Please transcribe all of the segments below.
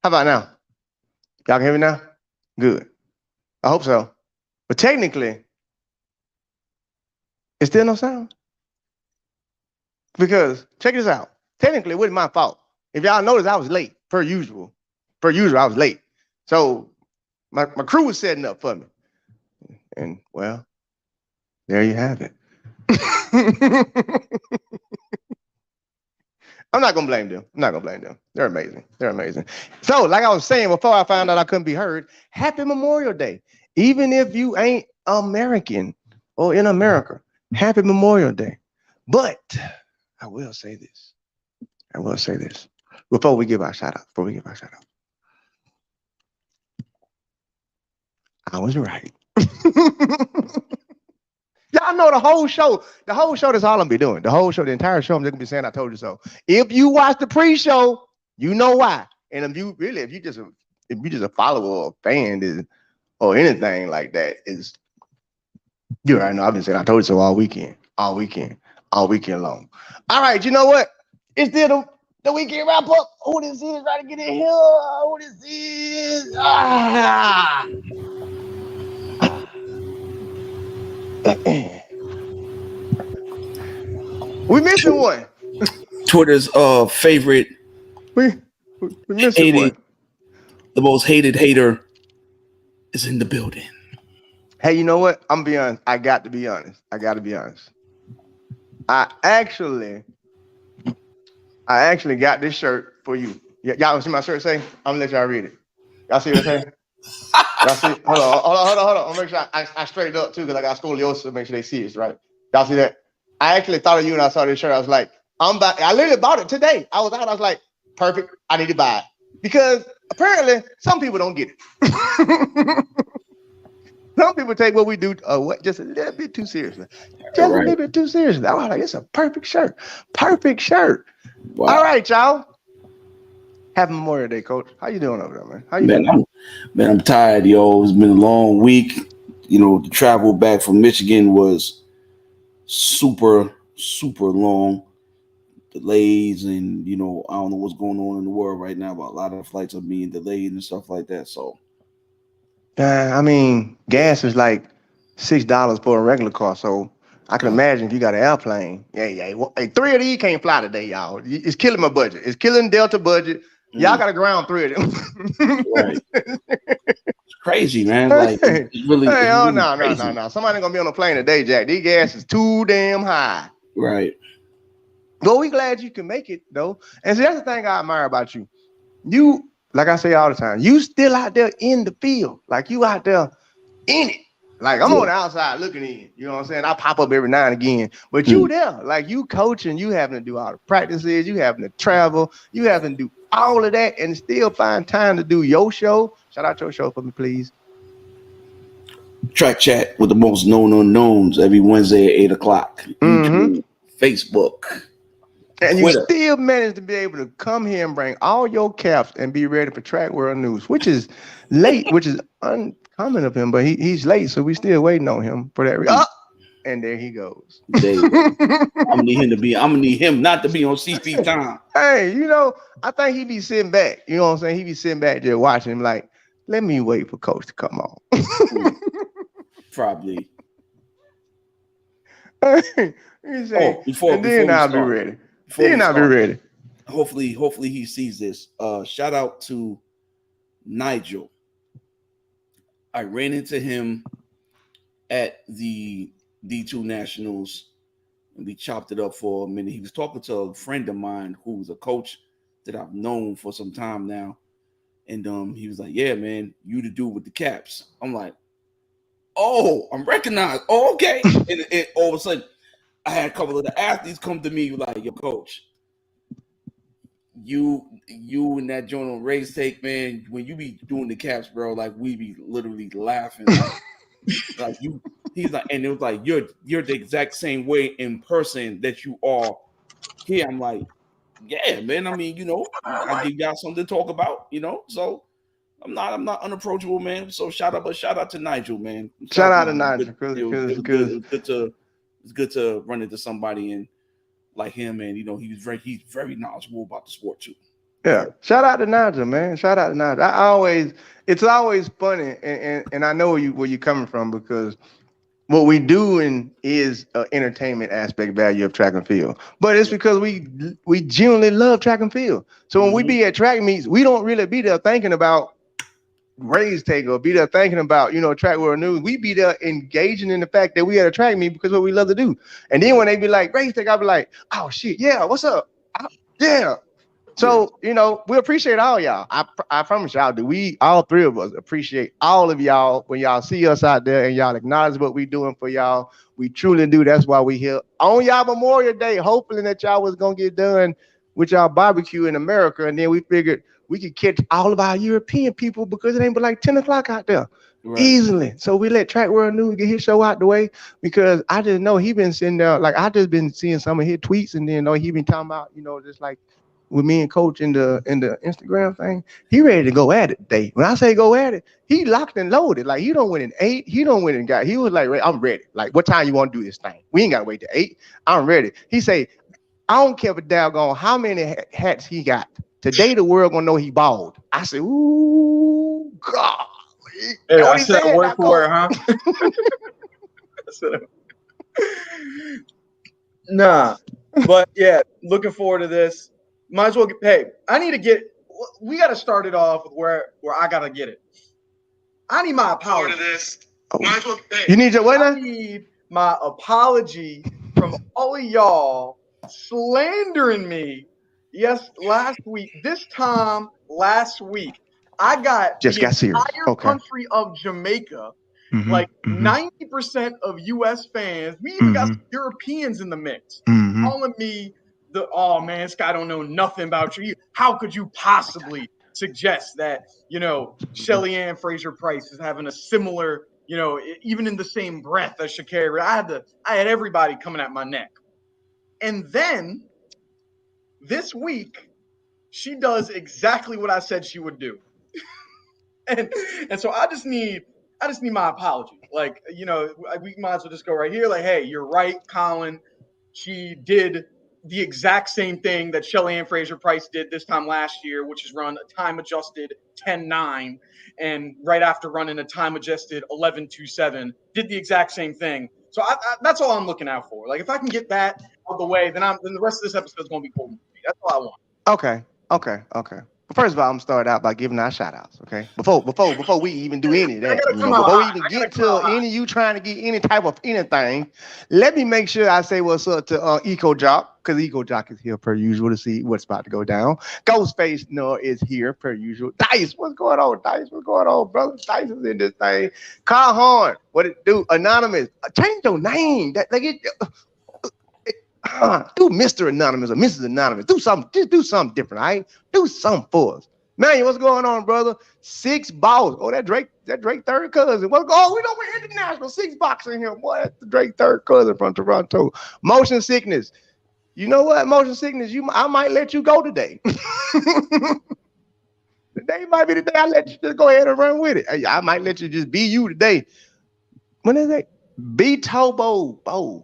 How about now? Y'all can hear me now? Good. I hope so. But technically, it's still no sound. Because check this out. Technically, it wasn't my fault. If y'all notice, I was late, per usual. Per usual, I was late. So my crew was setting up for me. And well, there you have it. I'm not gonna blame them. I'm not gonna blame them. They're amazing. They're amazing. So, like I was saying before I found out I couldn't be heard, happy Memorial Day. Even if you ain't American or in America, happy Memorial Day. But I will say this. I will say this. Before we give our shout out. I was right. Y'all know the whole show. The whole show, that's all I'm gonna be doing. The whole show, the entire show, I'm just gonna be saying I told you so. If you watch the pre-show, you know why. And if you just a follower or a fan or anything like that, is you already know I've been saying I told you so all weekend. All weekend long. All right, you know what? It's still the weekend wrap up. Who this is right to get in here? Who this is? We missing one. Twitter's favorite We missing hated, one. the most hated hater is in the building. Hey, you know what? I'm be honest. I got to be honest. I actually got this shirt for you. Y'all see my shirt say? I'm gonna let y'all read it. Y'all see what it say? Y'all see? Hold on. I'm gonna make sure I straighten up too, because I got scoliosis to make sure they see it right. Y'all see that? I actually thought of you when I saw this shirt. I was like, I literally bought it today. I was like, perfect. I need to buy it. Because apparently some people don't get it. Some people take what we do just a little bit too seriously. A little bit too seriously. I was like, it's a perfect shirt. Wow. All right, y'all. Happy Memorial Day, Coach. How you doing over there, man? How you doing? I'm tired, yo. It's been a long week. You know, the travel back from Michigan was super long. Delays, and I don't know what's going on in the world right now, but a lot of flights are being delayed and stuff like that. So, I mean, gas is like $6 for a regular car, so I can imagine if you got an airplane. Yeah. Hey, 3 of these can't fly today, y'all. It's killing my budget. It's killing Delta budget. Y'all got to ground 3 of them. Right. It's crazy, man. Like, it's really. No. Somebody gonna be on a plane today, Jack. These gas is too damn high. Right. Well, we glad you can make it though. And see, that's the thing I admire about you. You, like I say all the time, you still out there in the field. Like you out there in it. Like I'm on the outside looking in. You know what I'm saying? I pop up every now and again. But you there. Like you coaching, you having to do all the practices, you having to travel, you having to do all of that and still find time to do your show. Shout out your show for me, please. Track Chat with the most known unknowns every Wednesday at 8 o'clock. YouTube, Facebook. And Twitter. You still managed to be able to come here and bring all your caps and be ready for Track World News, which is late, which is uncommon of him, but he's late, so we still waiting on him for that. And there he goes. I'm gonna need him not to be on CP time. Hey, I think he be sitting back. You know what I'm saying? He be sitting back there watching him like, let me wait for Coach to come on. Probably. Before I'll be ready. I'll be ready. Hopefully he sees this. Shout out to Nigel. I ran into him at the D2 Nationals and we chopped it up for a minute. He was talking to a friend of mine who's a coach that I've known for some time now. And he was like, yeah, man, you the dude with the caps. I'm like, oh, I'm recognized. Oh, okay. and all of a sudden, I had a couple of the athletes come to me like, yo, coach, you and that joint on race take, man, when you be doing the caps, bro, like we be literally laughing. Like you, he's like, and it was like, you're the exact same way in person that you are here. I'm like, yeah, man. I mean, I give y'all something to talk about, so I'm not unapproachable, man. So shout out to Nigel, man. Shout out to Nigel. It's good to run into somebody and like him, and he's very knowledgeable about the sport too. Yeah. Shout out to Nigel, man. Shout out to Nigel. It's always funny, and I know where you're coming from because what we doing is entertainment aspect value of track and field, but it's because we genuinely love track and field. So when we be at track meets, we don't really be there thinking about raise take or be there thinking about track world news. We be there engaging in the fact that we at a track meet because what we love to do. And then when they be like raise take, I'll be like, oh shit, yeah, what's up? Yeah. So, we appreciate all y'all. I promise y'all, do we, all three of us, appreciate all of y'all when y'all see us out there and y'all acknowledge what we doing for y'all. We truly do. That's why we here on y'all Memorial Day, hoping that y'all was going to get done with y'all barbecue in America. And then we figured we could catch all of our European people because it ain't but like 10 o'clock out there. Right. Easily. So we let Track World News get his show out the way because I just know he been sitting there, like I just been seeing some of his tweets and then he been talking about, just like, with me and Coach in the Instagram thing, he ready to go at it today. When I say go at it, he locked and loaded. Like he don't win in 8. He don't win in got. He was like, I'm ready. Like what time you want to do this thing? We ain't gotta wait till 8. I'm ready. He say, I don't care for doggone how many hats he got. Today the world gonna know he bald. I said, ooh, God. Hey, I said a word for word, huh? Nah, but yeah, looking forward to this. Might as well get paid. We got to start it off with where I got to get it. I need my apology. To this. Might as well get paid. You need your what now? I need my apology from all of y'all slandering me. Yes, last week. This time last week, I got the entire country of Jamaica, like 90% of U.S. fans. We even got some Europeans in the mix calling me oh man, this guy don't know nothing about you. How could you possibly suggest that, Shelly Ann Fraser Price is having a similar, even in the same breath as Sha'Carri? I had everybody coming at my neck. And then this week, she does exactly what I said she would do. and so I just need my apology. Like, we might as well just go right here. Like, hey, you're right, Colin. She did the exact same thing that Shelly Ann Fraser Price did this time last year, which is run a time-adjusted 10-9, and right after running a time-adjusted 11-2-7, did the exact same thing. So that's all I'm looking out for. Like, if I can get that out of the way, then the rest of this episode is going to be cool. That's all I want. Okay. But first of all, I'm start out by giving our shout outs, okay? Before we even do any of that, before we even get to any of you trying to get any type of anything, let me make sure I say what's up to Eco Jock, because Eco Jock is here per usual to see what's about to go down. Ghostface Noah is here per usual. Dice, what's going on, Dice? What's going on, brother? Dice is in this thing. Carl Horn, what it do? Anonymous, change your name. Do Mr. Anonymous or Mrs. Anonymous. Do something. Just do something different, all right? Do something for us. Man, what's going on, brother? 6 balls. Oh, that Drake third cousin. We know we're international. 6 boxing here, boy. That's the Drake third cousin from Toronto. Motion sickness. You know what? Motion sickness, I might let you go today. Today might be the day I let you just go ahead and run with it. I might let you just be you today. When is it? Be Tobo. Oh.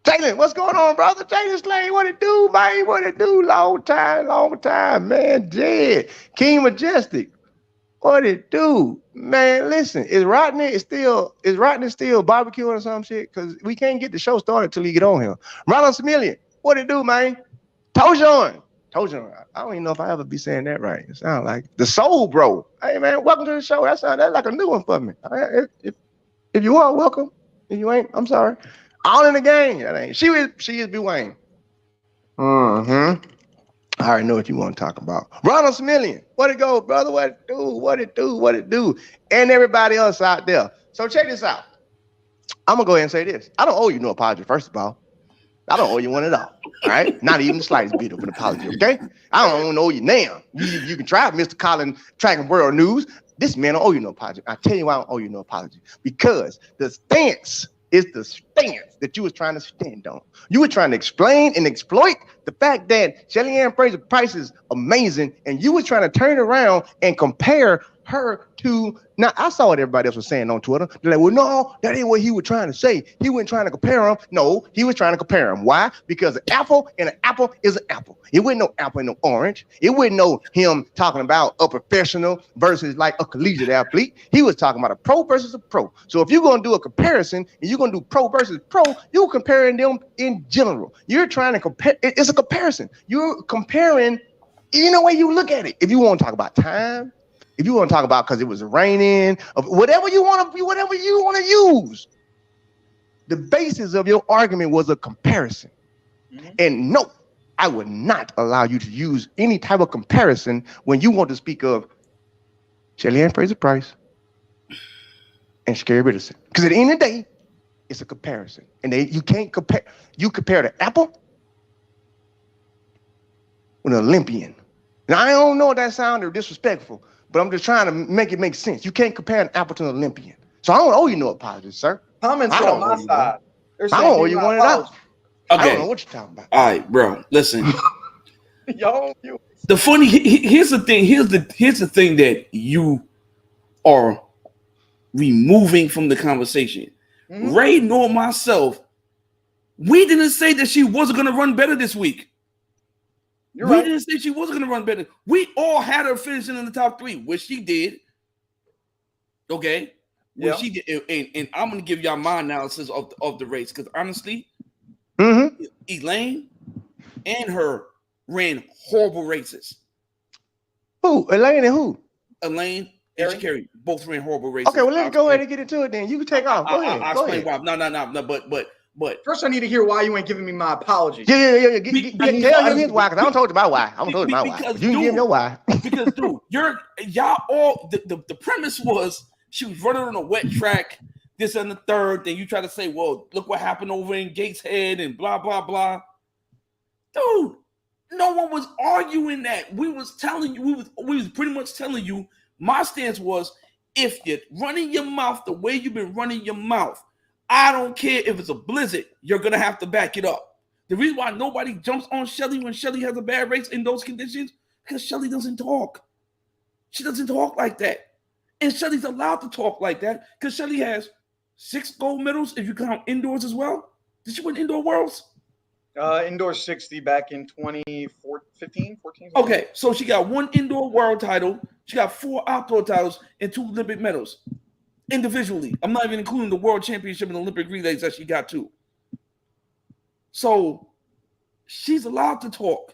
Jalen, what's going on, brother? Jalen Slade, what it do, man? What it do? Long time, man. Dead. King Majestic, what it do? Man, listen, is Rodney still barbecuing or some shit? Because we can't get the show started till he get on here. Ronald Smillian, what it do, man? Tojon, I don't even know if I ever be saying that right. It sounds like the Soul Bro. Hey, man, welcome to the show. That's like a new one for me. If you are, welcome. If you ain't, I'm sorry. All in the game. She is Bewayne. I already know what you want to talk about. Ronald Smillian. What it go, brother? What it do? And everybody else out there. So check this out. I'm going to go ahead and say this. I don't owe you no apology, first of all. I don't owe you one at all. All right? Not even the slightest bit of an apology, okay? I don't even owe you now. You can try Mr. Colin Tracking World News. This man don't owe you no apology. I tell you why I don't owe you no apology. Because the stance is the stance that you was trying to stand on. You were trying to explain and exploit the fact that Shelly Ann Fraser Price is amazing, and you were trying to turn around and compare her to. Now I saw what everybody else was saying on Twitter. They're like, well, no, that ain't what he was trying to say. He wasn't trying to compare them. No, he was trying to compare them. Why? Because an apple and an apple is an apple. It wasn't no apple and no orange. It wasn't no him talking about a professional versus like a collegiate athlete. He was talking about a pro versus a pro. So if you're gonna do a comparison and you're gonna do pro versus pro, you're comparing them in general. You're trying to compare. It's a comparison. You're comparing. In a way you look at it. If you want to talk about time, if you want to talk about because it was raining, whatever you want to use, the basis of your argument was a comparison. Mm-hmm. And no, I would not allow you to use any type of comparison when you want to speak of Shelly Ann Fraser-Pryce and Sha'Carri Richardson. Because at the end of the day, it's a comparison. And you can't compare. You compare the apple with an Olympian. Now, I don't know if that sounded disrespectful, but I'm just trying to make it make sense. You can't compare an apple to an Olympian. So I don't owe you no apologies, sir. Comments on my side. I don't owe you $1. Okay. I don't know what you're talking about. All right, bro. Listen. Yo, the funny here's the thing. Here's the thing that you are removing from the conversation. Mm-hmm. Ray nor myself, we didn't say that she wasn't going to run better this week. We didn't say she wasn't going to run better. We all had her finishing in the top 3, which she did. Okay, which she did, and I'm going to give y'all my analysis of the race because honestly, Elaine and her ran horrible races. Who? Elaine and who? Elaine and Sha'Carri both ran horrible races. Okay, well let's go ahead and get into it then. You can take off. Go ahead. I'll explain why. No. But first, I need to hear why you ain't giving me my apology. Yeah. Tell him his why, because I don't told you about why. I'm told you about why. You can give him your why. Because, dude, y'all all the premise was she was running on a wet track, this and the third. Then you try to say, well, look what happened over in Gateshead and blah blah blah. Dude, no one was arguing that. We was telling you. We was pretty much telling you. My stance was, if you're running your mouth the way you've been running your mouth. I don't care if it's a blizzard, you're going to have to back it up. The reason why nobody jumps on Shelly when Shelly has a bad race in those conditions, because Shelly doesn't talk. She doesn't talk like that. And Shelly's allowed to talk like that because Shelly has 6 gold medals if you count indoors as well. Did she win Indoor Worlds? Indoor 60 back in 2015, 14. Okay, so she got 1 indoor world title. She got 4 outdoor titles and 2 Olympic medals. Individually, I'm not even including the world championship and Olympic relays that she got too. So she's allowed to talk.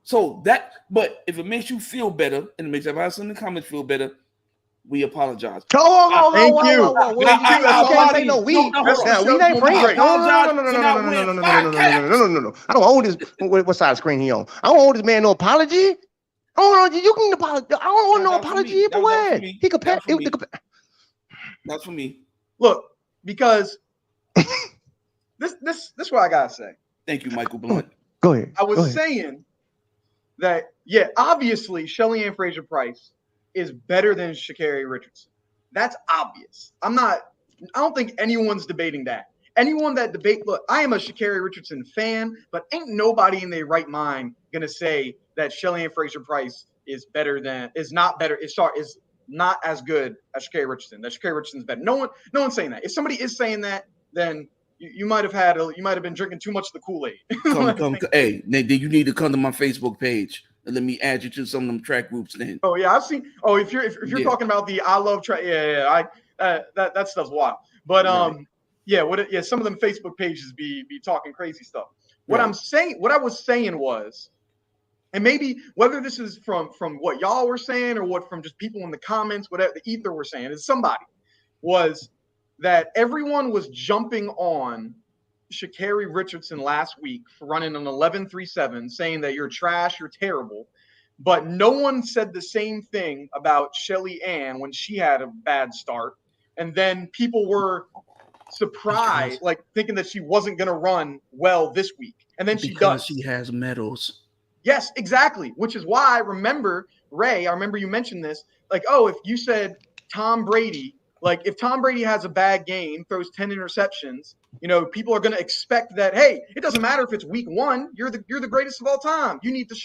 But if it makes you feel better and it makes everybody else in the comments feel better, we apologize. Thank you. I can't say no. We ain't friends. No. I don't owe this. What side of the screen he on? I don't owe this man no apology. I don't know. You can apologize. I don't want no apology for what he compared. That's for me. Look, because this is what I gotta say. Thank you, Michael Blunt. Go ahead. I was saying that obviously Shelly Ann Fraser-Pryce is better than Sha'Carri Richardson. That's obvious. I don't think anyone's debating that. Anyone that look, I am a Sha'Carri Richardson fan, but ain't nobody in their right mind gonna say that Shelly Ann Fraser-Pryce is not as good as Sha'Carri Richardson. That Sha'Carri Richardson's better. No one's saying that. If somebody is saying that, then you might have been drinking too much of the Kool-Aid. Hey, Nate, you need to come to my Facebook page and let me add you to some of them track groups. Then. Oh yeah, I've seen. Oh, if you're talking about the I love track, that stuff's wild. But some of them Facebook pages be talking crazy stuff. What I was saying was. And maybe whether this is from what y'all were saying or what from just people in the comments, whatever the ether were saying, is somebody was that everyone was jumping on Sha'Carri Richardson last week for running an 11.37, saying that you're trash, you're terrible. But no one said the same thing about Shelly Ann when she had a bad start. And then people were surprised, like thinking that she wasn't going to run well this week. And then she does. She has medals. Yes, exactly. Which is why I remember, Ray, you mentioned this. Like, oh, if you said Tom Brady Like if Tom Brady has a bad game, throws 10 interceptions, people are going to expect that. Hey, it doesn't matter if it's week 1. You're the greatest of all time. You need to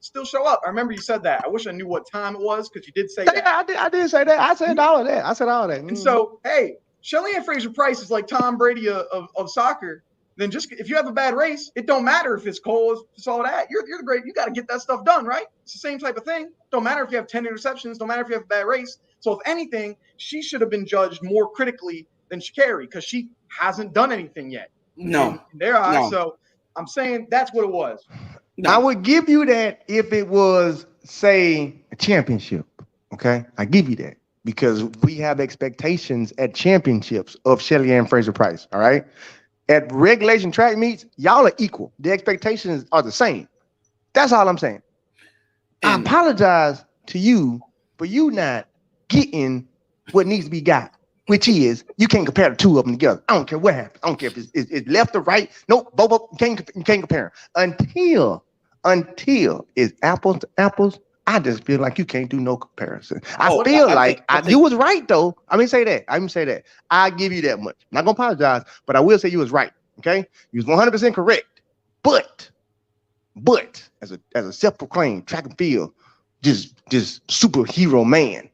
still show up. I remember you said that. I wish I knew what time it was because you did say that. I did say that. I said all of that. I said all of that. And so, hey, Shelly-Ann Fraser-Price is like Tom Brady of soccer. Then just if you have a bad race, it don't matter if it's cold, if it's all that. You're the great. You got to get that stuff done, right? It's the same type of thing. Don't matter if you have 10 interceptions. Don't matter if you have a bad race. So if anything, she should have been judged more critically than Sha'Carri because she hasn't done anything yet. No, in their eyes. no. So I'm saying that's what it was. No. I would give you that if it was, say, a championship. Okay, I give you that because we have expectations at championships of Shelly-Ann Fraser-Price. All right. At regulation track meets, y'all are equal. The expectations are the same. That's all I'm saying. I apologize to you for you not getting what needs to be got, which is you can't compare the two of them together. I don't care what happens. I don't care if it's left or right. Nope, both of them, you can't compare them. Until it's apples to apples, I just feel like you can't do no comparison. I think you was right though. I mean, say that. I give you that much. I'm not gonna apologize, but I will say you was right. Okay, you was 100% correct. But as a self-proclaimed track and field, just superhero man,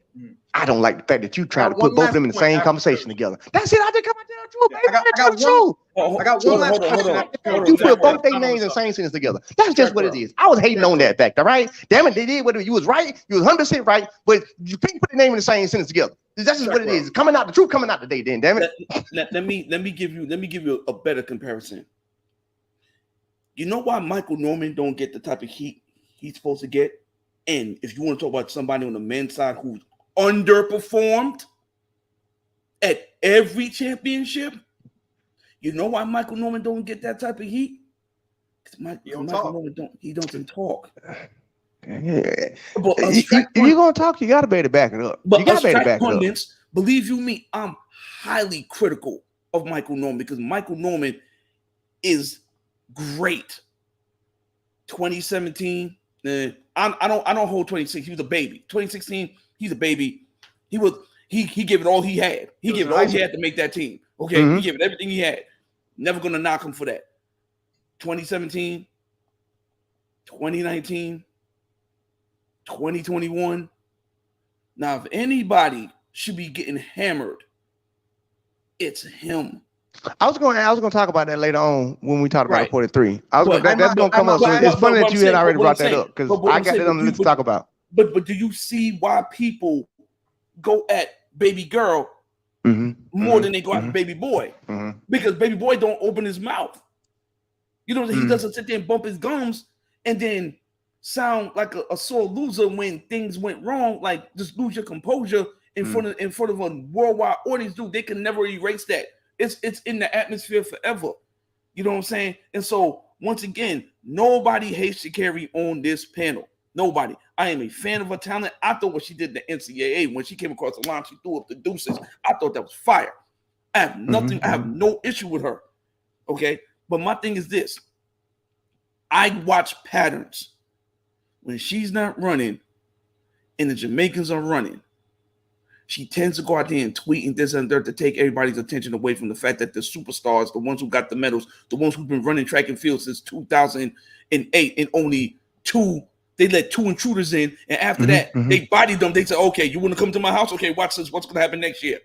I don't like the fact that you try to put both of them in the same conversation together. That's it. I just come out there with you, baby. I got one last question. You put both their names in the same sentence together. That's just what it is. I was hating on that fact, all right? Damn it, they did what you was right. You was 100% right, but you can't put the name in the same sentence together. That's just what it is. Coming out, the truth coming out today, then, damn it. Let me give you a better comparison. You know why Michael Norman don't get the type of heat he's supposed to get? And if you want to talk about somebody on the men's side who's underperformed at every championship, you know why Michael Norman don't get that type of heat? Michael Norman doesn't talk. If you're gonna talk, you gotta be able to back it up. But you gotta be able to back it up. Believe you me, I'm highly critical of Michael Norman because Michael Norman is great. 2017, I don't hold 2016. He was a baby. 2016, he's a baby. He gave it all he had. He gave it all he had to make that team. Okay, He gave it everything he had. Never gonna knock him for that. 2017, 2019, 2021. Now, if anybody should be getting hammered, it's him. I was going to talk about that later on when we talk about 43. That's going to come up. So it's funny that you had already brought that up because I got that on the list to talk about. But do you see why people go at baby girl more than they go at baby boy? Because baby boy don't open his mouth. He doesn't sit there and bump his gums and then sound like a sore loser when things went wrong. Like just lose your composure in front of a worldwide audience, dude. They can never erase that. It's in the atmosphere forever. You know what I'm saying? And so once again, nobody hates Sha'Carri on this panel. Nobody. I am a fan of her talent. I thought what she did in the NCAA when she came across the line, she threw up the deuces. I thought that was fire. I have nothing. I have no issue with her. Okay, but my thing is this: I watch patterns when she's not running, and the Jamaicans are running. She tends to go out there and tweet and this and that to take everybody's attention away from the fact that the superstars, the ones who got the medals, the ones who've been running track and field since 2008, and only they let 2 intruders in, and after that, they bodied them. They said, "Okay, you want to come to my house? Okay, watch this. What's going to happen next year?"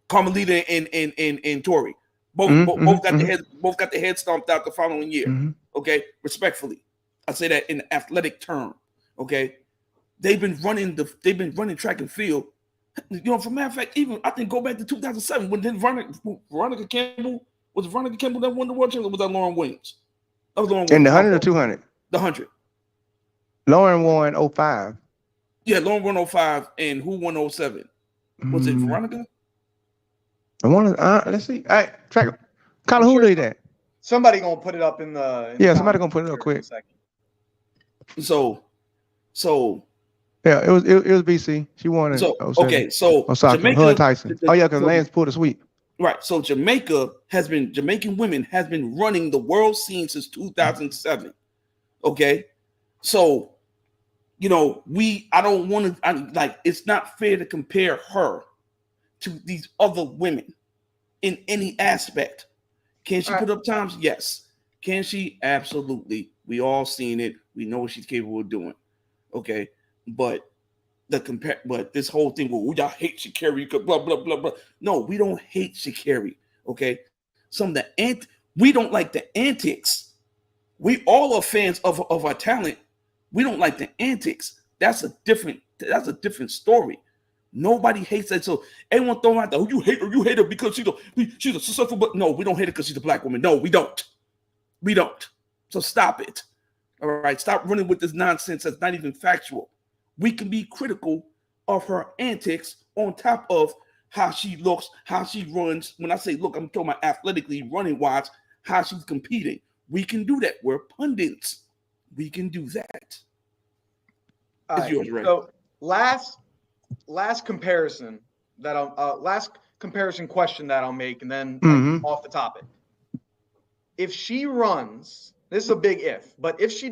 Carmelita and Tori both got the head stomped out the following year. Okay, respectfully, I say that in an athletic term. Okay, they've been running track and field. For matter of fact, even I think go back to 2007 when Veronica Campbell that won the world championship. Was that Lauren Williams? That was Lauren Williams. In the 100 or 200? The 100. Lauren won 05. Yeah, Lauren won 05, and who won 07? Was it Veronica? I want to. Let's see. All right, track. Colin, who did that? Somebody gonna put it up in the. Somebody gonna put it up quick. So. Yeah, it was BC. She won it. So Jamaica, Hud Tyson. Because Lance pulled a sweep. Right. So Jamaican women has been running the world scene since 2007. Okay. So, I don't want to it's not fair to compare her to these other women in any aspect. Can she put up times? Yes. Can she? Absolutely. We all seen it. We know what she's capable of doing. Okay, but but this whole thing, well, y'all hate Sha'Carri, blah blah blah blah. No, we don't hate Sha'Carri. Okay, we don't like the antics. We all are fans of our talent. We don't like the antics. That's a different story. Nobody hates that. So everyone throwing out you hate her because she's a successful. But no, we don't hate her because she's a black woman. No, we don't. We don't. So stop it. All right, stop running with this nonsense that's not even factual. We can be critical of her antics on top of how she looks, how she runs. When I say look, I'm talking about athletically, running wise, how she's competing. We can do that. We're pundits. We can do that. It's yours, Ray. So last comparison last comparison question that I'll make, and then off the topic. If she runs, this is a big if, but if she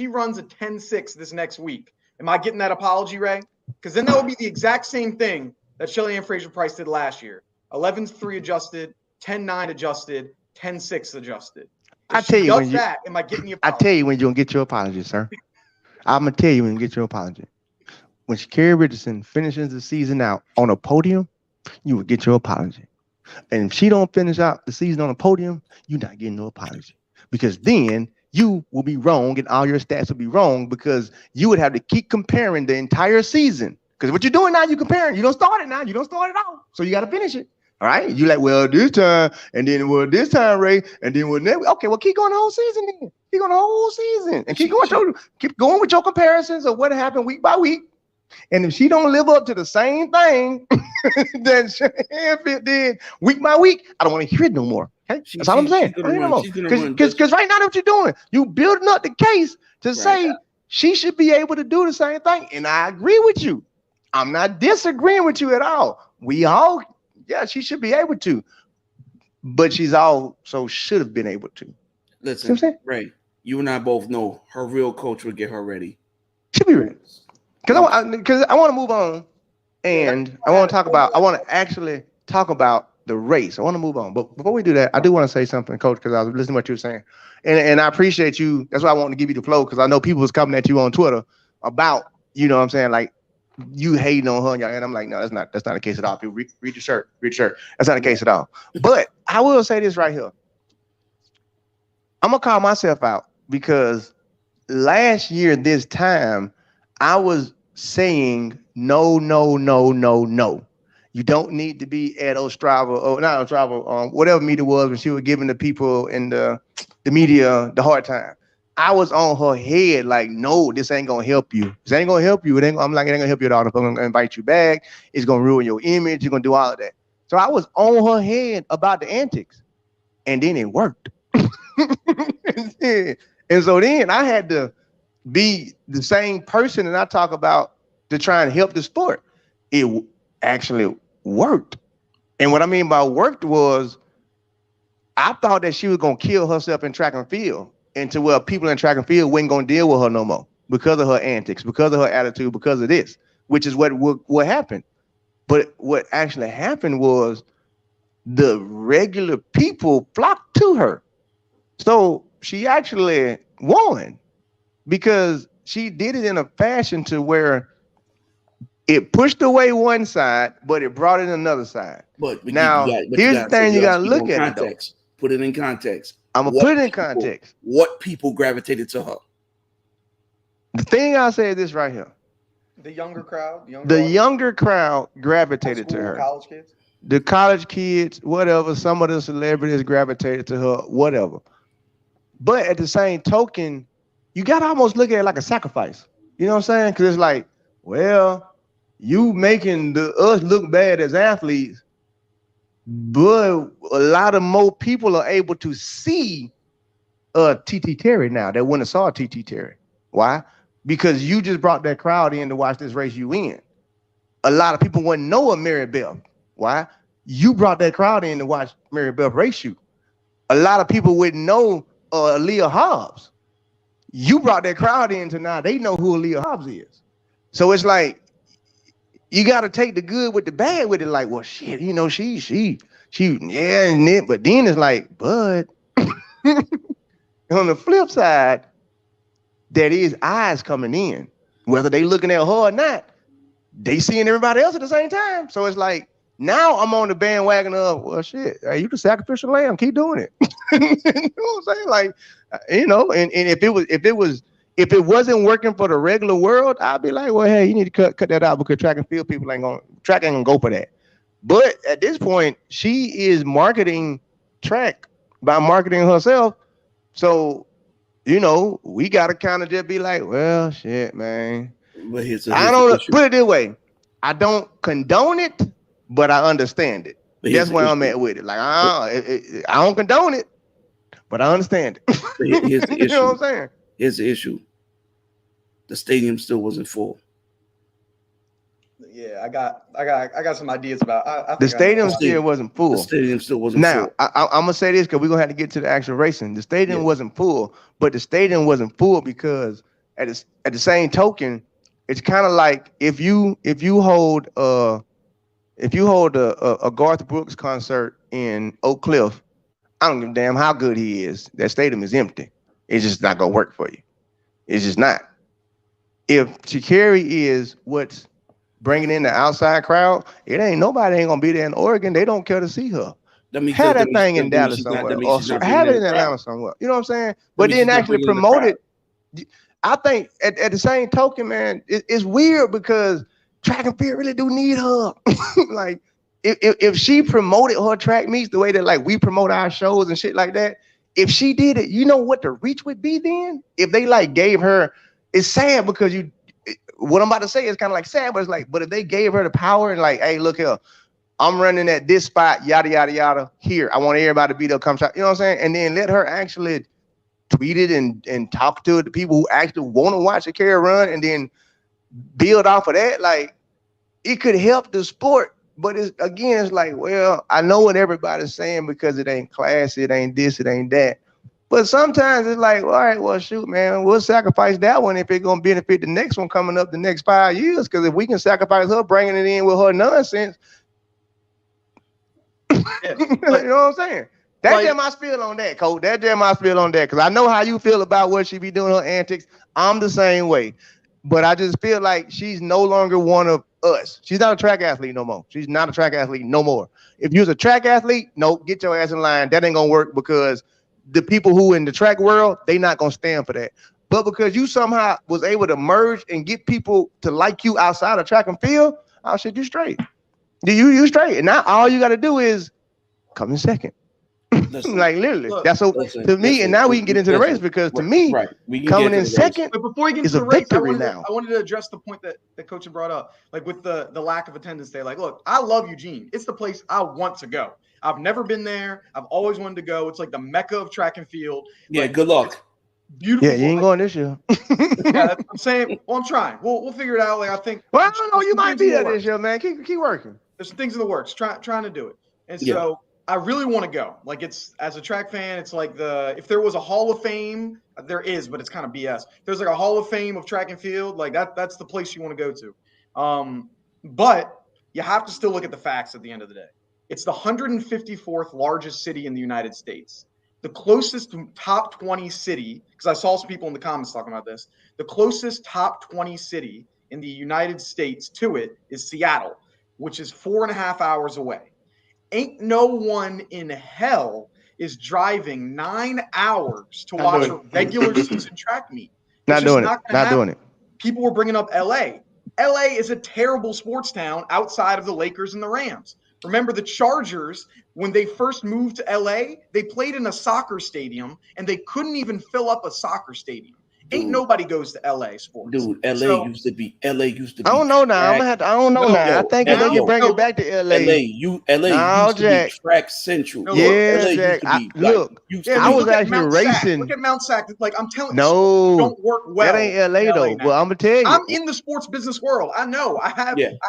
runs a 10-6 this next week, am I getting that apology, Ray? Because then that would be the exact same thing that Shelly-Ann Fraser-Price did last year. 11-3 adjusted, 10-9 adjusted, 10-6 adjusted. I tell you when am I getting the apology? I tell you when you're gonna get your apology, sir. I'm gonna tell you when you get your apology. When Sha'Carri Richardson finishes the season out on a podium, you will get your apology. And if she don't finish out the season on a podium, you're not getting no apology. Because then you will be wrong and all your stats will be wrong because you would have to keep comparing the entire season. Because what you're doing now, you're comparing. You don't start it now. You don't start it out. So you got to finish it. All right? You're like, well, this time, and then, well, this time, Ray, and then, well, okay, well, keep going the whole season then. Keep going the whole season. And keep going with your comparisons of what happened week by week. And if she don't live up to the same thing that did week by week, I don't want to hear it no more. Okay? That's all I'm saying. Because right now, what you're doing, you building up the case to say she should be able to do the same thing. And I agree with you. I'm not disagreeing with you at all. She should be able to. But she's also should have been able to. Listen, Ray, you and I both know her real coach will get her ready. She'll be ready. Because I want to move on, and I want to actually talk about the race. I want to move on, but before we do that, I do want to say something, Coach, because I was listening to what you were saying, and I appreciate you. That's why I wanted to give you the flow, because I know people was coming at you on Twitter about, you know what I'm saying, like you hating on her, and I'm like, no, that's not the case at all. People read your shirt, That's not the case at all. But I will say this right here. I'm gonna call myself out because last year this time I was saying no. You don't need to be at Ostrava or not Ostrava, whatever meet it was when she was giving the people in the media the hard time. I was on her head like, no, this ain't gonna help you. This ain't gonna help you. I'm like, it ain't gonna help you at all. If I'm gonna invite you back, it's gonna ruin your image. You're gonna do all of that. So I was on her head about the antics, and then it worked. And so then I had to be the same person that I talk about to try and help the sport. It actually worked. And what I mean by worked was I thought that she was going to kill herself in track and field, and to where people in track and field weren't going to deal with her no more because of her antics, because of her attitude, because of this, which is what happened. But what actually happened was the regular people flocked to her. So she actually won because she did it in a fashion to where it pushed away one side, but it brought in another side. But here's the thing you got to look at it, though. Put it in context. I'm going to put it in context. What people gravitated to her? The thing I'll say is this right here. The younger crowd? The younger crowd gravitated to her. College kids? The college kids, whatever. Some of the celebrities gravitated to her, whatever. But at the same token, you got to almost look at it like a sacrifice. You know what I'm saying? Because it's like, well, you making us look bad as athletes, but a lot of more people are able to see T.T. Terry now that wouldn't have saw T.T. Terry. Why? Because you just brought that crowd in to watch this race you in. A lot of people wouldn't know a Mary Beth. Why? You brought that crowd in to watch Mary Beth race you. A lot of people wouldn't know Aaliyah Hobbs. You brought that crowd in to now they know who Aaliyah Hobbs is. So it's like you got to take the good with the bad with it. Like, well, shit, you know, she, yeah, and it, but then it's like, but on the flip side, there is eyes coming in, whether they looking at her or not. They seeing everybody else at the same time. So it's like, now I'm on the bandwagon of, well, shit, hey, you the sacrificial lamb, keep doing it. You know what I'm saying? Like, you know, and if it wasn't working for the regular world, I'd be like, well, hey, you need to cut that out because track and field people ain't gonna go for that. But at this point, she is marketing track by marketing herself. So, you know, we gotta kind of just be like, well, shit, man. But I don't put it this way. I don't condone it, but I understand it. That's where I'm at with it. Like, I don't condone it, but I understand it. Here's the issue. You know what I'm saying? Here's the issue. The stadium still wasn't full. Yeah, I got some ideas about. I think the stadium still wasn't full. The stadium still wasn't full. Now, I'm gonna say this because we're gonna have to get to the actual racing. The stadium wasn't full, but the stadium wasn't full because at the same token, it's kind of like if you hold a Garth Brooks concert in Oak Cliff, I don't give a damn how good he is. That stadium is empty. It's just not gonna work for you. It's just not. If Sha'Carri is what's bringing in the outside crowd, nobody ain't gonna be there in Oregon. They don't care to see her. Have that thing in Dallas somewhere, or have it in Atlanta somewhere. You know what I'm saying? But then actually promote it. I think at the same token, man, it's weird because track and field really do need her. Like if she promoted her track meets the way that like we promote our shows and shit like that, if she did it, you know what the reach would be then? If they like gave her, it's sad because what I'm about to say is kind of like sad, but it's like, but if they gave her the power and like, hey, look here, I'm running at this spot, yada, yada, yada, here. I want everybody to be there, come shot, you know what I'm saying? And then let her actually tweet it and talk to the people who actually want to watch Sha'Carri run and then build off of that. Like, it could help the sport, but it's like, well, I know what everybody's saying because it ain't classy, it ain't this, it ain't that. But sometimes it's like, all right, well, shoot, man, we'll sacrifice that one if it's going to benefit the next one coming up the next 5 years. Because if we can sacrifice her bringing it in with her nonsense, you know what I'm saying? That's just my spiel on that, Coach. That's just my spiel on that. Because I know how you feel about what she be doing, her antics. I'm the same way. But I just feel like she's no longer one of us. She's not a track athlete no more. She's not a track athlete no more. If you're a track athlete, no, get your ass in line. That ain't going to work because the people who in the track world, they not going to stand for that. But because you somehow was able to merge and get people to like you outside of track and field, I'll shit you straight. You straight. And now all you got to do is come in second. Like literally, that's so to me. And now we can get into the race because to me, coming in second but before we get is into a the race, victory now. I wanted to address the point that Coach brought up, like with the lack of attendance there. Like, look, I love Eugene. It's the place I want to go. I've never been there. I've always wanted to go. It's like the mecca of track and field. Yeah, good luck. Beautiful. Yeah, you ain't going this year. Yeah, I'm saying. Well, I'm trying. We'll figure it out. Like I think. Well, I don't know. You might be there this year, man. Keep working. There's some things in the works. Trying to do it, and so I really want to go. Like it's as a track fan, it's like if there was a Hall of Fame, there is, but it's kind of BS. There's like a Hall of Fame of track and field. Like that's the place you want to go to. But you have to still look at the facts at the end of the day. It's the 154th largest city in the United States. The closest top 20 city, because I saw some people in the comments talking about this, the closest top 20 city in the United States to it is Seattle, which is 4.5 hours away. Ain't no one in hell is driving 9 hours to watch a regular season track meet. Not doing it. People were bringing up LA. LA is a terrible sports town outside of the Lakers and the Rams. Remember the Chargers, when they first moved to LA, they played in a soccer stadium and they couldn't even fill up a soccer stadium. Dude, ain't nobody goes to LA sports. Dude, LA used to be. I don't know now. I don't know now. I think they can bring it back to LA. LA used to be track central. Yeah, Jack. I was actually racing. Look at Mount Sac. Like I'm telling you, don't work well. That ain't LA though. Well, I'm gonna tell you. I'm in the sports business world. I know. I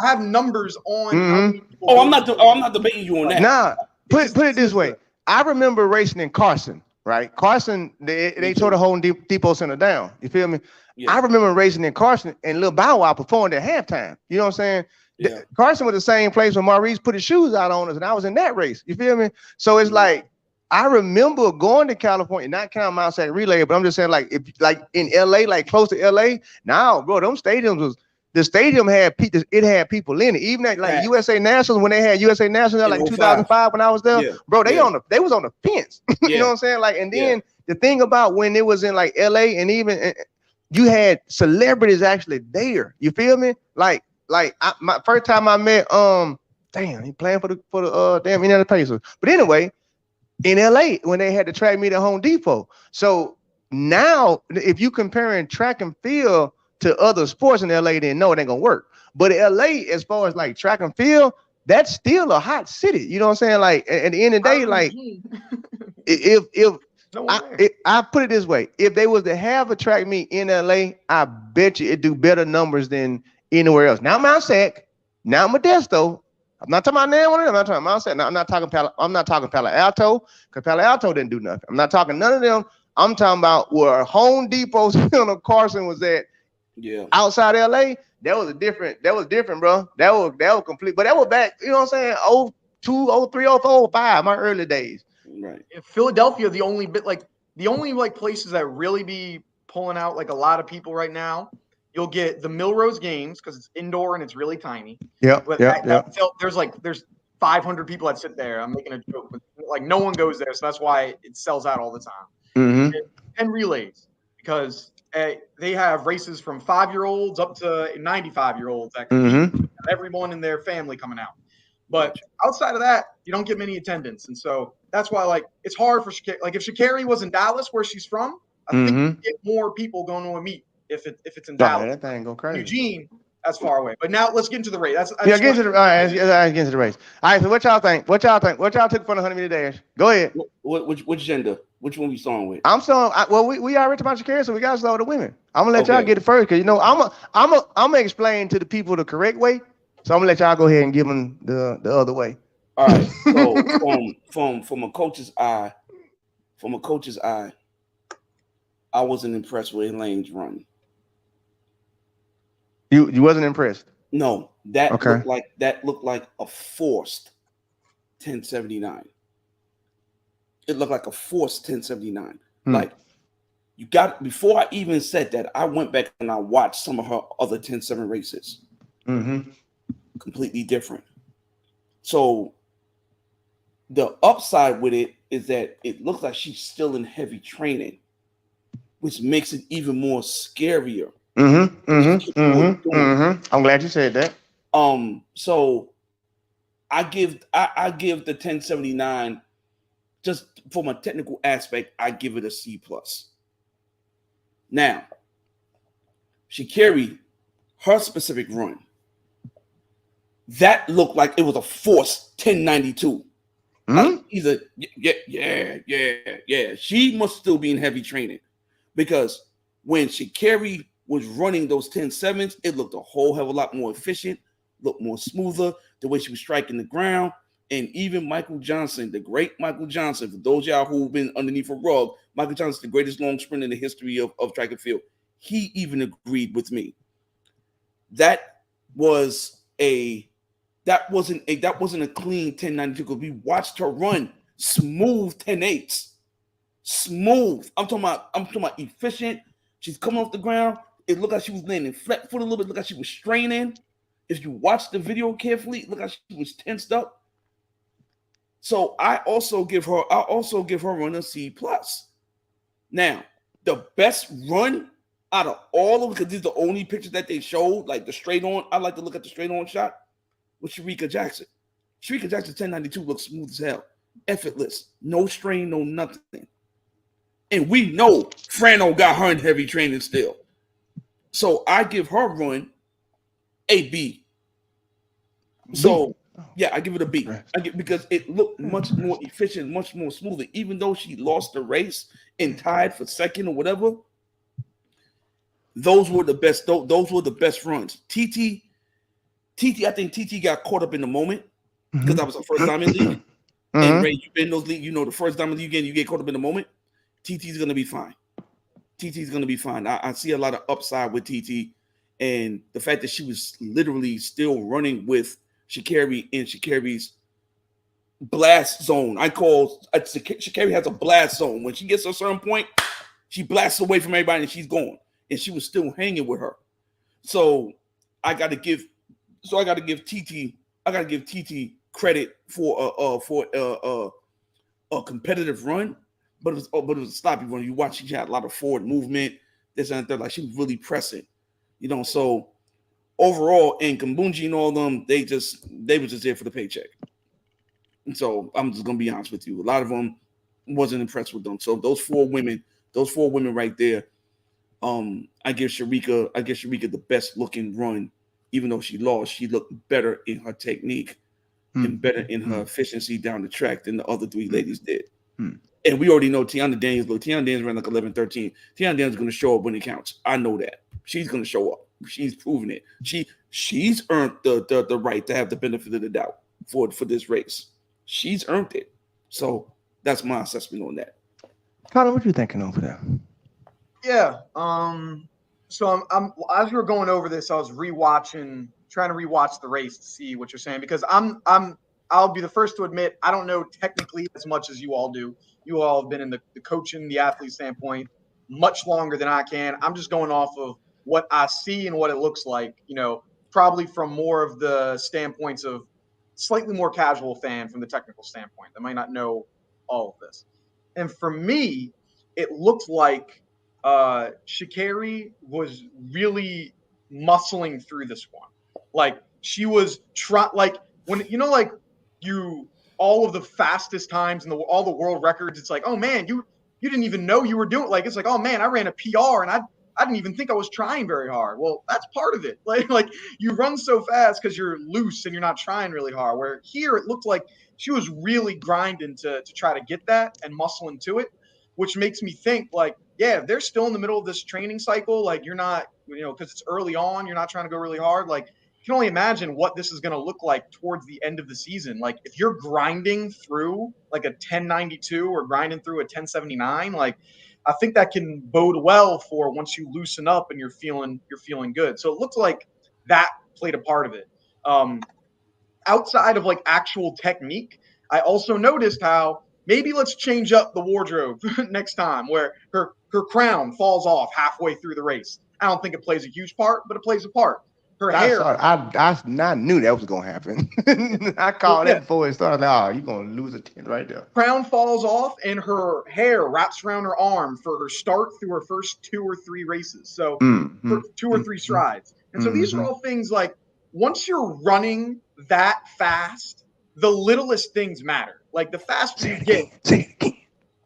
have numbers on. Mm-hmm. I'm not debating you on that. Nah. Put it this way. I remember racing in Carson. Right, Carson, they tore the whole Depot Center down. You feel me? Yeah. I remember racing in Carson and Lil Bow Wow performed at halftime. You know what I'm saying? Yeah. Carson was the same place when Maurice put his shoes out on us, and I was in that race. You feel me? So it's like I remember going to California, not counting Mount Sac Relay, but I'm just saying, like, if like in LA, like close to LA, now, bro, them stadiums was the stadium had people, it had people in it. Even at like USA Nationals, when they had USA Nationals, like 2005 when I was there, bro, they was on the fence. You know what I'm saying? Like, and then the thing about when it was in like LA, and even you had celebrities actually there. You feel me? Like my first time I met damn, he playing for the damn Indiana Pacers. But anyway, in LA when they had the track meet at Home Depot. So now if you comparing track and field to other sports in LA, then no, it ain't gonna work. But in LA, as far as like track and field, that's still a hot city. You know what I'm saying? Like at the end of the day, like if I put it this way, if they was to have a track meet in LA, I bet you it do better numbers than anywhere else. Now Mount Sac, now Modesto. I'm not talking about none of them. I'm not talking Mount Sac. I'm not talking Palo Alto, because Palo Alto didn't do nothing. I'm not talking none of them. I'm talking about where Home Depot's Carson was at. Yeah. Outside LA, that was different, bro. That was complete. But that was back, you know what I'm saying? 02, 03, 04, 05, my early days. Right. In Philadelphia, the only places that really be pulling out like a lot of people right now, you'll get the Milrose games because it's indoor and it's really tiny. Yeah. There's 500 people that sit there. I'm making a joke, but like no one goes there, so that's why it sells out all the time. Mm-hmm. And relays, because they have races from 5-year-olds up to 95-year-olds that compete, everyone in their family coming out. But outside of that, you don't get many attendance, and so that's why like it's hard for Sha'Carri. Like if Sha'Carri was in Dallas, where she's from, I think you get more people going to a meet if it's in Dallas. That thing go crazy. Eugene, that's far away. But now let's get into the race. Get into the race. All right, so what y'all think? What y'all took for the 100-meter dash? Go ahead. Which gender? Which one we starting with? I'm starting. Well, we already talked about Sha'Carri, so we got to start with the women. I'm gonna let y'all get it first, because you know I'm gonna explain to the people the correct way. So I'm gonna let y'all go ahead and give them the other way. All right. So from a coach's eye, I wasn't impressed with Elaine's run. You wasn't impressed? No, that looked like a forced 1079. It looked like a forced 1079. Like you got, before I even said that, I went back and I watched some of her other 10-7 races. Completely different. So the upside with it is that it looks like she's still in heavy training, which makes it even more scarier. I'm glad you said that. So I give the 1079, just from a technical aspect, I give it a C+. Now, Sha'Carri, her specific run, that looked like it was a forced 1092. Like either she must still be in heavy training, because when Sha'Carri was running those 10-7s, it looked a whole hell of a lot more efficient, looked more smoother, the way she was striking the ground. And even Michael Johnson, the great Michael Johnson, for those y'all who've been underneath a rug, Michael Johnson's the greatest long sprint in the history of track and field. He even agreed with me. That wasn't a clean 1092, because we watched her run smooth 10-8s. Smooth. I'm talking about efficient. She's coming off the ground. It looked like she was landing flat foot a little bit. It looked like she was straining. If you watch the video carefully, it looked like she was tensed up. So I also give her run a C+. Now, the best run out of all of them, because these are the only pictures that they showed, like the straight on. I like to look at the straight on shot with Shericka Jackson. Shericka Jackson 1092 looks smooth as hell, effortless, no strain, no nothing. And we know Frano got her in heavy training still. So I give her run a B. So yeah, I give it a B. Because it looked much more efficient, much more smoother. Even though she lost the race and tied for second or whatever, those were the best. Those were the best runs. TT, I think TT got caught up in the moment, because that was her first Diamond League. And Ray, you've been in those leagues, you know, the first Diamond League you get caught up in the moment. TT's gonna be fine. I see a lot of upside with TT, And the fact that she was literally still running with Sha'Carri in Sha'Carri's blast zone. Sha'Carri has a blast zone. When she gets to a certain point, she blasts away from everybody and she's gone. And she was still hanging with her. So I gotta give TT credit for a competitive run, but it was a sloppy run. You watch, she had a lot of forward movement, this and that. Like she was really pressing, So overall, and Kambunji and all of them, they were just there for the paycheck. And so I'm just gonna be honest with you. A lot of them wasn't impressed with them. So those four women right there, I give Sharika the best looking run, even though she lost. She looked better in her technique and better in her efficiency down the track than the other three ladies did. And we already know Tiana Daniels ran like 11-13. Tiana Daniels is going to show up when it counts. I know that. She's going to show up. She's proven it. She's earned the right to have the benefit of the doubt for this race. She's earned it. So that's my assessment on that. Colin, what you thinking over there? Yeah. So I'm as we were going over this, I was trying to rewatch the race to see what you're saying, because I'll be the first to admit I don't know technically as much as you all do. You all have been in the coaching, the athlete standpoint much longer than I can. I'm just going off of what I see and what it looks like, probably from more of the standpoints of slightly more casual fan from the technical standpoint that might not know all of this. And for me, it looked like Sha'Carri was really muscling through this one. Like she was all of the fastest times and all the world records. It's like, oh man, you didn't even know you were doing. Like it's like, oh man, I ran a PR and I didn't even think I was trying very hard. Well, that's part of it. Like you run so fast because you're loose and you're not trying really hard. Where here it looked like she was really grinding to try to get that and muscling to it, which makes me think like, yeah, they're still in the middle of this training cycle. Like you're not, because it's early on, you're not trying to go really hard. Like you can only imagine what this is going to look like towards the end of the season. Like if you're grinding through like a 1092 or grinding through a 1079, like I think that can bode well for once you loosen up and you're feeling good. So it looks like that played a part of it. Outside of like actual technique, I also noticed how maybe let's change up the wardrobe next time, where her crown falls off halfway through the race. I don't think it plays a huge part, but it plays a part. Her hair. I knew that was gonna happen. I called it before it started. Like, oh, you're gonna lose a 10 right there. Crown falls off, and her hair wraps around her arm for her start through her first 2 or 3 races. So 2 or 3 strides. And so these are all things like once you're running that fast, the littlest things matter. Like the faster you get. Say it again.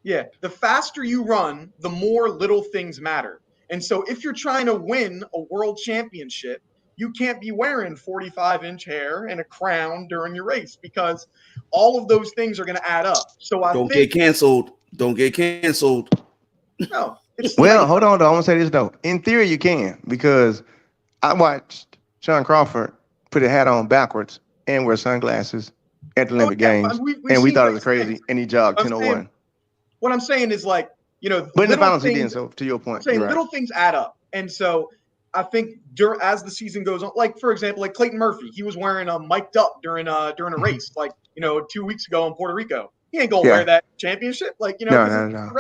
Yeah, the faster you run, the more little things matter. And so if you're trying to win a world championship, you can't be wearing 45-inch hair and a crown during your race, because all of those things are going to add up. So Don't get canceled. No. Well, hold on, though. I want to say this, though. In theory, you can, because I watched Sean Crawford put a hat on backwards and wear sunglasses at the Olympic Games, and we thought it was crazy, and he jogged 10:01. What I'm saying is like, but in the finals he didn't, so to your point. I'm saying little things add up. And so I think as the season goes on, like for example, like Clayton Murphy, he was wearing a mic'd up during a race, like 2 weeks ago in Puerto Rico. He ain't gonna wear that championship, like No.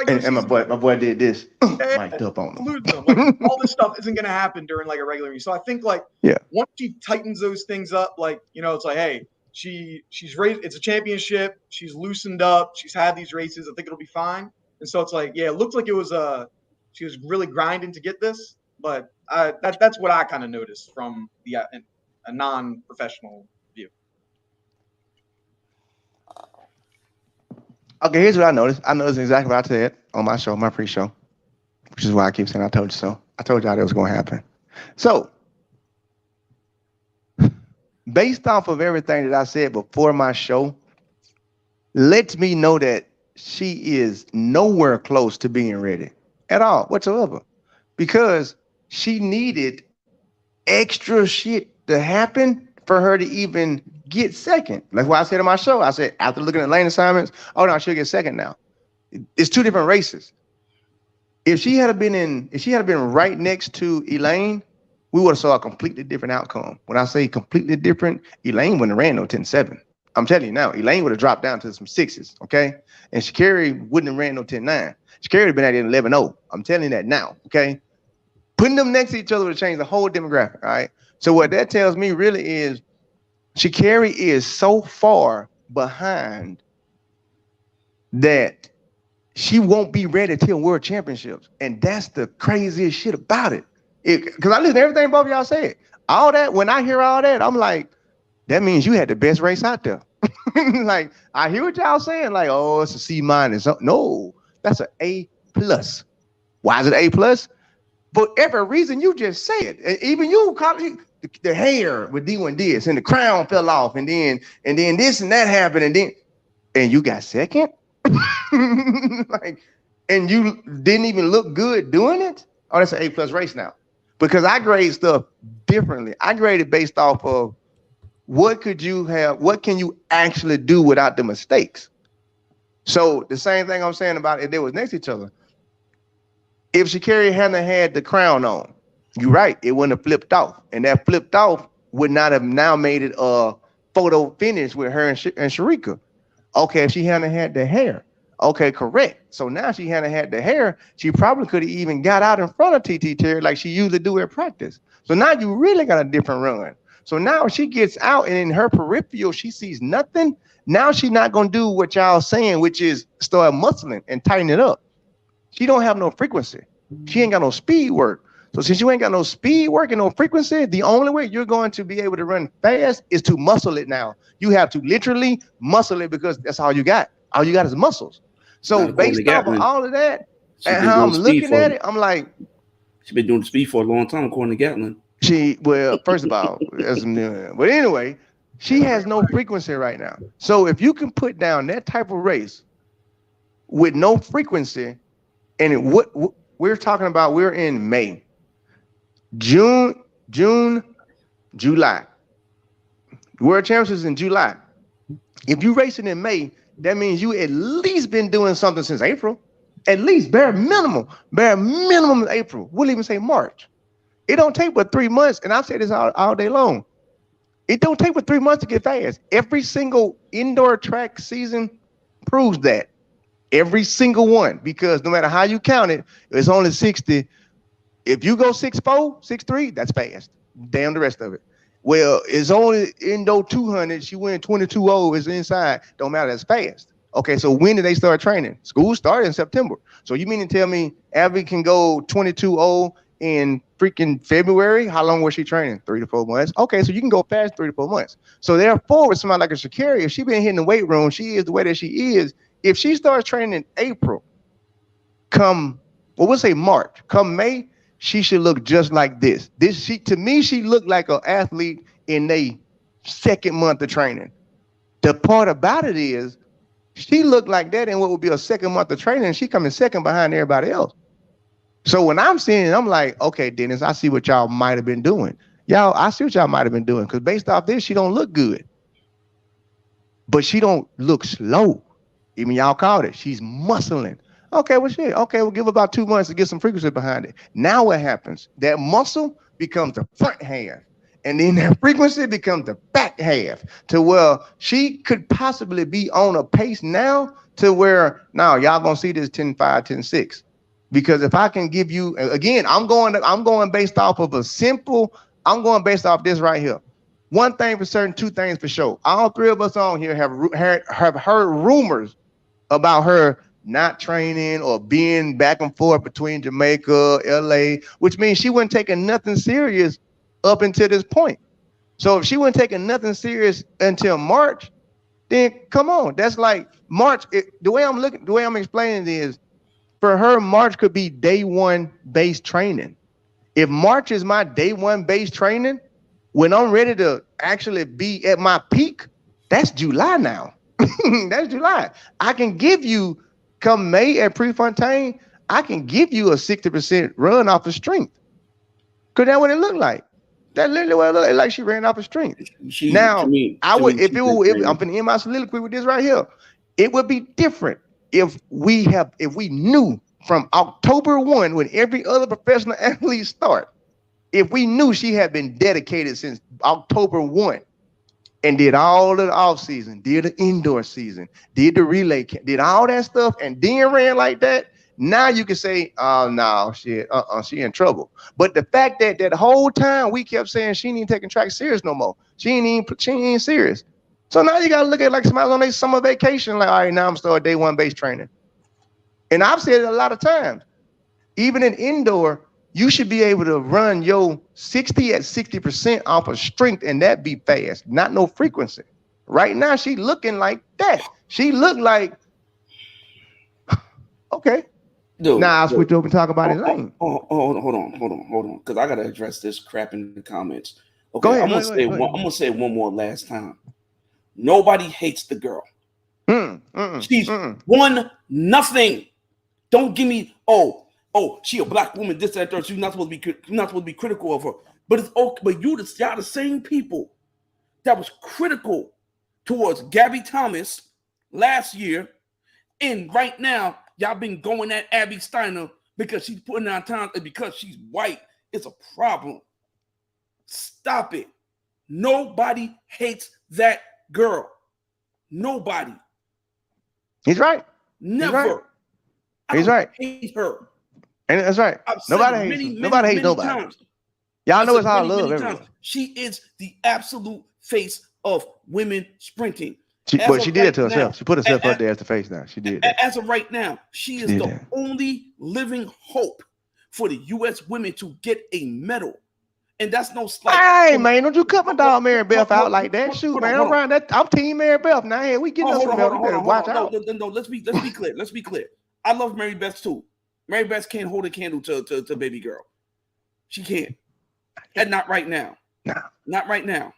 And my boy did this, mic'd up on him. Like, all this stuff isn't gonna happen during like a regular race. So I think like once she tightens those things up, like it's like, hey, she's raised. It's a championship. She's loosened up. She's had these races. I think it'll be fine. And so it's like, yeah, it looked like it was she was really grinding to get this, but that's what I kind of noticed from a non-professional view. Okay, here's what I noticed. I noticed exactly what I said on my show, my pre-show, which is why I keep saying I told you so. I told y'all that was going to happen. So, based off of everything that I said before my show, lets me know that she is nowhere close to being ready at all whatsoever, because she needed extra shit to happen for her to even get second. Like what I said on my show, I said after looking at lane assignments, oh no, she'll get second now. It's 2 different races. If she had been right next to Elaine we would have saw a completely different outcome. When I say completely different, Elaine wouldn't have ran no 10-7. I'm telling you now, Elaine would have dropped down to some 6s, okay? And Sha'Carri wouldn't have ran no 10-9. Sha'Carri would have been at 11-0. I'm telling you that now, okay? Putting them next to each other would change the whole demographic, all right? So what that tells me really is Sha'Carri is so far behind that she won't be ready till World Championships. And that's the craziest shit about it. Because I listen to everything both of y'all said. All that, when I hear all that, I'm like, that means you had the best race out there. Like, I hear what y'all saying, like, oh, it's a C-. No, that's an A+. Why is it A+? For every reason you just said. And even you call it the hair with D1 this, and the crown fell off, and then this and that happened, and you got second? Like, and you didn't even look good doing it? Oh, that's an A+ race now. Because I grade stuff differently. I grade it based off of what can you actually do without the mistakes? So the same thing I'm saying about if they was next to each other. If Sha'Carri hadn't had the crown on, you're right, it wouldn't have flipped off. And that flipped off would not have now made it a photo finish with her and Sharika. Okay, if she hadn't had the hair. Okay, correct. So now she hadn't had the hair, she probably could have even got out in front of TT Terry like she usually do at practice. So now you really got a different run. So now she gets out and in her peripheral, she sees nothing. Now she's not going to do what y'all saying, which is start muscling and tighten it up. She don't have no frequency. She ain't got no speed work. So since you ain't got no speed work and no frequency, the only way you're going to be able to run fast is to muscle it now. You have to literally muscle it because that's all you got. All you got is muscles. So based off of all of that, and how I'm looking at it, I'm like, she's been doing the speed for a long time, according to Gatlin. Well, first of all, but anyway, she has no frequency right now. So if you can put down that type of race with no frequency, and what we're talking about, we're in May, June, July. World Championships in July. If you racing in May, that means you at least been doing something since April. At least bare minimum in April. We'll even say March. It don't take but 3 months, and I've said this all day long. It don't take but 3 months to get fast. Every single indoor track season proves that. Every single one, because no matter how you count it, it's only 60. If you go 6'4", 6'3", that's fast. Damn the rest of it. Well, it's only indoor 200. She went 22-0. It's inside. Don't matter. That's fast. Okay, so when did they start training? School started in September. So you mean to tell me Abby can go 22-0 in freaking February? How long was she training? 3 to 4 months. Okay, so you can go past 3 to 4 months. So therefore, with somebody like a Sha'Carri, if she been hitting the weight room, she is the way that she is. If she starts training in April, we'll say March, come May, she should look just like this. To me, she looked like an athlete in the second month of training. The part about it is, she looked like that in what would be a second month of training, and she coming second behind everybody else. So when I'm seeing it, I'm like, okay, Dennis, I see what y'all might have been doing. I see what y'all might have been doing, because based off this, she don't look good. But she don't look slow. Even y'all called it. She's muscling. Okay, well, shit. Okay, we'll give about 2 months to get some frequency behind it. Now what happens? That muscle becomes the front half. And then that frequency becomes the back half, to where she could possibly be on a pace now to where, now y'all gonna see this 10-5, 10-6. Because if I can give you, again, I'm going based off of I'm going based off this right here. One thing for certain, two things for sure. All three of us on here have heard rumors about her not training or being back and forth between Jamaica, LA, which means she wasn't taking nothing serious up until this point. So if she wasn't taking nothing serious until March, then come on. That's like March. The way I'm explaining it is, for her, March could be day one base training. If March is my day one base training, when I'm ready to actually be at my peak, that's July now. That's July. I can give you, come May at Prefontaine, I can give you a 60% run off of strength. Because that's what it looked like. That's literally what it looked like she ran off of strength. I'm going to end my soliloquy with this right here. It would be different if we knew from October 1, when every other professional athlete start, if we knew she had been dedicated since October 1 and did all of the off season, did the indoor season, did the relay, did all that stuff, and then ran like that, now you can say, oh no, shit, she in trouble. But the fact that that whole time we kept saying she ain't taking track serious no more. She ain't serious. So now you gotta look at like somebody's on their summer vacation, like, all right, now I'm starting day one base training. And I've said it a lot of times, even in indoor, you should be able to run your 60 at 60% off of strength, and that be fast, not no frequency. Right now, she looking like that. She look like, okay. Dude, now I'll switch over and talk about his name. Hold on, because I gotta address this crap in the comments. Okay, Go ahead, I'm gonna say it one more last time. Nobody hates the girl. She's won nothing. Don't give me she a black woman, this, that, third. You're not supposed to be critical of her. But it's okay. But y'all the same people that was critical towards Gabby Thomas last year, and right now y'all been going at Abby Steiner because she's putting out time and because she's white. It's a problem. Stop it. Nobody hates that girl. Nobody. He's right. Never. He's right. Hate her. And that's right. Nobody hates nobody. Times. Y'all know it's how I love everyone. She is the absolute face of women sprinting. But she did it to herself. She put herself up there as the face now. She did that. As of right now, she is the only living hope for the U.S. women to get a medal. And that's no slight. Hey, man, don't you cut my dog Mary Beth out like that. Shoot, man. I'm team Mary Beth. Now, hey, we getting us some medal. Better watch out. No, let's be clear. Let's be clear. I love Mary Beth too. Mary Beth can't hold a candle to baby girl. She can't. And not right now. No. Not right now.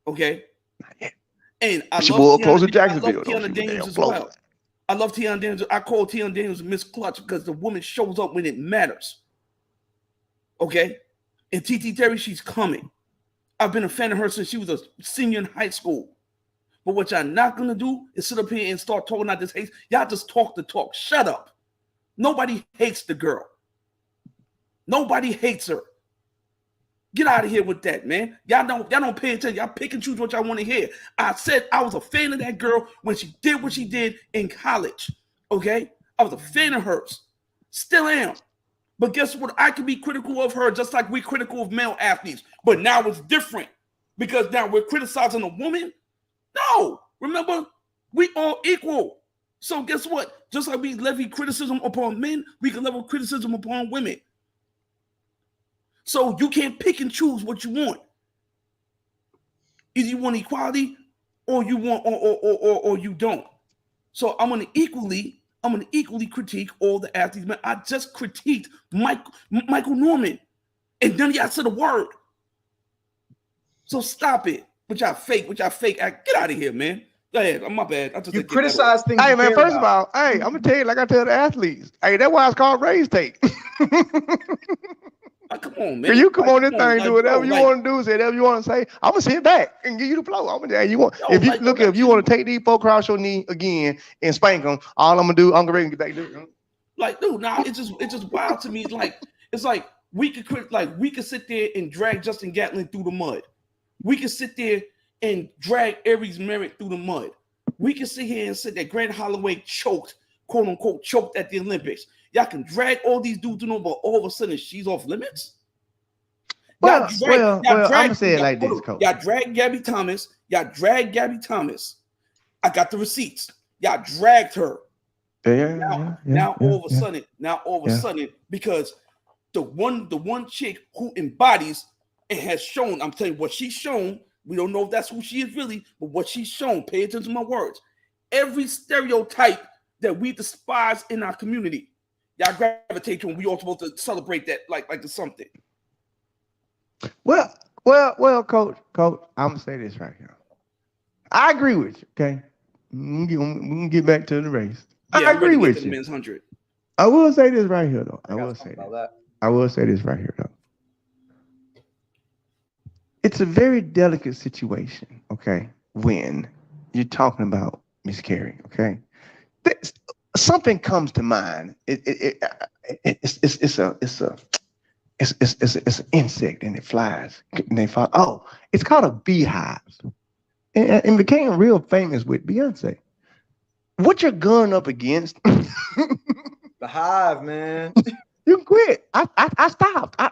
Okay? Not yet. And I she love Tiana Daniels as well. I love Tiana Daniels. I call Tiana Daniels Miss Clutch because the woman shows up when it matters. Okay? And TT Terry, she's coming. I've been a fan of her since she was a senior in high school. But what y'all not going to do is sit up here and start talking about this hate. Y'all just talk the talk. Shut up. Nobody hates the girl. Nobody hates her. Get out of here with that, man. Y'all don't pay attention. Y'all pick and choose what y'all want to hear. I said I was a fan of that girl when she did what she did in college. Okay? I was a fan of hers. Still am. But guess what? I can be critical of her just like we're critical of male athletes. But now it's different because now we're criticizing a woman. No. Remember, we all equal. So guess what? Just like we levy criticism upon men, we can level criticism upon women. So you can't pick and choose what you want. Either you want equality or you want or you don't. So I'm gonna equally critique all the athletes. Man, I just critiqued Michael Norman, and none of y'all said a word. So stop it. Which I fake. Get out of here, man. Go ahead. I'm my bad. You criticize things. Hey, man, first of all, hey, I'm going to tell you like I tell the athletes. Hey, that's why it's called raise tape. Come on, man. You come on this thing, do whatever you want to do, say whatever you want to say. I'm going to sit back and give you the flow. If you want to take these folks across your knee again and spank them, all I'm going to do, I'm going to get back there. Like, dude, nah, it's just wild to me. It's like we could sit there and drag Justin Gatlin through the mud. We could sit there and drag Aries Merritt through the mud. We can sit here and say that Grant Holloway choked, quote unquote, choked at the Olympics. Y'all can drag all these dudes to know, but all of a sudden she's off limits. Well, I'm gonna say it like this, Coach. Y'all drag Gabby Thomas. I got the receipts. Y'all dragged her. Now all of a sudden, because the one chick who embodies and has shown, I'm telling you what she's shown. We don't know if that's who she is really, but what she's shown, pay attention to my words. Every stereotype that we despise in our community, y'all gravitate to, and we all supposed to celebrate that like it's something. Well, Coach, I'm gonna say this right here. I agree with you. Okay, we can get back to the race. Yeah, I agree with you. Men's 100. I will say this right here, though. I will say this right here, though. It's a very delicate situation, okay, when you're talking about Miss Carey, okay? Something comes to mind. It's it's an insect and it flies and they fall. Oh, it's called a beehive, and became real famous with Beyonce. What you're going up against? The hive, man. You quit. I stopped. I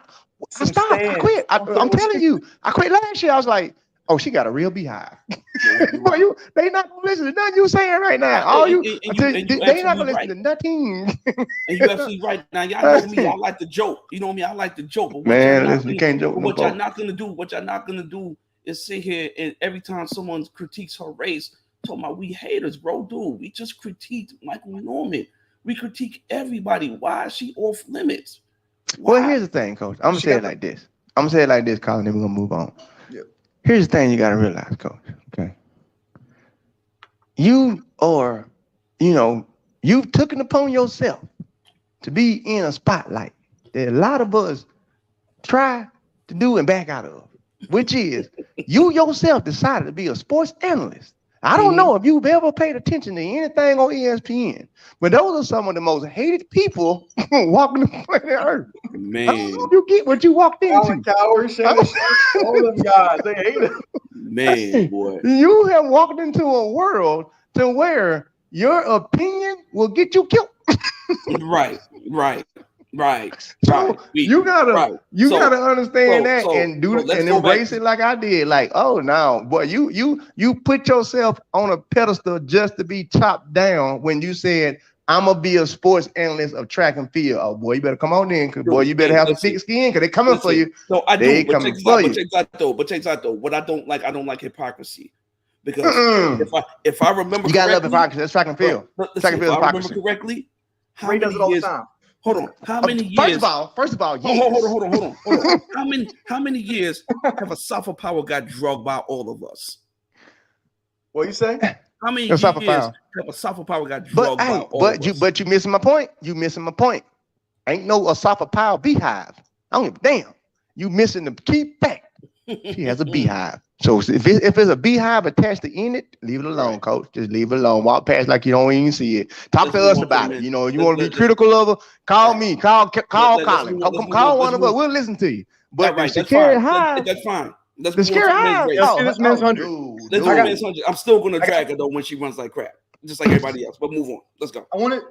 Some stopped. I stands. quit. I'm telling you, I quit last year. I was like, oh, she got a real beehive. Boy, they not gonna listen to nothing you saying right now. All you, they not gonna listen to nothing. And you absolutely right. Now y'all know me. I like to joke. You know me. I like to joke. But man, listen, you can't joke. What y'all not gonna do? What y'all not gonna do is sit here and every time someone critiques her race, talking about we haters, bro. Dude, we just critiqued Michael Norman. We critique everybody. Why is she off limits? Why? Well, here's the thing, Coach. I'm gonna say it like this. Colin, then we're gonna move on. Yep. Here's the thing you gotta realize, Coach. Okay. You are, you've taken upon yourself to be in a spotlight that a lot of us try to do and back out of, which is you yourself decided to be a sports analyst. I don't know if you've ever paid attention to anything on ESPN, but those are some of the most hated people walking the planet Earth. Man, I don't know if you get what you walked into. All them guys, they hate it. Man, boy. You have walked into a world to where your opinion will get you killed. Right. So you gotta understand that and embrace it like I did. Like, oh no, boy, you put yourself on a pedestal just to be chopped down when you said I'm gonna be a sports analyst of track and field. Oh boy, you better come on in, cause boy, you better have a thick skin, cause they coming for you. No, I do. But check that though. What I don't like hypocrisy. Because if I remember, you gotta love hypocrisy. That's track and field. Track and field is hypocrisy. Remember correctly, Ray does it all the time. Hold on. How many years? First of all, yes. Hold on. How many years have a South of Power got drugged by all of us? What you say? How many years have a South of Power got drugged by all of us? But you missing my point. Ain't no a South of Power beehive. I don't give a damn. You missing the key fact. She has a beehive. So if there's a beehive attached to in it, leave it alone, Coach. Just leave it alone. Walk past like you don't even see it. Talk to us about it. You want to be critical of her? Call me. Call Colin. Call one of us. We'll listen to you. But the Sha'Carri hive. That's fine. The Sha'Carri hive. This man's 100. Let's do men's 100. I'm still gonna drag her though when she runs like crap, just like everybody else. But move on. Let's go. I wanted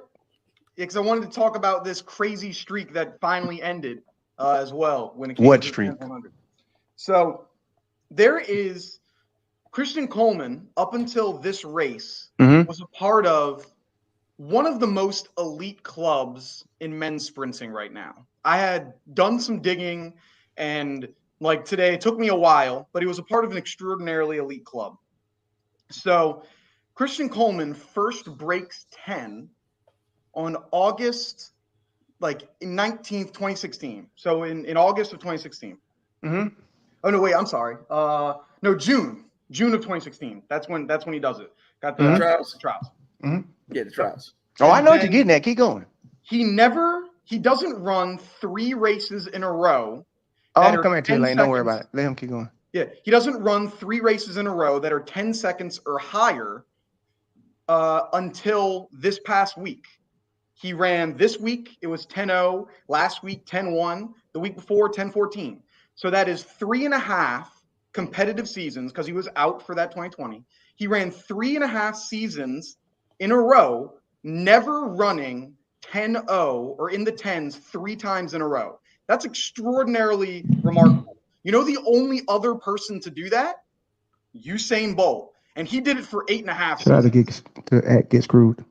to talk about this crazy streak that finally ended as well when it came what to streak? 100. So there is Christian Coleman up until this race was a part of one of the most elite clubs in men's sprinting right now. I had done some digging and like today, it took me a while, but he was a part of an extraordinarily elite club. So Christian Coleman first breaks 10 on August, 19th, 2016. So in August of 2016. Oh no, wait, I'm sorry. No, June of 2016. That's when he does it. Got the trials. Yeah, the trials. Oh, I know what you're getting at. Keep going. He doesn't run 3 races in a row. Oh, I'm coming to you, Lane. Don't worry about it. Let him keep going. Yeah, he doesn't run 3 races in a row that are 10 seconds or higher until this past week. He ran this week, it was 10:0. Last week, 10:1. The week before, 10:14. So that is 3.5 competitive seasons because he was out for that 2020. He ran 3.5 seasons in a row, never running 10:0 or in the 10s 3 times in a row. That's extraordinarily remarkable. You know the only other person to do that? Usain Bolt. And he did it for 8.5 seasons. Try to get screwed.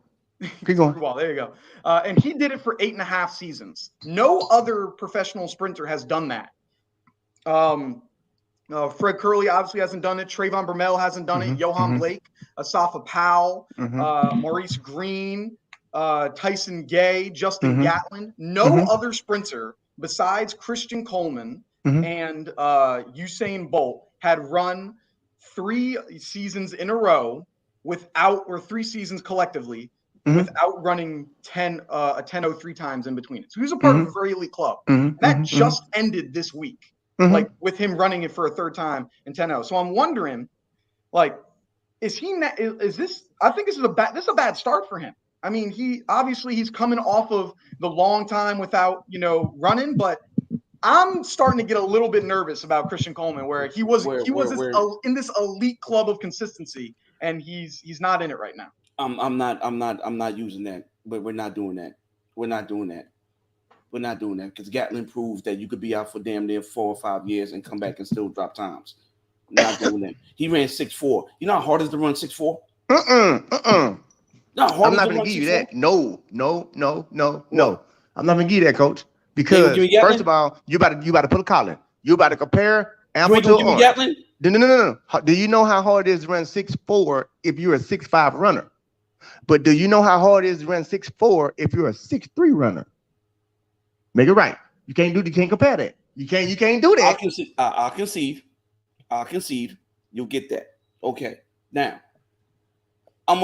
Keep going. Well, there you go. And he did it for 8.5 seasons. No other professional sprinter has done that. Fred Curley obviously hasn't done it. Trayvon Bromell hasn't done it. Johan Blake, Asafa Powell, Maurice Green, Tyson Gay, Justin Gatlin. No other sprinter besides Christian Coleman and Usain Bolt had run 3 seasons in a row or 3 seasons collectively without running a 10:0 3 times in between it. So he was a part of a very elite club. That just ended this week, with him running it for a 3rd time in 10:0. So I'm wondering, is this? I think this is a bad start for him. I mean, he's coming off of the long time without running, but I'm starting to get a little bit nervous about Christian Coleman, where he was in this elite club of consistency, and he's not in it right now. I'm not using that, but we're not doing that. We're not doing that because Gatlin proved that you could be out for damn near 4 or 5 years and come back and still drop times. Not doing that. He ran 6'4". You know how hard it is to run 6'4"? I'm not gonna give you that. No. I'm not gonna give you that, coach. Because first of all, you about to put a collar. You about to compare apple to orange. No. Do you know how hard it is to run 6'4" if you're a 6'5" runner? But do you know how hard it is to run 6'4" if you're a 6'3" runner? Make it right. You can't compare that. You can't do that. I'll concede. You'll get that. Okay. Now, I'm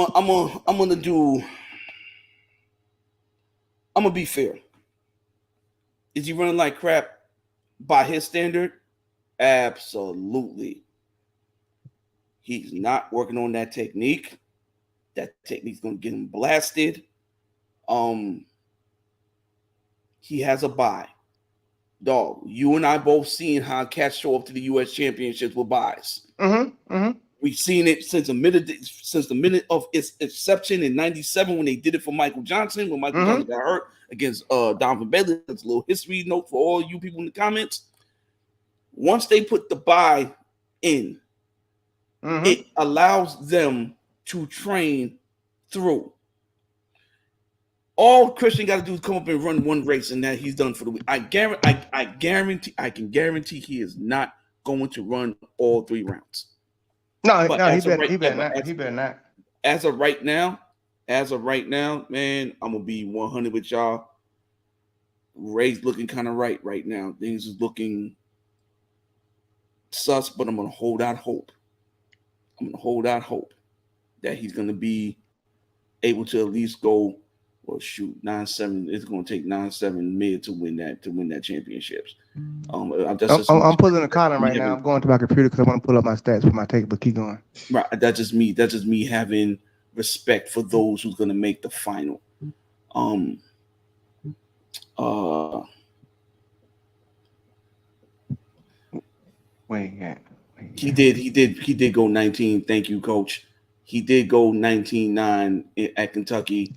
gonna be fair. Is he running like crap by his standard? Absolutely. He's not working on that technique. That technique's gonna get him blasted. He has a bye. Dog, you and I both seen how cats show up to the U.S. championships with buys. We've seen it since the minute of its inception in '97 when they did it for Michael Johnson. When Michael Johnson got hurt against Donovan Bailey. That's a little history note for all you people in the comments. Once they put the bye in, it allows them to train through. All Christian got to do is come up and run one race, and that he's done for the week. I can guarantee he is not going to run all 3 rounds. No, he better not. As of right now, man, I'm gonna be 100 with y'all. Ray's looking kind of right now. Things is looking sus, but I'm gonna hold out hope. That he's gonna be able to at least go. Well, shoot, 9-7. It's going to take 9-7 mid to win that championships. I'm pulling a column right now. I'm going to my computer because I want to pull up my stats for my take. But keep going. Right, that's just me having respect for those who's going to make the final. He did go 19. Thank you, coach. He did go 19-9 at Kentucky.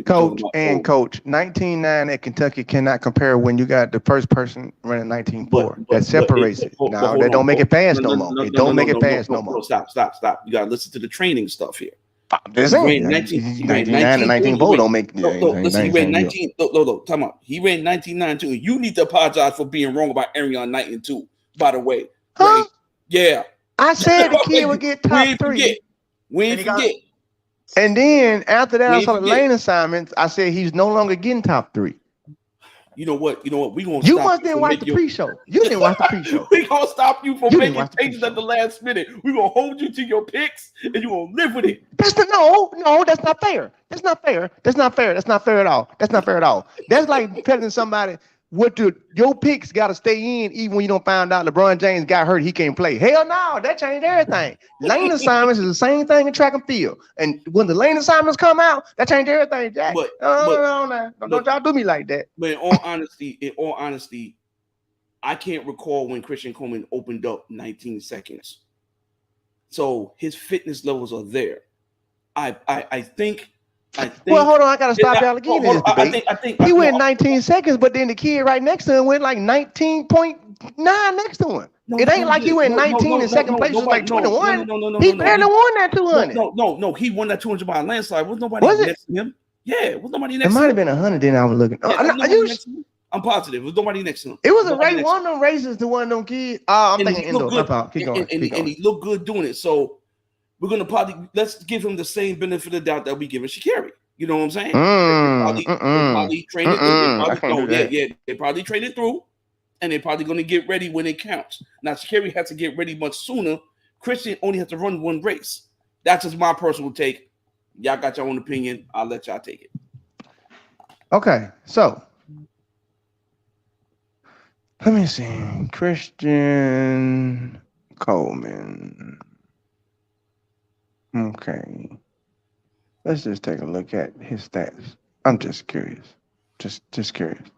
Coach, 19-9 at Kentucky cannot compare when you got the first person running 19-4. That separates it. Now, that don't make it pass no more. It don't make it pass no more. Stop. You got to listen to the training stuff here. I'm just saying. 19-9 and 19-4 don't make. Listen, he ran 19. No, time out. He ran 19-9 too. You need to apologize for being wrong about Arion Knight and 2. By the way, huh? Yeah. I said the kid would get top 3. We ain't forget. And then after that, I saw the lane assignments. I said he's no longer getting top 3. You know what? We gonna. You must didn't watch the pre-show. You didn't watch the pre-show. We gonna stop you from making changes at the last minute. We gonna hold you to your picks, and you gonna live with it. No. That's not fair. That's not fair at all. That's like telling somebody your picks got to stay in even when you don't find out LeBron James got hurt, he can't play. Hell no, that changed everything. Lane assignments is the same thing in track and field. And when the lane assignments come out, that changed everything, Jack. Don't y'all do me like that. But in all honesty, I can't recall when Christian Coleman opened up 19 seconds. So his fitness levels are there. I think. Well, hold on. I gotta stop y'all again in this debate. I think he went 19 seconds, but then the kid right next to him went like 19.9 next to him. It ain't like he went 19 in second place. It was like 21. He barely won that 200. No. He won that 200 by a landslide. Was nobody next to him? Yeah, was nobody next to him? It might have been 100. Then I was looking. I'm positive. There was nobody next to him. It was a race. One of them races to one of them kids. I'm thinking indoor. Keep going. And he looked good doing it. So we're gonna let's give him the same benefit of the doubt that we give Sha'Carri. You know what I'm saying? They probably trained it through. They probably trained it through, and they're probably gonna get ready when it counts. Now Sha'Carri had to get ready much sooner. Christian only had to run one race. That's just my personal take. Y'all got your own opinion. I'll let y'all take it. Okay, so let me see. Christian Coleman. Okay. Let's just take a look at his stats. I'm just curious. Just curious.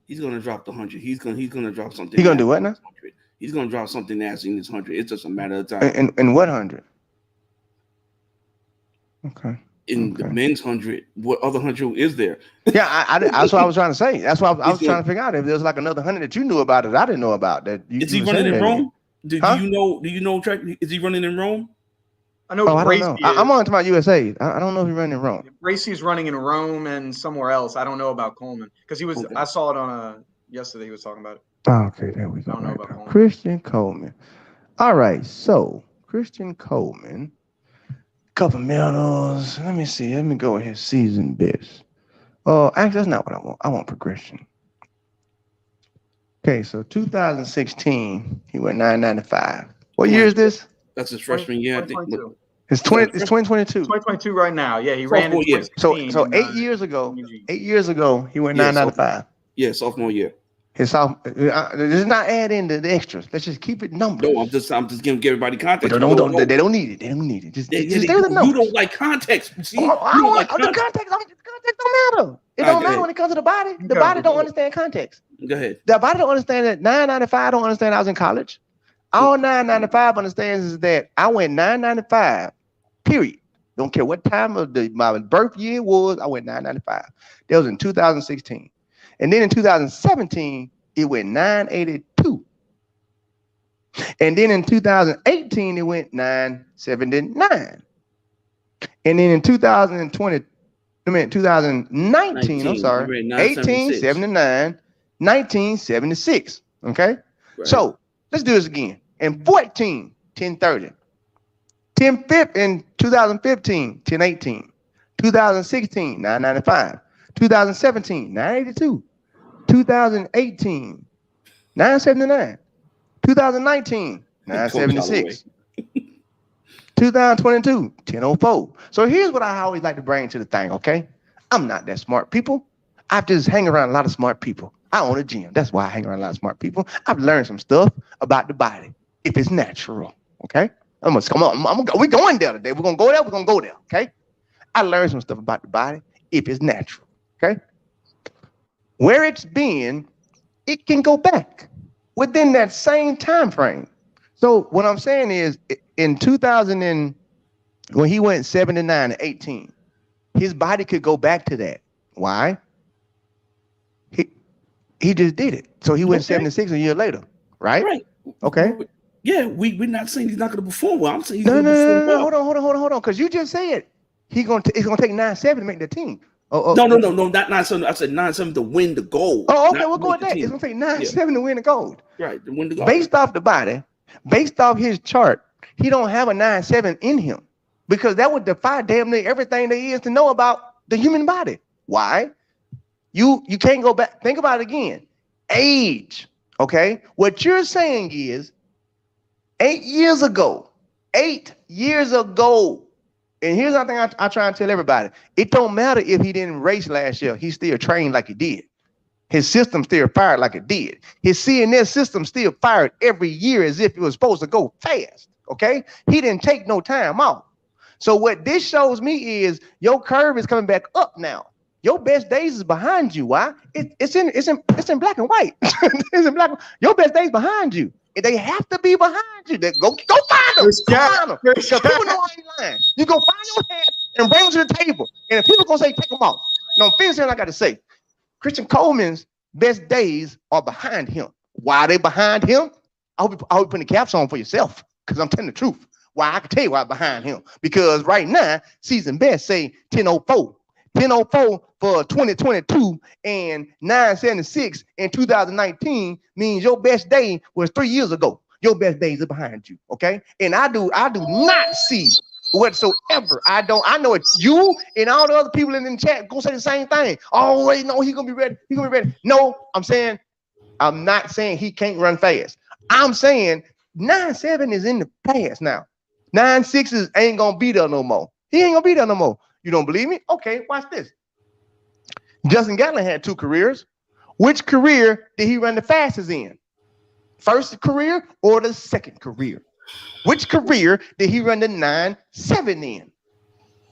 He's gonna drop the 100. He's gonna drop something. He gonna do what now? 100. He's gonna drop something nasty in this 100. It's just a matter of time. And what 100? Okay. In the men's 100, what other 100 is there? Yeah, that's what I was trying to say. That's why I was trying to figure out if there's like another 100 that you knew about that I didn't know about. That is he running in Rome? Do you know? Do you know? Is he running in Rome? I know. I don't know. I'm on to my USA. I don't know if he's running in Rome. Bracey's running in Rome and somewhere else. I don't know about Coleman because he was. Okay. I saw it on yesterday. He was talking about it. Oh, okay, there we go. I don't know about Coleman. Christian Coleman. All right, so Christian Coleman, couple medals. Let me see. Let me go with his season best. Oh, actually, that's not what I want. I want progression. Okay, so 2016, he went 995. What year is this? That's his freshman year. I think. It's 2022. 2022 right now. Yeah, he ran in 2016. So 8 years ago. 8 years ago, he went 995. Yeah, sophomore year. His sophomore. Let's not add in the extras. Let's just keep it numbers. No, I'm just giving everybody context. They don't need it. They don't need it. Just stay with the numbers. You don't like context. See? The context don't matter. It don't matter when it comes to the body. The body don't understand context. Go ahead. The body don't understand that 995 don't understand I was in college. All 995 understands is that I went 995, period. Don't care what time of my birth year was, I went 995. That was in 2016. And then in 2017, it went 982. And then in 2018, it went 979. And then in 2019, 1879, 1976. Okay? Right. So let's do this again. In 14, 1030. 10-5 in 2015, 1018. 2016, 995. 2017, 982. 2018, 979. 2019, 976. 2022, 1004. So here's what I always like to bring to the thing, okay? I'm not that smart, people. I just hang around a lot of smart people. I own a gym. That's why I hang around a lot of smart people. I've learned some stuff about the body, if it's natural, okay? We're going there today. We're going to go there, okay? I learned some stuff about the body, if it's natural, okay? Where it's been, it can go back within that same time frame. So what I'm saying is, in 2000 when he went 79 to 18, his body could go back to that. Why? He just did it. So he went 76 a year later, right? Right. Okay. Yeah, we're not saying he's not going to perform well. I'm saying he's no. Well. Hold on. Because you just said it's going to take 9-7 to make the team. No, not 9-7. I said 9-7 to win the gold. Oh, okay, we'll go with that. It's going to take 9-7 to win the gold. Right, to win the gold. Based off the body, based off his chart, he don't have a 9-7 in him because that would defy damn near everything there is to know about the human body. Why? You can't go back. Think about it again. Age, okay? What you're saying is 8 years ago, and here's the thing I try and tell everybody. It don't matter if he didn't race last year. He still trained like he did. His system still fired like it did. His CNS system still fired every year as if it was supposed to go fast, okay? He didn't take no time off. So what this shows me is your curve is coming back up now. Your best days is behind you. Why? It's in black and white. It's in black. Your best days behind you. They have to be behind you. Go find them. Because people know I ain't lying. You go find your hat and bring them to the table. And if people gonna say take them off, no, finish what I got to say. Christian Coleman's best days are behind him. Why are they behind him? I hope you're putting the caps on for yourself, because I'm telling the truth. Why? I can tell you why behind him. Because right now, season best say 1004. 1004 for 2022 and 976 in 2019 means your best day was 3 years ago. Your best days are behind you, okay? And I do not see whatsoever. I know it's you and all the other people in the chat gonna say the same thing. Oh, wait, no, he's gonna be ready. He's gonna be ready. No, I'm not saying he can't run fast. I'm saying 9-7 is in the past now. 9-6 ain't gonna be there no more. He ain't gonna be there no more. You don't believe me? Okay, watch this. Justin Gatlin had 2 careers. Which career did he run the fastest in? First career or the second career? Which career did he run the 9-7 in?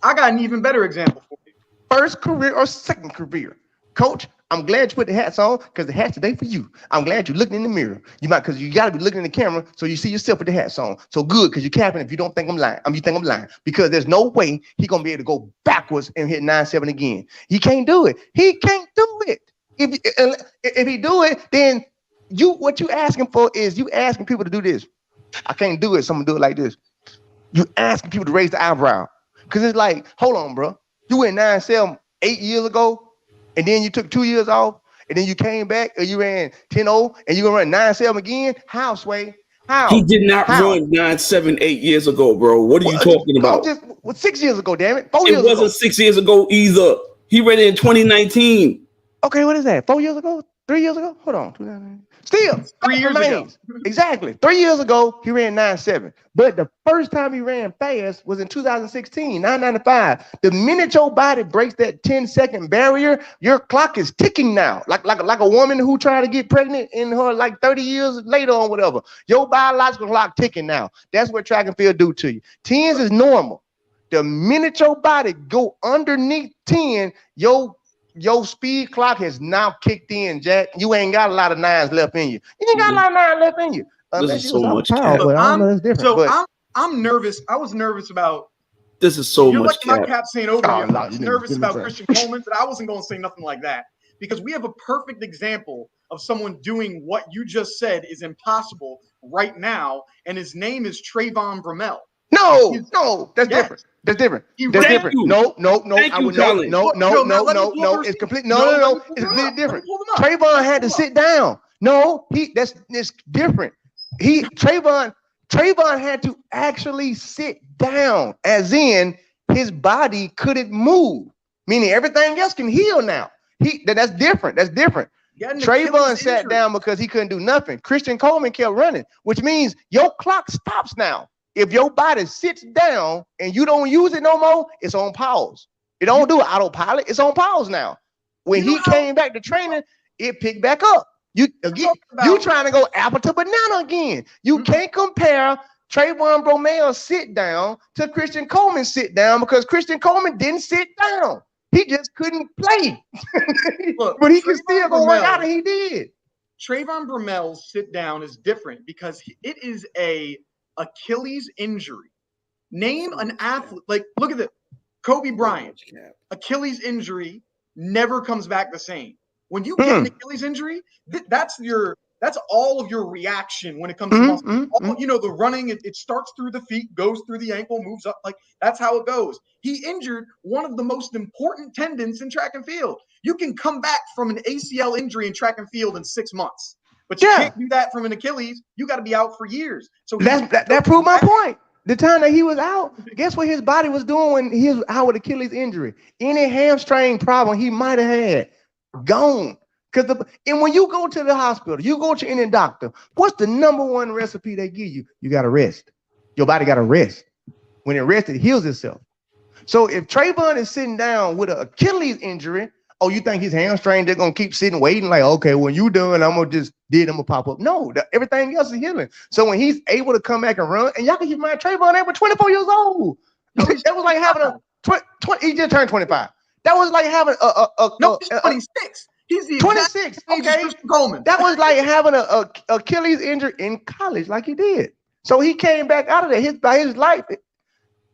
I got an even better example for you. First career or second career? Coach, I'm glad you put the hats on because the hat's today for you. I'm glad you're looking in the mirror. You might because you got to be looking in the camera so you see yourself with the hats on. So good because you're capping if you don't think I'm lying. You think I'm lying because there's no way he gonna be able to go backwards and hit 9-7 again. He can't do it. He can't do it. If he do it, then what you asking for is you asking people to do this. I can't do it, so I'm gonna do it like this. You asking people to raise the eyebrow because it's like, hold on, bro. You went 9-7 8 years ago, and then you took 2 years off, and then you came back, and you ran 10-0, and you're gonna run 9-7 again. How, Sway? How? He did not run 9-7 8 years ago, bro. What are you talking about? 6 years ago, damn it. 4 years ago. It wasn't 6 years ago either. He ran it in 2019. Okay, what is that? 4 years ago? 3 years ago? Hold on. Still, 3 years ago. Exactly. 3 years ago, he ran 9-7. But the first time he ran fast was in 2016, 9:95. The minute your body breaks that 10-second barrier, your clock is ticking now. Like a woman who tried to get pregnant in her like 30 years later or whatever. Your biological clock ticking now. That's what track and field do to you. 10s is normal. The minute your body go underneath 10, your speed clock has now kicked in, Jack. You ain't got a lot of 9s left in you. You ain't got a lot of 9 left in you. This is so much power, but I don't know, it's different. So but I'm nervous. I was nervous about. This is so You're much like my cap saying over here. I was you nervous about Christian Coleman, but I wasn't going to say nothing like that because we have a perfect example of someone doing what you just said is impossible right now, and his name is Trayvon Bromell. No, that's different. That's different. That's different. No. I would no. It's complete. No. It's completely different. Trayvon had to sit down. No, it's different. Trayvon had to actually sit down, as in his body couldn't move, meaning everything else can heal now. That's different. That's different. Trayvon sat down because he couldn't do nothing. Christian Coleman kept running, which means your clock stops now. If your body sits down and you don't use it no more, it's on pause. It don't do autopilot. It's on pause now. When he came back to training, it picked back up. You trying to go apple to banana again. You can't compare Trayvon Bromell sit down to Christian Coleman sit down because Christian Coleman didn't sit down. He just couldn't play. Look, but he can still go work out, and he did. Trayvon Bromell's sit down is different because it is a Achilles injury. Name an athlete. Like, look at this. Kobe Bryant. Achilles injury never comes back the same. When you get an Achilles injury, that's all of your reaction when it comes to muscle. The running, it starts through the feet, goes through the ankle, moves up. Like, that's how it goes. He injured one of the most important tendons in track and field. You can come back from an ACL injury in track and field in 6 months. But you can't do that from an Achilles. You got to be out for years. So that proved my point. The time that he was out, guess what his body was doing when he was out with Achilles injury? Any hamstring problem he might have had, gone. And when you go to the hospital, you go to any doctor, what's the number one recipe they give you? You got to rest. Your body got to rest. When it rests, it heals itself. So if Trayvon is sitting down with an Achilles injury, oh, you think his hamstring, they're going to keep sitting waiting like, okay, when you done, I'm going to pop up. No, everything else is healing. So when he's able to come back and run, and y'all can keep in mind, Trayvon, they were 24 years old. That was like having he just turned 25. That was like having he's 26. He's the 26. Okay. That was like having a Achilles injury in college like he did. So he came back out of there by his life.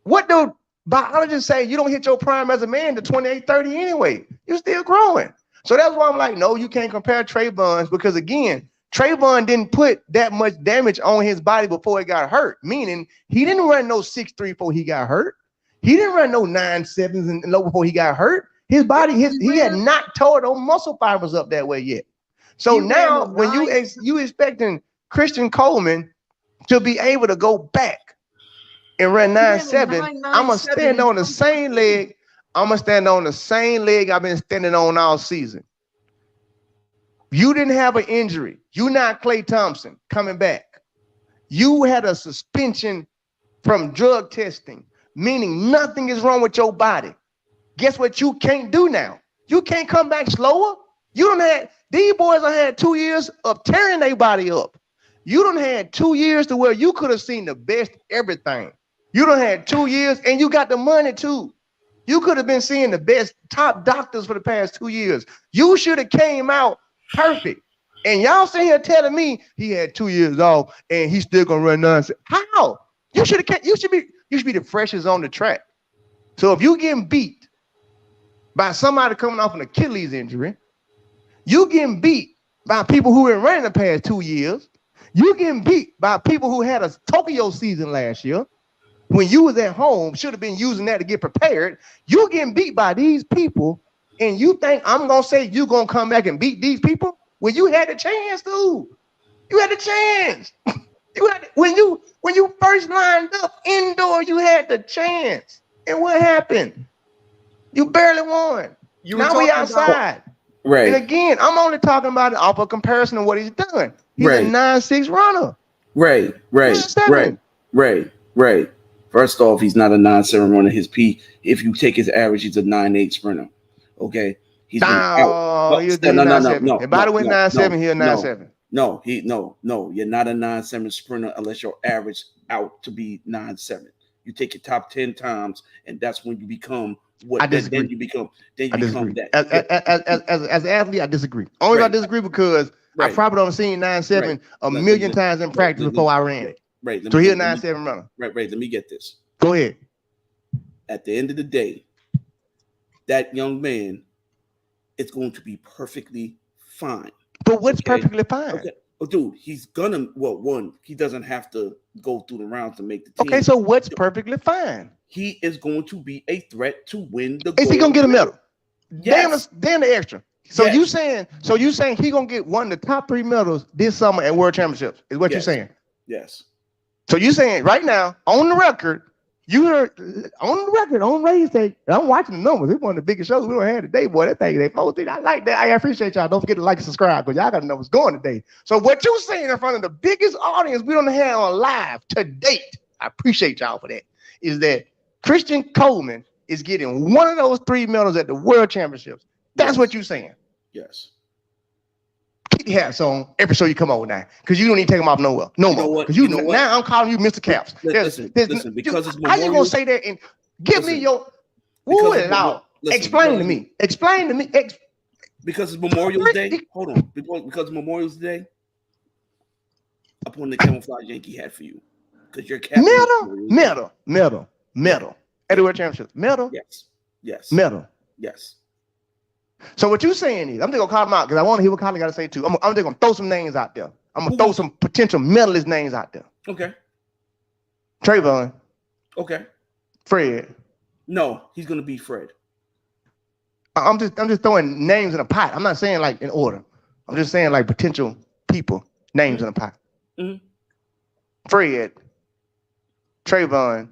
What do biologists say? You don't hit your prime as a man to 28, 30 anyway. You're still growing. So that's why I'm like, no, you can't compare Trayvon's because, again, Trayvon didn't put that much damage on his body before he got hurt, meaning he didn't run no 6'3" before he got hurt. He didn't run no 9.7s and low before he got hurt. His body, he had not tore those muscle fibers up that way yet. So now when you expecting Christian Coleman to be able to go back and run 9.7, I'm going to stand on the same leg. I'm going to stand on the same leg I've been standing on all season. You didn't have an injury. You not Klay Thompson coming back. You had a suspension from drug testing, meaning nothing is wrong with your body. Guess what you can't do now? You can't come back slower. These boys have had 2 years of tearing their body up. You done had 2 years to where you could have seen the best everything. You done had 2 years and you got the money too. You could have been seeing the best top doctors for the past 2 years. You should have came out perfect. And y'all sitting here telling me he had 2 years off and he's still gonna run nonsense. How? You should be the freshest on the track. So if you getting beat by somebody coming off an Achilles injury, you getting beat by people who been running the past 2 years, you getting beat by people who had a Tokyo season last year. When you was at home, should have been using that to get prepared. You getting beat by these people, and you think I'm gonna say you gonna come back and beat these people when you had the chance to? You had the chance. When you first lined up indoor, you had the chance. And what happened? You barely won. Now we outside. Right. And again, I'm only talking about it off a comparison of what he's done. He's a 9.6 runner. Right. 9.7. First off, he's not a 9.7 runner. His peak, if you take his average, he's a 9.8 sprinter. Okay. He's no. And by the way, 9.7, he's a 9.7. No, you're not a 9.7 sprinter unless your average out to be 9.7. You take your top 10 times, and that's when you become what. I disagree. Then you become that. As an athlete, I disagree. Only I disagree because I probably don't seen 9.7 a million times in practice before I ran it. Right. So he's a 9.7 runner. Right. Let me get this. Go ahead. At the end of the day, that young man is going to be perfectly fine. But what's perfectly fine? Okay. Oh, dude, he's gonna. Well, one, he doesn't have to go through the rounds to make the team. Okay, so what's perfectly fine? He is going to be a threat to win the. Is he gonna get a medal? Yes. Damn the extra. So you saying he gonna get one of the top 3 medals this summer at World Championships? Is what you're saying? Yes. So you saying right now on the record, you heard on the record on radio station. I'm watching the numbers. It's one of the biggest shows we don't have today, boy. That thing they posted. I like that. I appreciate y'all. Don't forget to like and subscribe because y'all got to know what's going today. So what you saying in front of the biggest audience we don't have on live to date, I appreciate y'all for that, is that Christian Coleman is getting one of those 3 medals at the World Championships. That's what you're saying. Yes. Keep your hats on every show you come over now, because you don't need to take them off nowhere. No more. Because now I'm calling you Mr. Caps. Listen, because it's how you gonna say that and give me your explain to me. Because it's Memorial Day. Hold on. Because it's Memorial Day, I put on the camouflage Yankee hat for you. Because you're captain. Medal. At the World Championships. Medal. Yes. Medal. Yes. So what you saying is, I'm just gonna call them out because I want to hear what Colin got to say too. I'm just gonna throw some names out there. I'm gonna throw some potential medalist names out there. Okay. Trayvon. Okay. Fred. No, he's gonna be Fred. I'm just throwing names in a pot. I'm not saying like in order. I'm just saying like potential people names in a pot. Mm-hmm. Fred. Trayvon.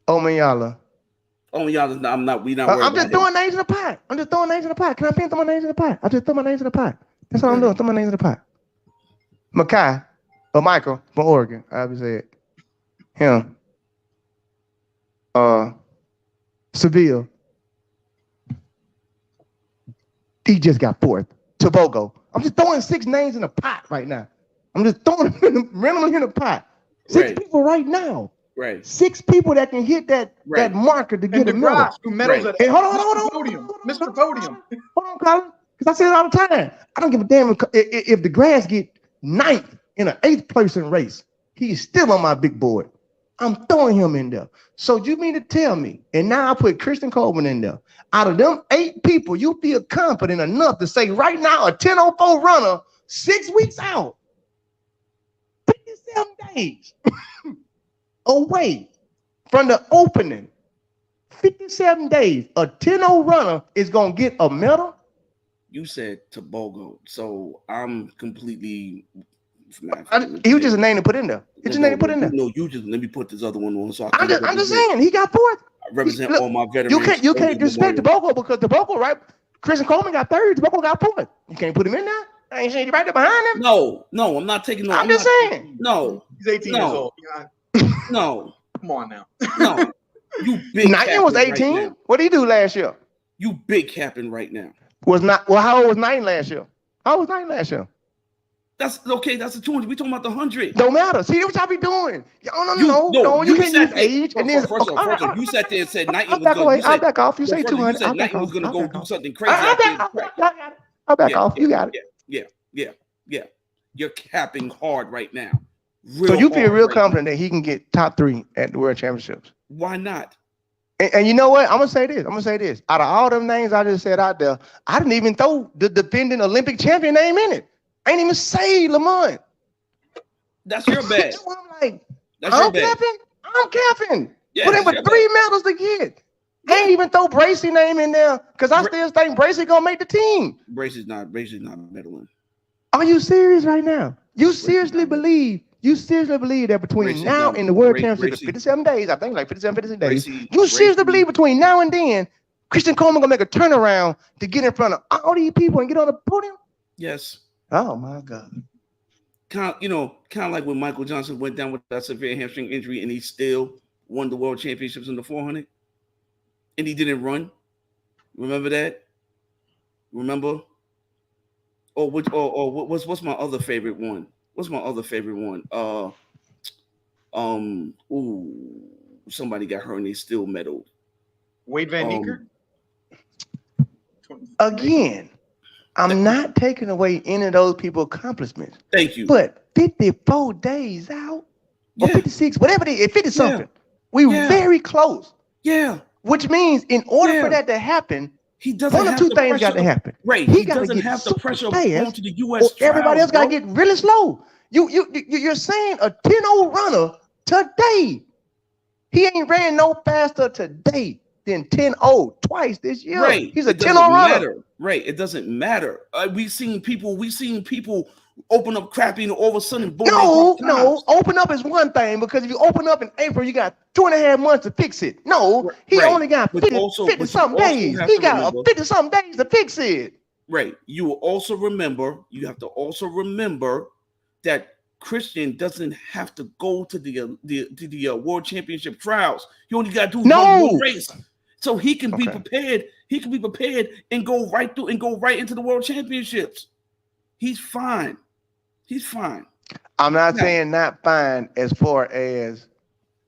Omayala. Oh, y'all, I'm not. We not. I'm just throwing names in the pot. Can I throw my names in the pot? I just throw my names in the pot. That's all I'm doing. Throw my names in the pot. Michael from Oregon. I would say it. Him. Seville. He just got 4th. Tobago. I'm just throwing 6 names in the pot right now. I'm just throwing them randomly in the pot. 6 people right now. Right. 6 people that can hit that marker to get a medal. Hey, hold on. Mr. Podium. Hold on, Colin. Because I say it all the time. I don't give a damn if the grass get 9th in an 8th person race. He's still on my big board. I'm throwing him in there. So you mean to tell me, and now I put Christian Coleman in there. Out of them 8 people, you feel confident enough to say right now a 10:04 runner 6 weeks out, 57 days. Away from the opening, 57 days, a 10-0 runner is going to get a medal? You said Tobago, so I'm completely... He was just a name to put in there. No, you just let me put this other one on. So I'm just saying, he got 4th. I represent all my veterans. You can't disrespect Tobago because Tobago, right? Christian Coleman got 3rd, Tobago got 4th. You can't put him in there. I ain't saying you right there behind him. No, I'm not taking no. I'm just saying. No. He's 18 years old. No. Come on now. No. You big. Knighton was 18. Right, what did he do last year? You big capping right now. How old was Knighton last year? That's okay. That's the 200. We talking about the 100. Don't matter. See what y'all be doing. No. You can't use age. And then first off, you sat there and said Knighton was back going. away. I'll back off. You say 200. You said Knighton was going to go do something crazy. I'll back off. You got it. Yeah. You're capping hard right now. So you feel real confident that he can get top 3 at the World Championships? Why not? And you know what? I'm gonna say this. Out of all them names I just said out there, I didn't even throw the defending Olympic champion name in it. I ain't even say Lamont. That's your bad. I'm like, I'm capping. Yeah, but there were 3 medals to get. I ain't even throw Bracey name in there because I still think Bracey gonna make the team. Bracey's not medaling. Are you serious right now? You seriously believe that between now and the World Championship, 57 days, I think like 57 days, you seriously believe between now and then, Christian Coleman gonna make a turnaround to get in front of all these people and get on the podium? Yes. Oh my God. Kind of like when Michael Johnson went down with that severe hamstring injury and he still won the World Championships in the 400, and he didn't run. Remember that? Remember? What's my other favorite one? Somebody got hurt and they still medaled. Wade Van Niekerk? Again, I'm not taking away any of those people's accomplishments. Thank you. But 54 days out, or 56, whatever it is, 50 something. We very close. Yeah. Which means in order for that to happen, he doesn't one of 2 things got to happen. Right. He doesn't have the pressure of going to the U.S. Or everybody else got to get really slow. You're saying a 10-0 runner today. He ain't ran no faster today than 10-0 twice this year. Right. He's a 10-0 runner. Right. It doesn't matter. We've seen people open up crappy and all of a sudden boom. No. Open up is one thing because if you open up in April, you got 2.5 months to fix it. No, he only got 50 something days. He got 50 something days to fix it. Right. You will also remember, that Christian doesn't have to go to the World Championship trials. He only got to do one race. So he can be prepared. He can be prepared and go right through and go right into the World Championships. He's fine. I'm not saying not fine as far as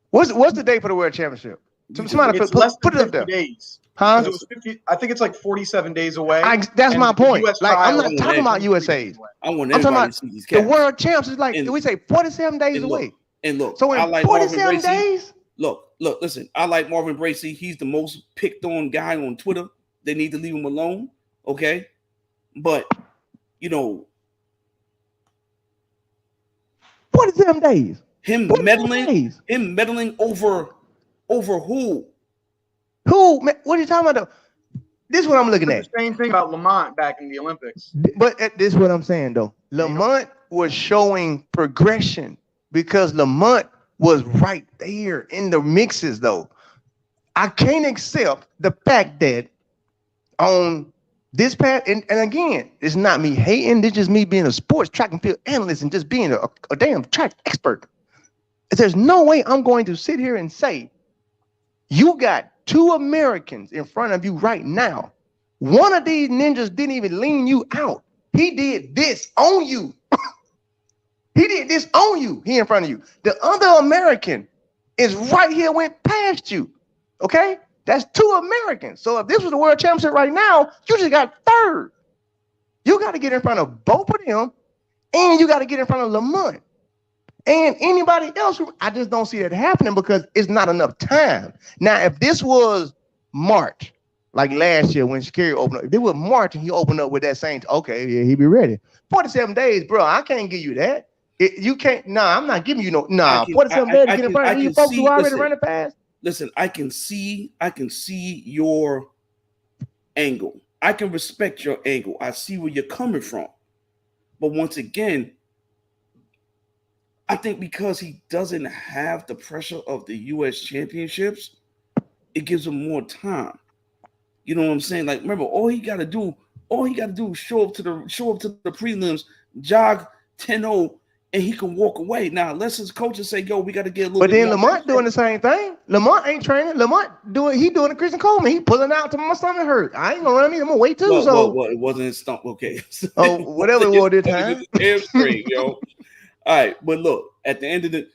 what's the date for the World Championship? Somebody put it up there. Days. Huh? It was 50, I think it's like 47 days away. That's my point. Like I'm not talking about USA's. I'm talking about the World Champs is like we say 47 days away. And look, so in 47 days. Look, listen, I like Marvin Bracey. He's the most picked on guy on Twitter. They need to leave him alone. Okay. But 47 days. Him meddling over who? Who? What are you talking about? This is what I'm looking at. The same thing about Lamont back in the Olympics. But this is what I'm saying, though. Lamont was showing progression because Lamont was right there in the mixes, though. I can't accept the fact that on this path, and again, it's not me hating. It's just me being a sports track and field analyst and just being a damn track expert. There's no way I'm going to sit here and say, you got 2 Americans in front of you right now. One of these ninjas didn't even lean you out. He did this on you. He did this on you. He in front of you. The other American is right here, went past you. Okay? That's 2 Americans. So if this was the World Championship right now, you just got 3rd. You got to get in front of both of them, and you got to get in front of Lamont. And anybody else, I just don't see that happening because it's not enough time. Now, if this was March, like last year when Sha'Carri opened up, if it was March and he opened up with that same, okay, yeah, he'd be ready. 47 days, bro, I can't give you that. You can't, I'm not giving you 47 days to get in front of these folks who already running fast. Listen, I can see your angle. I can respect your angle. I see where you're coming from. But once again, I think because he doesn't have the pressure of the U.S. championships, it gives him more time. You know what I'm saying? Like, remember, all he got to do is show up to the prelims, jog 10-0, and he can walk away. Now, unless his coaches say, "Yo, we got to get a little." But bit then more Lamont doing the same thing. Lamont ain't training. Lamont doing the Christian Coleman. He pulling out till my stomach hurt. I ain't gonna run me. I'm gonna wait too. Well, it wasn't his stump. Okay. Oh, whatever it was this time. Hamstring, yo. All right, but look, at the end of the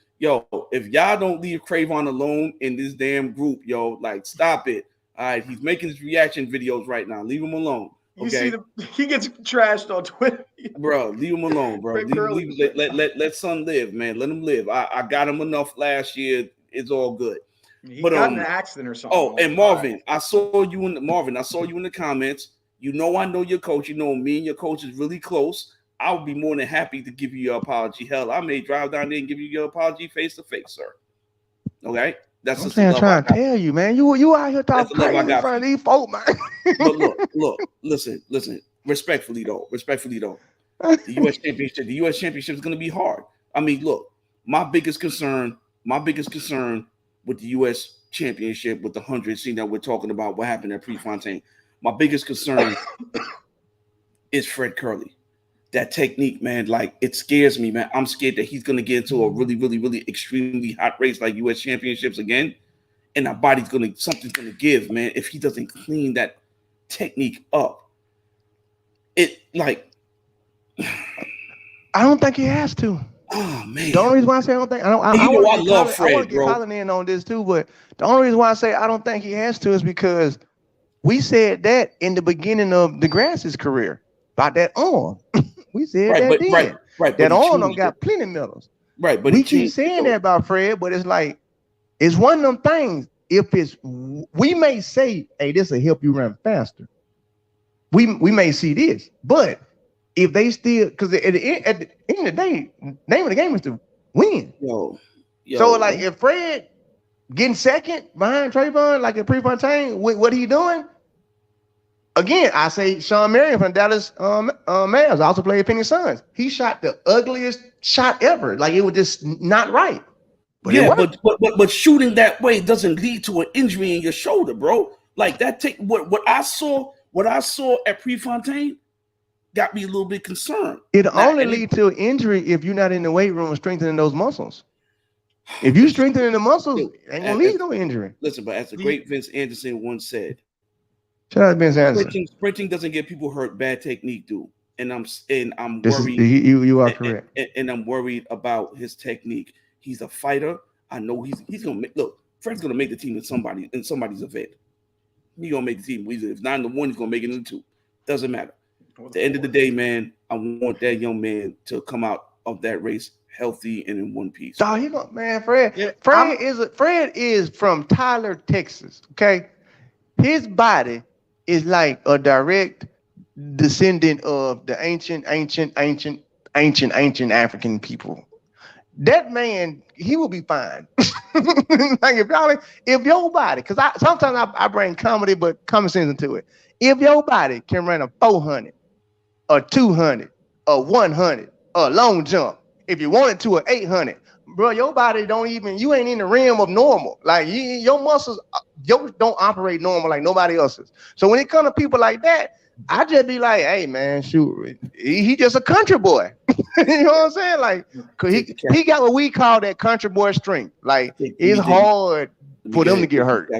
if y'all don't leave Cravon alone in this damn group, like stop it. All right, he's making his reaction videos right now. Leave him alone. Okay? You see, he gets trashed on Twitter. Bro, leave him alone, bro. Let son live, man. Let him live. I got him enough last year. It's all good. He got in an accident or something. Oh, and Marvin, I saw you in the comments. I know your coach. You know me and your coach is really close. I would be more than happy to give you your apology. Hell, I may drive down there and give you your apology face to face, sir. Okay? That's what I'm trying to tell you, man. You out here talking crazy in front of these folk, man. But look, listen. Respectfully though, the U.S. Championship is going to be hard. I mean, look, my biggest concern with the U.S. Championship with the 100, seeing that we're talking about what happened at Prefontaine, my biggest concern is Fred Curley. That technique, man, like it scares me, man. I'm scared that he's gonna get into a really, really, really extremely hot race like U.S. Championships again, and our body's something's gonna give, man. If he doesn't clean that technique up, it like I don't think he has to. Oh man, the only reason why I say I don't think I love Fred. I want to get Colin in on this too, but the only reason why I say I don't think he has to is because we said that in the beginning of DeGrasse's career about that arm. We said that then. Right. That arm got plenty of medals. Right, but we keep saying that about Fred, but it's like it's one of them things. If we may say, "Hey, this will help you run faster." We may see this, but if they still, because at the end of the day, name of the game is to win. Yo, so like if Fred getting second behind Trayvon, like at Prefontaine, what he doing? Again, I say Sean Marion from Dallas Mavs also played Phoenix Suns. He shot the ugliest shot ever. Like it was just not right. But but shooting that way doesn't lead to an injury in your shoulder, bro. Like that what I saw at Prefontaine got me a little bit concerned. It'll only lead to an injury if you're not in the weight room strengthening those muscles. If you strengthening the muscles, ain't gonna lead to no injury. Listen, but as the great Vince Anderson once said, shout out Vince Anderson. Sprinting doesn't get people hurt. Bad technique do, and I'm worried. You are correct. And I'm worried about his technique. He's a fighter. I know he's gonna look. Fred's gonna make the team in somebody's event. He's gonna make the team. If not in the one, he's gonna make it in the two. Doesn't matter. At the end of the day, man, I want that young man to come out of that race healthy and in one piece. Oh, Fred. Yeah, Fred is from Tyler, Texas. Okay, his body is like a direct descendant of the ancient African people. That man, he will be fine. Like if your body, because sometimes I bring comedy, but common sense into it. If your body can run a 400, a 200, a 100, a long jump, if you wanted to, a 800, bro, your body you ain't in the realm of normal. Like your muscles, don't operate normal like nobody else's. So when it comes to people like that, I just be like, hey man, shoot, he just a country boy. You know what I'm saying? Like, cause he got what we call that country boy strength. Like it's hard for them to get hurt.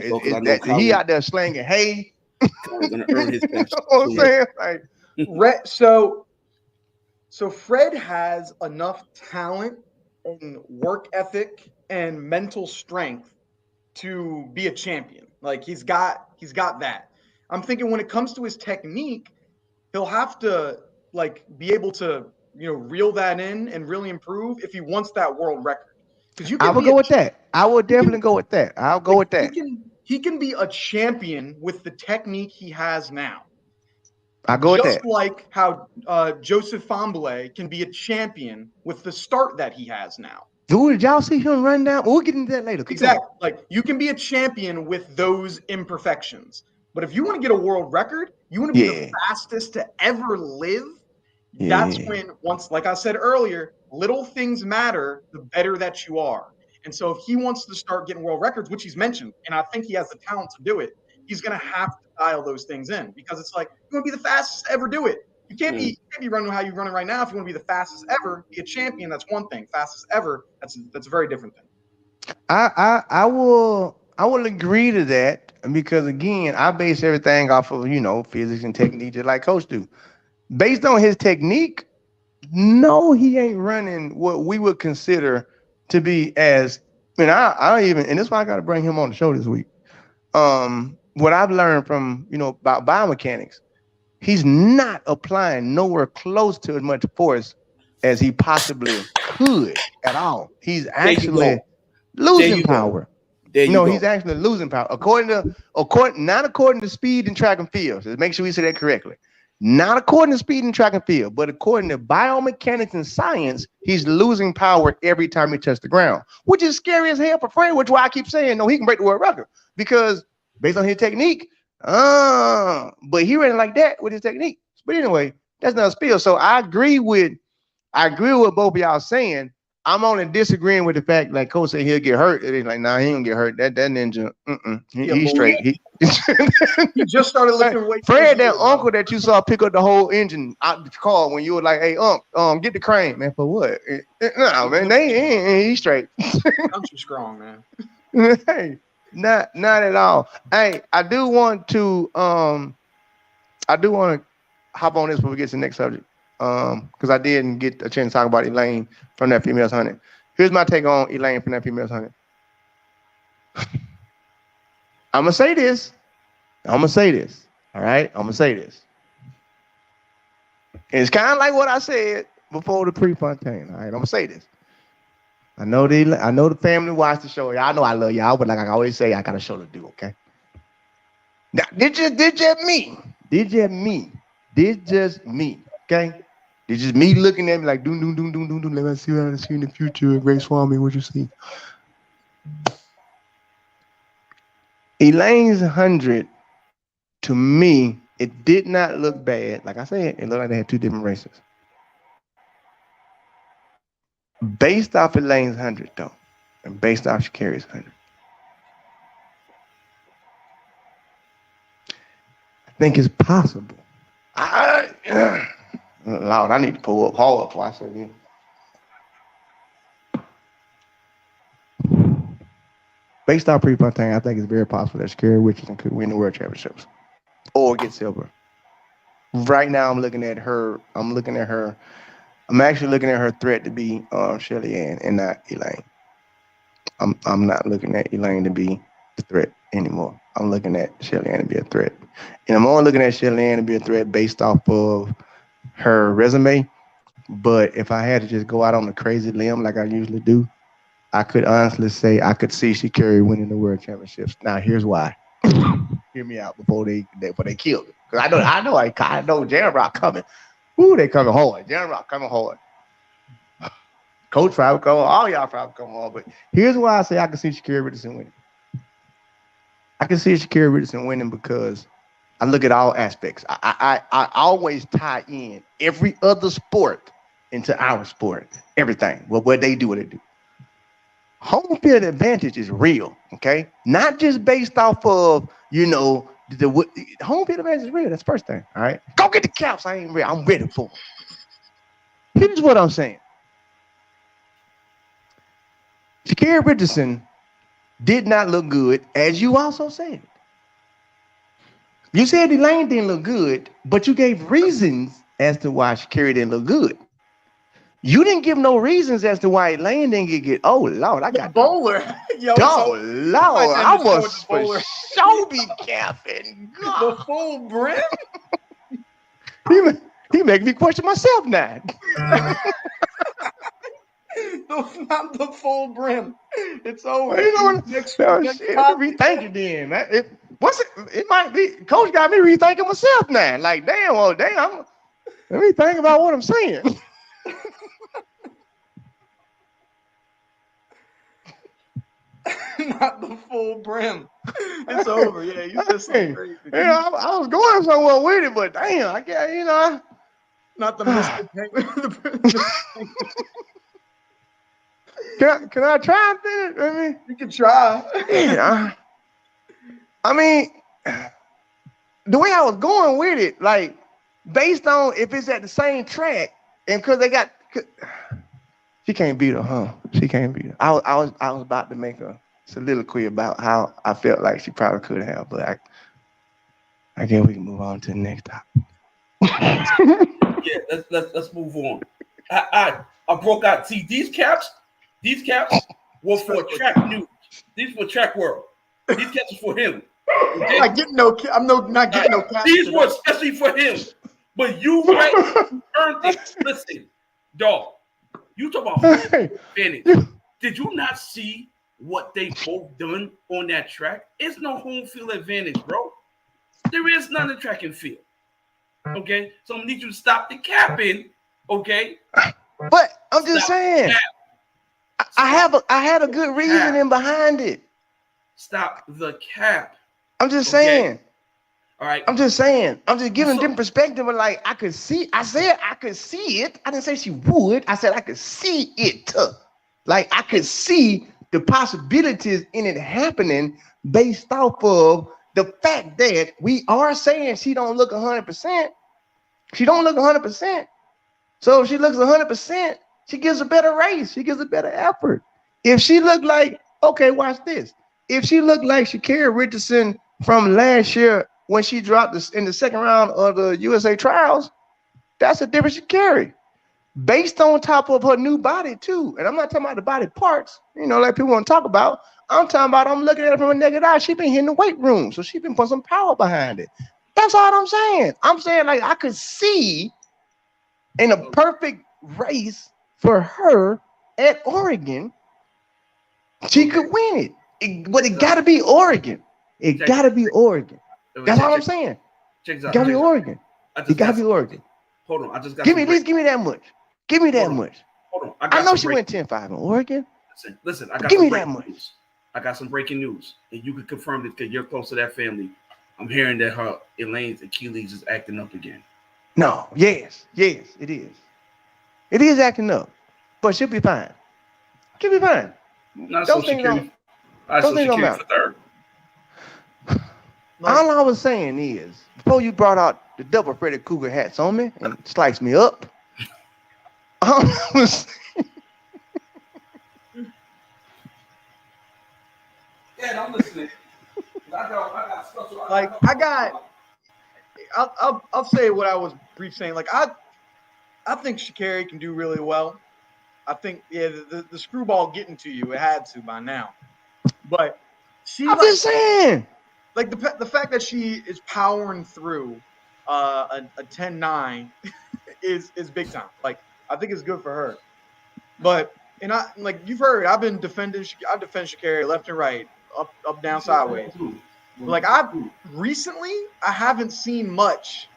He out there slanging hay. Gonna earn his best. You know what I'm saying? Like, so Fred has enough talent and work ethic and mental strength to be a champion. Like he's got that. I'm thinking when it comes to his technique, he'll have to like be able to reel that in and really improve if he wants that world record. Because I would go with that. I would definitely go with that. I'll go with that. He can be a champion with the technique he has now. I go with that. Just like how Joseph Famble can be a champion with the start that he has now. Dude, did y'all see him run down? We'll get into that later. Exactly. Like you can be a champion with those imperfections. But if you want to get a world record, you want to be the fastest to ever live. Yeah. That's when, like I said earlier, little things matter, the better that you are. And so if he wants to start getting world records, which he's mentioned, and I think he has the talent to do it, he's going to have to dial those things in because it's like, you want to be the fastest to ever do it. You can't be running how you're running right now. If you want to be the fastest ever, be a champion, that's one thing. Fastest ever, that's a very different thing. I will agree to that because again, I base everything off of physics and technique, just like Coach do. Based on his technique, no, he ain't running what we would consider to be as. And I even, and this is why I got to bring him on the show this week. What I've learned from about biomechanics, he's not applying nowhere close to as much force as he possibly could at all. He's actually losing power. He's actually losing power. According to speed and track and field. So make sure we say that correctly. Not according to speed and track and field, but according to biomechanics and science, he's losing power every time he touches the ground, which is scary as hell for Fred, which is why I keep saying, no, he can break the world record because based on his technique, but he ran like that with his technique. But anyway, that's not a spill. So I agree with both of y'all saying. I'm only disagreeing with the fact, like Coach said, he'll get hurt. It's like, nah, he ain't get hurt. That ninja, he's straight. He just started lifting weights. Fred, that uncle that you saw pick up the whole engine out the car when you were like, hey, get the crane, man, for what? No, man, he's straight. I'm too strong, man. Hey, not at all. Hey, I do want to hop on this before we get to the next subject. Because I didn't get a chance to talk about Elaine from that females hunting. Here's my take on Elaine from that females hunting. I'm gonna say this. All right, I'm gonna say this. And it's kind of like what I said before the Prefontaine. All right, I'm gonna say this. I know the family watched the show. Y'all know I love y'all, but like I always say, I got a show to do. Okay. Now, did just me. Okay. It's just me looking at me like, doom. Let me see what I see in the future. Grace Swami, what you see? Elaine's 100, to me, it did not look bad. Like I said, it looked like they had two different races. Based off Elaine's 100, though, and based off Sha'Carri's 100, I think it's possible. Lord, I need to pull up Hall up twice again. Based on Prefontaine, I think it's very possible that Sha'Carri Richardson could win the World Championships or get silver. Right now, I'm looking at her. I'm actually looking at her threat to be Shelly Ann and not Elaine. I'm not looking at Elaine to be the threat anymore. I'm looking at Shelly Ann to be a threat, and I'm only looking at Shelly Ann to be a threat based off of her resume. But if I had to just go out on a crazy limb like I usually do, I could honestly say I could see Sha'Carri winning the World Championships. Now here's why. Hear me out before they kill it. Because I know Jamrock coming. Ooh, they coming hard. Jamrock coming hard. Coach probably come, all y'all probably come hard. But here's why I say I can see Sha'Carri Richardson winning. I can see Sha'Carri Richardson winning because I look at all aspects. I always tie in every other sport into our sport. Everything. Well, what they do. Home field advantage is real, okay? Not just based off of, the home field advantage is real. That's the first thing, all right? Go get the caps. I'm ready for them. Here's what I'm saying. Sha'Carri Richardson did not look good, as you also said. You said Elaine didn't look good, but you gave reasons as to why Sha'Carri didn't look good. You didn't give no reasons as to why Elaine didn't get good. Oh, Lord, I got bowler. Yo, Lord, I was for sure be capping. The full brim? He make me question myself now. Not the full brim. It's over. Next rethink it then. It might be. Coach got me rethinking myself now. Like, damn, let me think about what I'm saying. Not the full brim. It's over. Yeah, you said something crazy. I was going somewhere with it, but damn, I can't, Not the Mr. Can I try and finish? I mean, you can try. Yeah, I mean, the way I was going with it, like based on if it's at the same track, and because they got, she can't beat her, huh? She can't beat her. I was about to make a soliloquy about how I felt like she probably could have, but I guess we can move on to the next topic. Yeah, let's move on. I broke out. See, these caps were for track news. These were track world. These caps are for him. I'm not getting no caps. These were especially for him. But you earned it. Listen, dog. You talk about advantage. Did you not see what they both done on that track? It's no home field advantage, bro. There is none in track and field. Okay, so I need you to stop the capping. Okay, but I'm just saying, I had a good reasoning behind it. Stop the cap. I'm just saying. All right. I'm just saying. I'm just giving them perspective of like I could see. I said I could see it. I didn't say she would. I said I could see it. Like I could see the possibilities in it happening based off of the fact that we are saying she don't look 100%. She don't look 100%. So if she looks 100%, she gives a better race. She gives a better effort. If she looked like, okay, watch this. If she looked like Sha'Carri Richardson from last year when she dropped this in the second round of the USA trials, that's a different Sha'Carri. Based on top of her new body too. And I'm not talking about the body parts, like people want to talk about. I'm talking about, I'm looking at it from a naked eye. She's been hitting the weight room. So she's been putting some power behind it. That's all I'm saying. I'm saying like I could see in a perfect race for her at Oregon, she could win it. But it got to be Oregon. It got to be Oregon. That's all I'm saying. It got to be Oregon. It got to be Oregon. Hold on. I just got at least give me that much. Give me that much. Hold on. I know she went 10-5 in Oregon. Listen, I got give me that much. News. I got some breaking news, and you can confirm it because you're close to that family. I'm hearing that Elaine's Achilles is acting up again. No, yes, it is. It is acting up, but she'll be fine. She'll be fine. Those things don't matter. For third. All I was saying is, before you brought out the double Freddy Cougar hats on me and sliced me up, I was yeah, I'm listening. I'll say what I was brief saying. Like I think Sha'Carri can do really well. I think the screwball getting to you, it had to by now. But I'm just saying. Like the fact that she is powering through a 10-9 is big time. Like I think it's good for her. But you've heard, I defend Sha'Carri left and right, up, down, sideways. Like I haven't seen much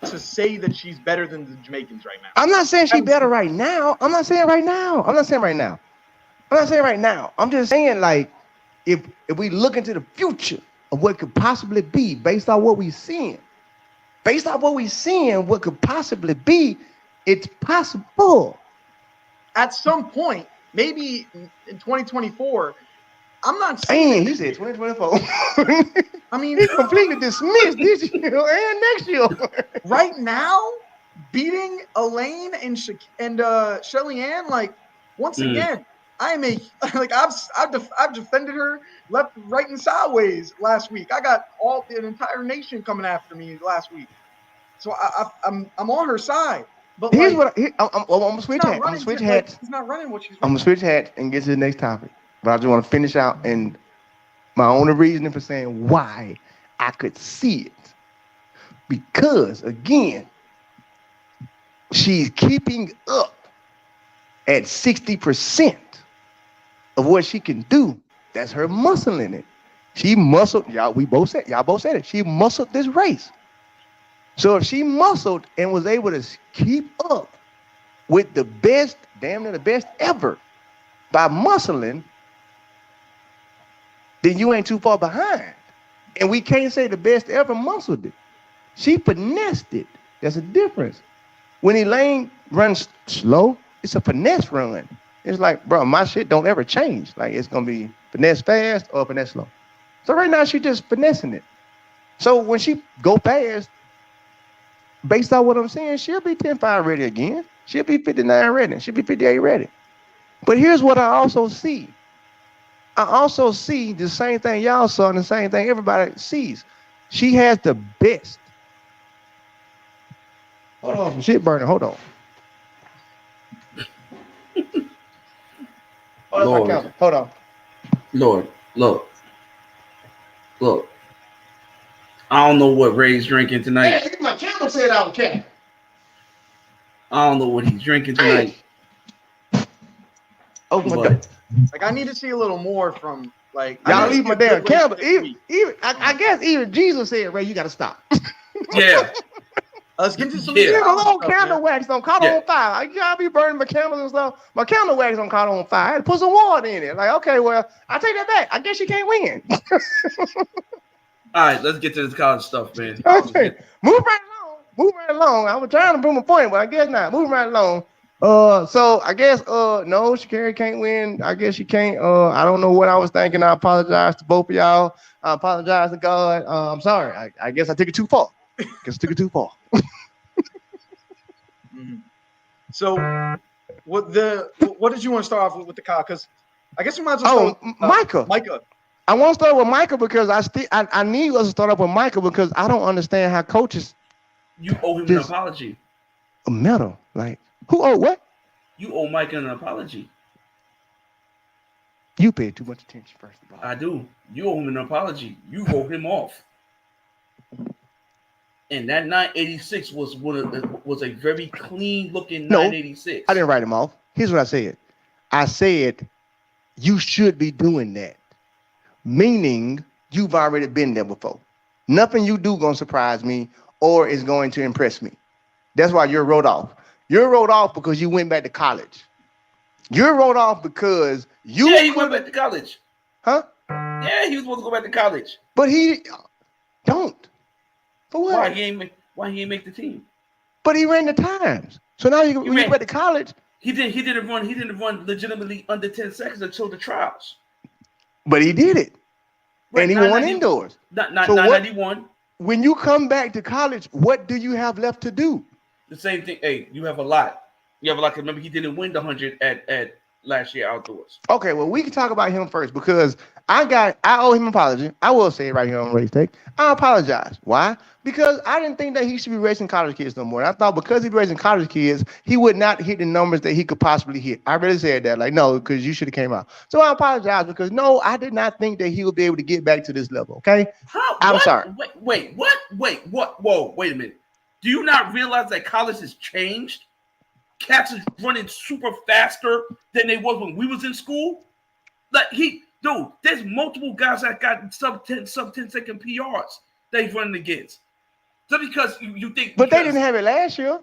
to say that she's better than the Jamaicans right now. I'm not saying she's better right now. I'm not saying right now. I'm just saying like if we look into the future of what could possibly be based on what we're seeing, what could possibly be, it's possible. At some point, maybe in 2024, I'm not saying. He said 2024. I mean, he completely dismissed this year and next year. Right now, beating Elaine and Shelly Ann, like once again, I am I've defended her left, right, and sideways last week. I got an entire nation coming after me last week, so I'm on her side. But here's I'm gonna switch hats. I'm gonna switch hats. She's not running what she's running. I'm gonna switch hats and get to the next topic. But I just want to finish out and my only reasoning for saying why I could see it. Because again, she's keeping up at 60% of what she can do. That's her muscling it. She muscled, y'all both said it. She muscled this race. So if she muscled and was able to keep up with the best, damn near the best ever by muscling, then you ain't too far behind. And we can't say the best ever muscled it. She finessed it. There's a difference. When Elaine runs slow, it's a finesse run. It's like, bro, my shit don't ever change. Like it's gonna be finesse fast or finesse slow. So right now she's just finessing it. So when she go fast, based on what I'm saying, she'll be 10-5 ready again. She'll be 59 ready. She'll be 58 ready. But here's what I also see. I also see the same thing y'all saw and the same thing everybody sees. She has the best. Hold on, some shit burning. Hold on. Oh, that's my Lord, counter. Hold on. Lord, look. I don't know what Ray's drinking tonight. Hey, my camera said I was cat. I don't know what he's drinking tonight. Oh my But God. Like I need to see a little more from like Y'all need to leave see my a good damn race camera. this week. Even I guess even Jesus said, Ray, you gotta stop. yeah, Let's get to some Yeah. There's a little stuff, candle man. wax don't caught Yeah. on fire. Y'all be burning my candles and stuff. My candle wax don't caught on fire. I had to put some water in it. Like, okay, well, I take that back. I guess you can't win. all right, let's get to this college stuff, man. Okay. Move right along. Move right along. I was trying to prove my point, but I guess not. Move right along. So I guess no, Sha'Carri can't win. I guess she can't. I don't know what I was thinking. I apologize to both of y'all. I apologize to God. I'm sorry. I guess I took it too far. Mm-hmm. So, what did you want to start off with the car? Because I guess we might as well start with Micah. Micah. I want to start with Micah because I need us to start up with Micah because I don't understand how coaches You owe him an apology. a medal. Like who owe what? You owe Mike an apology. You paid too much attention first of all. I do. You owe him an apology. You wrote him off. And that 986 was a very clean looking 986. I didn't write him off. Here's what I said. I said you should be doing that. Meaning you've already been there before. Nothing you do gonna surprise me or is going to impress me. That's why you're wrote off. You're wrote off because you went back to college. You're wrote off because he went back to college. Huh? Yeah, he was supposed to go back to college. But he don't. For what? Why he ain't make the team? But he ran the times. So now you went back to college. He didn't run legitimately under 10 seconds until the trials. But he did it. Right, and he won indoors. Not 991. When you come back to college, what do you have left to do? The same thing. Hey, you have a lot. You have a lot. Remember, he didn't win the 100 at last year outdoors. Okay, well, we can talk about him first because I owe him an apology. I will say it right here on Race Take. I apologize. Why? Because I didn't think that he should be racing college kids no more. And I thought because he's racing college kids, he would not hit the numbers that he could possibly hit. I really said that. Like, no, because you should have came out. So I apologize because no, I did not think that he would be able to get back to this level. Okay? I'm sorry. Wait, what? Whoa, wait a minute. Do you not realize that college has changed? Cats is running super faster than they was when we was in school. Like there's multiple guys that got sub 10 second PRs that he's running against. Just because you think, but they didn't have it last year.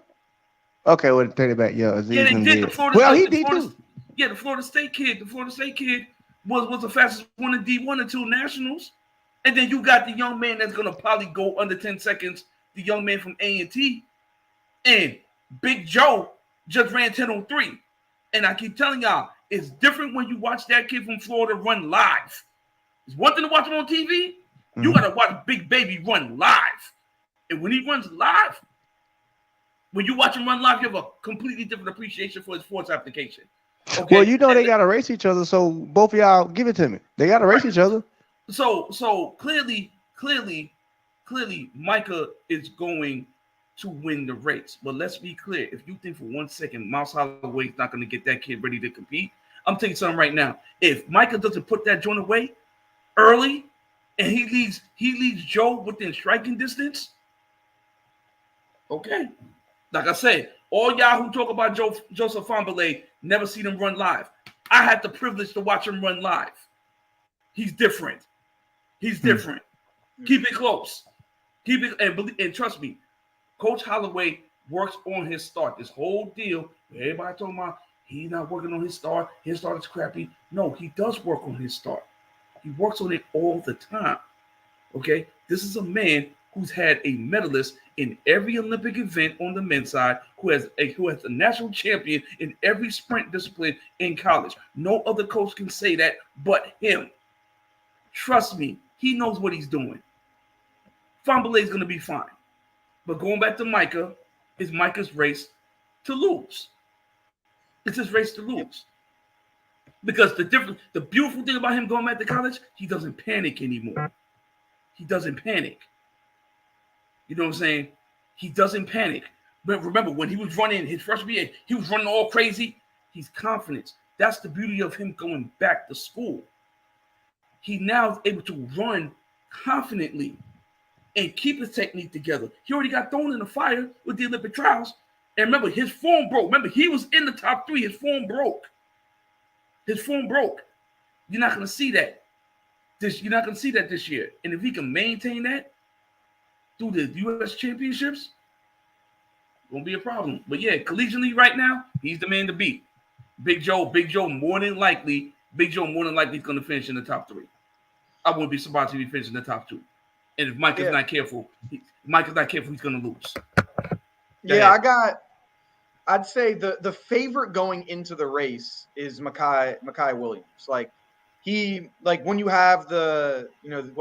Okay, well, take it back. Yeah, they did. He did too. Yeah, the Florida State kid was the fastest one in D1 until nationals, and then you got the young man that's gonna probably go under 10 seconds. The young man from A&T, and Big Joe just ran 10:03. And I keep telling y'all, it's different when you watch that kid from Florida run live. It's one thing to watch him on TV. You got to watch Big Baby run live. And when he runs live, when you watch him run live, you have a completely different appreciation for his sports application. Okay? Well, you know they got to race each other, so both of y'all give it to me. They got to race each other. So clearly, Micah is going to win the race. But let's be clear. If you think for 1 second Mouse Holloway's not going to get that kid ready to compete, I'm telling you something right now. If Micah doesn't put that joint away early and he leads Joe within striking distance, okay. Like I said, all y'all who talk about Joseph Fahnbulleh never see him run live. I had the privilege to watch him run live. He's different. Keep it close. Keep it and trust me, Coach Holloway works on his start. This whole deal, everybody talking about he's not working on his start. His start is crappy. No, he does work on his start. He works on it all the time. Okay, this is a man who's had a medalist in every Olympic event on the men's side, who has a national champion in every sprint discipline in college. No other coach can say that but him. Trust me, he knows what he's doing. Fahnbulleh is going to be fine. But going back to Micah, it's Micah's race to lose. It's his race to lose. Because the beautiful thing about him going back to college, he doesn't panic anymore. He doesn't panic. You know what I'm saying? He doesn't panic. But remember, when he was running his freshman year, he was running all crazy. He's confident. That's the beauty of him going back to school. He now is able to run confidently and keep his technique together. He already got thrown in the fire with the Olympic trials. And remember, his form broke. Remember, he was in the top 3. His form broke. His form broke. You're not going to see that. You're not going to see that this year. And if he can maintain that through the U.S. championships, it won't be a problem. But yeah, collegiately right now, he's the man to beat. Big Joe more than likely is going to finish in the top 3. I wouldn't be surprised if he finishes in the top 2. And if Mike is not careful, he's going to lose. I'd say the favorite going into the race is Mekhi Williams. When you have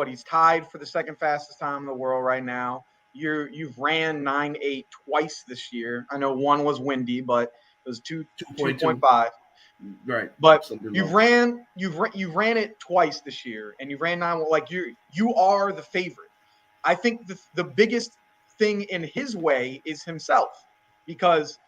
he's tied for the second fastest time in the world right now. You've ran 9.8 twice this year. I know one was windy, but it was 2.5. Right. But you've ran it twice this year, and you ran 9. You are the favorite. I think the biggest thing in his way is himself, because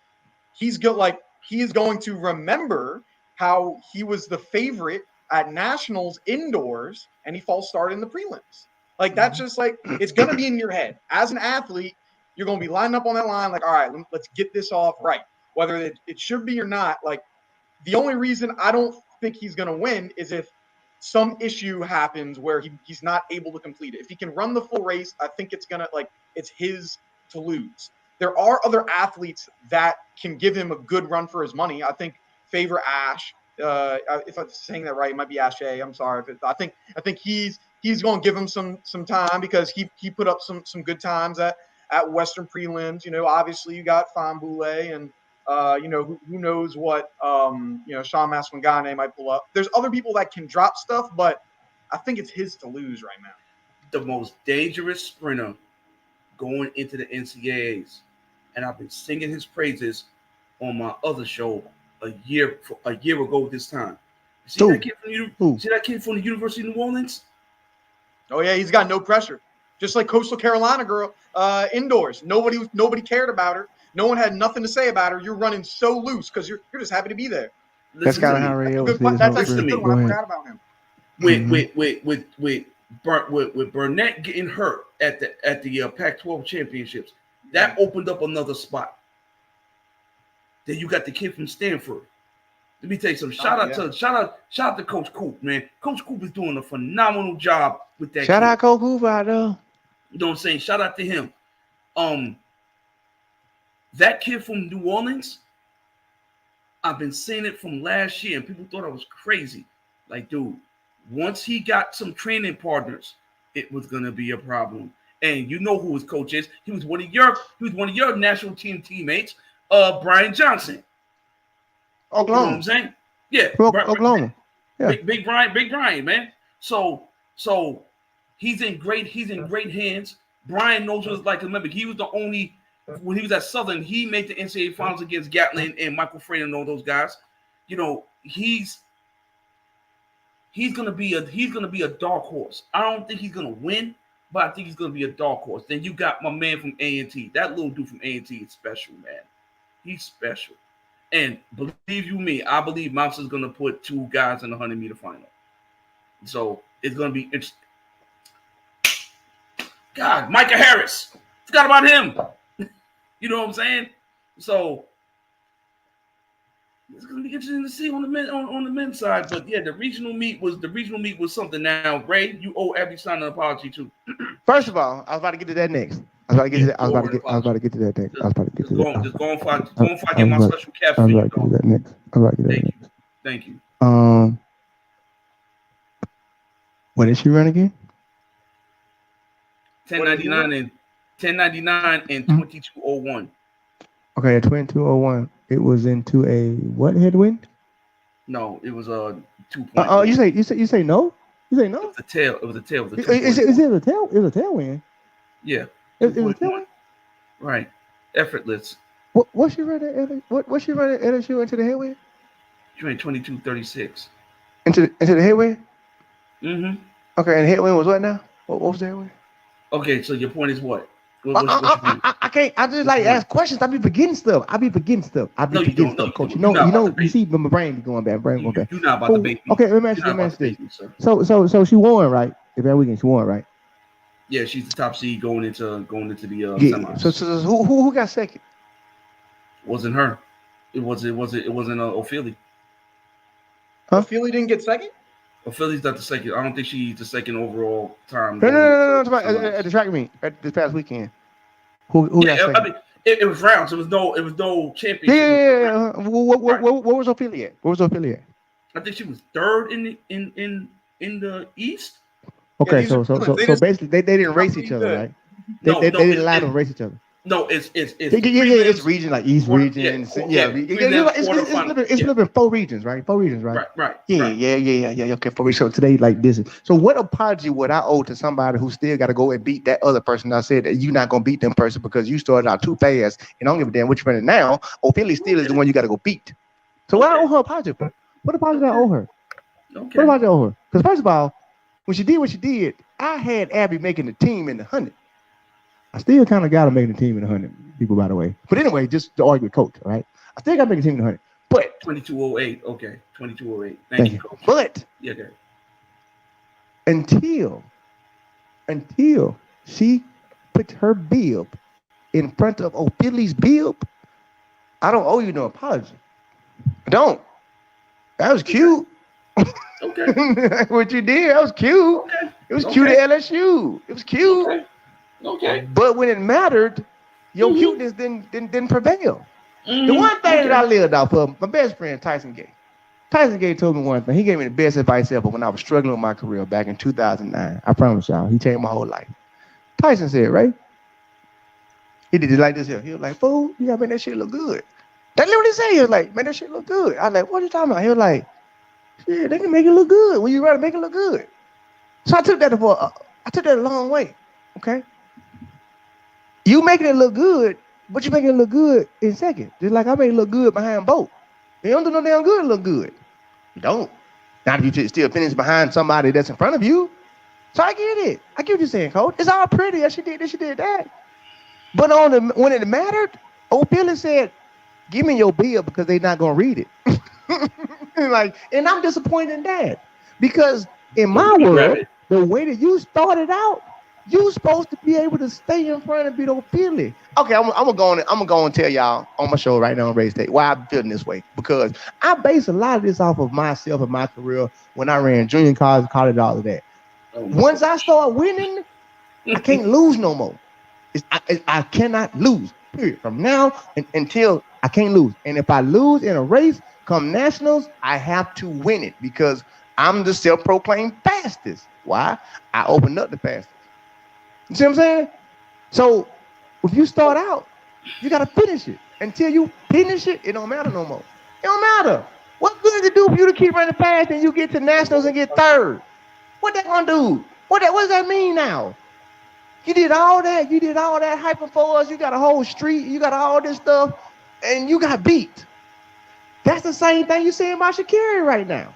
he is going to remember how he was the favorite at nationals indoors and he false started in the prelims. That's just it's going to be in your head. As an athlete, you're going to be lining up on that line all right, let's get this off right. Whether it should be or not, the only reason I don't think he's going to win is if some issue happens where he's not able to complete it. If he can run the full race, I think it's going to it's his to lose. There are other athletes that can give him a good run for his money. I think favor Ash. If I'm saying that right, it might be Ashe. I'm sorry. I think he's going to give him some time, because he put up some good times at Western prelims. Obviously you got Fambule and who knows what Sean Maswangane might pull up. There's other people that can drop stuff, but I think it's his to lose right now. The most dangerous sprinter going into the NCAAs, and I've been singing his praises on my other show a year ago this time. See that kid from the University of New Orleans? Oh yeah, he's got no pressure. Just like Coastal Carolina girl indoors. Nobody cared about her. No one had nothing to say about her. You're running so loose because you're just happy to be there. That's kind of how Ray was. That's actually a good one. I forgot about him. With Burnett getting hurt at the Pac-12 championships, that opened up another spot. Then you got the kid from Stanford. Let me tell you something. Shout out to Coach Coop, man. Coach Coop is doing a phenomenal job with that. Shout out Coach Coop out there. You know what I'm saying? Shout out to him. That kid from New Orleans, I've been saying it from last year, and people thought I was crazy. Dude, once he got some training partners, it was gonna be a problem. And you know who his coach is. He was one of your national team teammates, Brian Johnson. Oklahoma. You know what I'm saying? Yeah. Oklahoma. Yeah. Big Brian, man. So he's in great hands. Brian knows what it's like. Remember, he was the only, when he was at Southern, he made the NCAA finals against Gatlin and Michael Frey and all those guys. He's gonna be a dark horse. I don't think he's gonna win, but I think he's gonna be a dark horse. Then you got my man from A&T. That little dude from A&T is special, man. He's special. And believe you me, I believe Mouse is gonna put 2 guys in the 100-meter final. So it's gonna be interesting. God, Micah Harris. Forgot about him. You know what I'm saying? So it's gonna be interesting to see on the men's side. But yeah, the regional meet was something. Now, Ray, you owe Abby Stein an apology too. First of all, I was about to get to that next. I was about to get to that next. Just go and find get my special cap for you. I was about to get to that next. Thank you. What did she run again? 1099 and 2201. Okay, at 2201, it was into a what headwind? No, it was a 2. You say no? You say no? It was a tail. It was a tail. Is it a tail? It was a tailwind. Yeah. It was a tailwind. Right. Effortless. What she running at? What she running at LSU into the headwind? She ran 22:36. Into the headwind? Mm-hmm. Okay, and the headwind was what now? What was the headwind? Okay, so your point is what? What's your point? I can't. I just like ask questions. I be forgetting stuff. No, you don't. No, Coach. you don't. You're not about to You bait see, me. my brain be going bad. Brain going bad. You're not about to bait me. Okay, let me ask You're not about to this. bait me, sir. So she won, right? If that weekend she won, right? Yeah, she's the top seed going into the Yeah. semis. So who got second? Wasn't her. It wasn't Ophelia. Huh? Ophelia didn't get second? Ophelia's not the second. I don't think she's the second overall time. No. At the track meet this past weekend. Who got second? I mean, it was rounds. It was no championship. Yeah. What was Ophelia at? Where was Ophelia at? I think she was third in the East. Okay, Yeah, so basically they didn't race each other, right? They didn't allow them to race each other. No, it's it's region like East region. It's flipping 4 regions, right? 4 regions, right? Right. Yeah. Okay, 4 regions. So today, like this. So what apology would I owe to somebody who still got to go and beat that other person? I said that you're not gonna beat them person because you started out too fast, and I don't give a damn what you're running now. Ophelia still is the one you got to go beat. So what I owe her apology for? What apology I owe her? Okay. What apology I owe her? Because first of all, when she did what she did, I had Abby making the team in the 100. I still kind of got her making the team in the 100 people, by the way. But anyway, just to argue with Coach, all right? I still got to make the team in the 100. But 22:08. Okay, 22:08. Thank you, Coach. But yeah, okay. Until she put her bib in front of Ophelia's bib, I don't owe you no apology. I don't. That was cute. Okay. What you did, that was cute. Okay. It was cute at LSU. It was cute. Okay. But when it mattered, your cuteness didn't prevail. The one thing that I lived out for, my best friend, Tyson Gay. Tyson Gay told me one thing. He gave me the best advice ever when I was struggling with my career back in 2009. I promise y'all, he changed my whole life. Tyson said, right? He did it like this here. He was like, fool, you gotta make that shit look good. That's literally what he said. He was like, make that shit look good. I was like, what are you talking about? He was like, shit, they can make it look good. When you rather make it look good. So I took that a long way. Okay? You making it look good, but you making it look good in second. Just like I make it look good behind both. You don't do no damn good look good. You don't. Now you still finish behind somebody that's in front of you. So I get it. I get what you're saying, Coach. It's all pretty. She did this, she did that. But when it mattered, Ophelia said, give me your bill because they're not gonna read it. And I'm disappointed in that. Because in my world, the way that you started out, you supposed to be able to stay in front and beat Ophelia. Okay, I'm gonna go and tell y'all on my show right now on Race Day why I'm feeling this way. Because I base a lot of this off of myself and my career when I ran junior college, all of that. Once I start winning, I can't lose no more. I cannot lose. Period. From now until I can't lose. And if I lose in a race, come nationals, I have to win it because I'm the self-proclaimed fastest. Why? I opened up the fastest. You see what I'm saying? So if you start out, you got to finish it. Until you finish it, it don't matter no more. It don't matter. What good does it do for you to keep running fast and you get to nationals and get third? What that gonna do? What does that mean now? You did all that hyping for us. You got a whole street. You got all this stuff, and you got beat. That's the same thing you saying about Sha'Carri right now.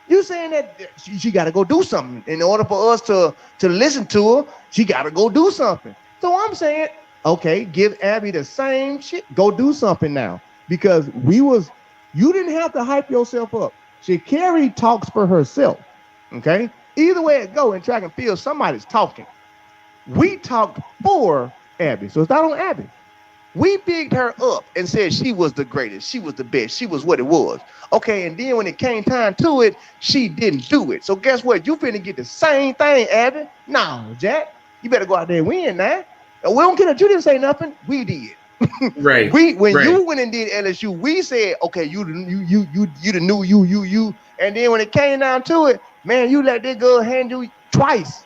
You saying that she got to go do something in order for us to listen to her. She got to go do something. So I'm saying, okay, give Abby the same shit. Go do something now because you didn't have to hype yourself up. Sha'Carri talks for herself. Okay, either way it go in track and field, somebody's talking. We talked for Abby, so it's not on Abby. We bigged her up and said she was the greatest, she was the best, she was what it was. Okay, and then when it came time to it, she didn't do it. So guess what? You finna get the same thing, Abby. No, Jack, you better go out there and win now. We don't care that you didn't say nothing. We did. Right. When you went and did LSU, we said, okay, you the new you. And then when it came down to it, man, you let that girl handle you twice.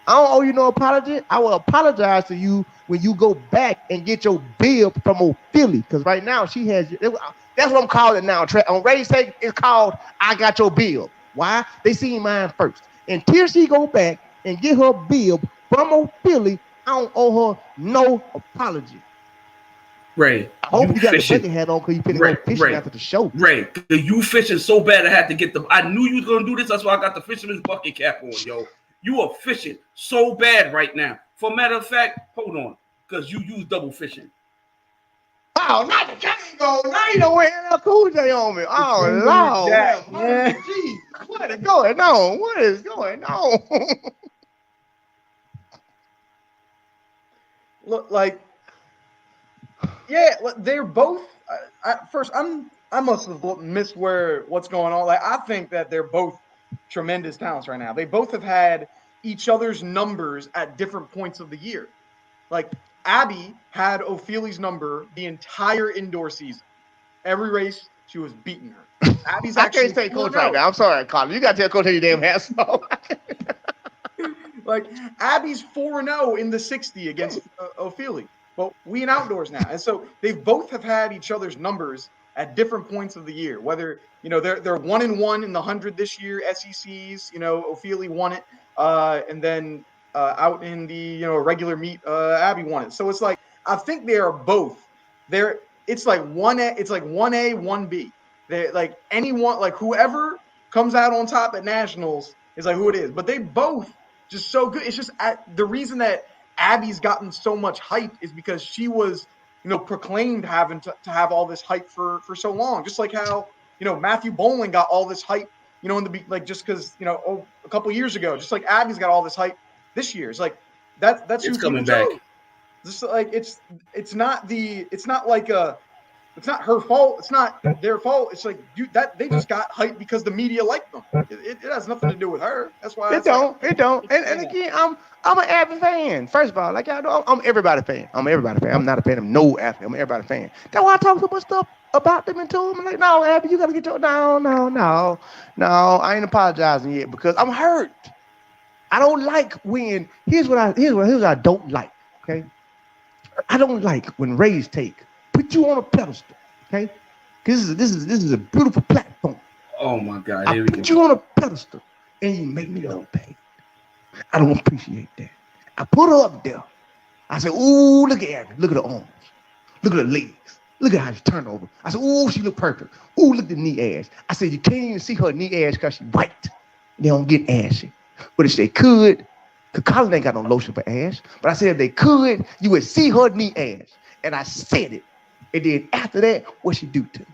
I don't owe you no apology. I will apologize to you when you go back and get your bill from Ophelia. Because right now she has, that's what I'm calling it now. On Race Day, it's called I Got Your Bill. Why? They seen mine first. Until she go back and get her bill from Ophelia, I don't owe her no apology. Ray, I hope you got fishing. the bucket hat on because you finna go fishing after the show. Ray, you fishing so bad I had to get the. I knew you was gonna do this. That's why I got the fisherman's bucket cap on, yo. You are fishing so bad right now. For matter of fact, hold on, because you use double fishing. Oh, not the Django. Now you don't wear LL Cool J on me. Oh, Lord. Yeah. Jeez, what is going on? What is going on? Look, like, yeah, they're both. First, I must have missed what's going on. Like, I think that they're both tremendous talents right now. They both have had each other's numbers at different points of the year. Like, Abby had Ophelia's number the entire indoor season. Every race, she was beating her. Abby's actually. I can't say Coach right now. I'm sorry, Colin. You got to tell Coach your damn ass off. Like, Abby's 4-0 in the 60 against Ophelia. But we in outdoors now. And so they both have had each other's numbers at different points of the year. Whether, they're 1-1 in the 100 this year, SECs, Ophelia won it. And then out in the, regular meet, Abby won it. So it's like, I think they are both. It's like 1A, 1B. They're like anyone, like whoever comes out on top at nationals is like who it is. But they both just so good. It's just the reason that Abby's gotten so much hype is because she was, proclaimed having to have all this hype for so long. Just like how, Matthew Bowling got all this hype, just because, a couple years ago, just like Abby's got all this hype this year. It's like that's it's who coming back. Just like it's not her fault. It's not their fault. It's like they just got hyped because the media liked them. It has nothing to do with her. That's why It don't. And again, I'm an Abby fan. First of all, like y'all know, I'm everybody fan. I'm not a fan of no athlete. I'm an everybody fan. That's why I talk so much stuff about them and to them. I'm like, no, Abby, you gotta get your no. I ain't apologizing yet because I'm hurt. I don't like when here's what I don't like. Okay, I don't like when Rays put you on a pedestal. Okay, because this is a beautiful platform. Oh my God! I put you on a pedestal and you make me look bad. I don't appreciate that. I put her up there. I said, ooh, look at Abby. Look at her arms. Look at her legs. Look at how she turned over. I said, ooh, she look perfect. Ooh, look at the knee ash. I said, you can't even see her knee ash because she's white. They don't get ashy. But if they could, because Colin ain't got no lotion for ash, but I said if they could, you would see her knee ash. And I said it. And then after that, what she do to me?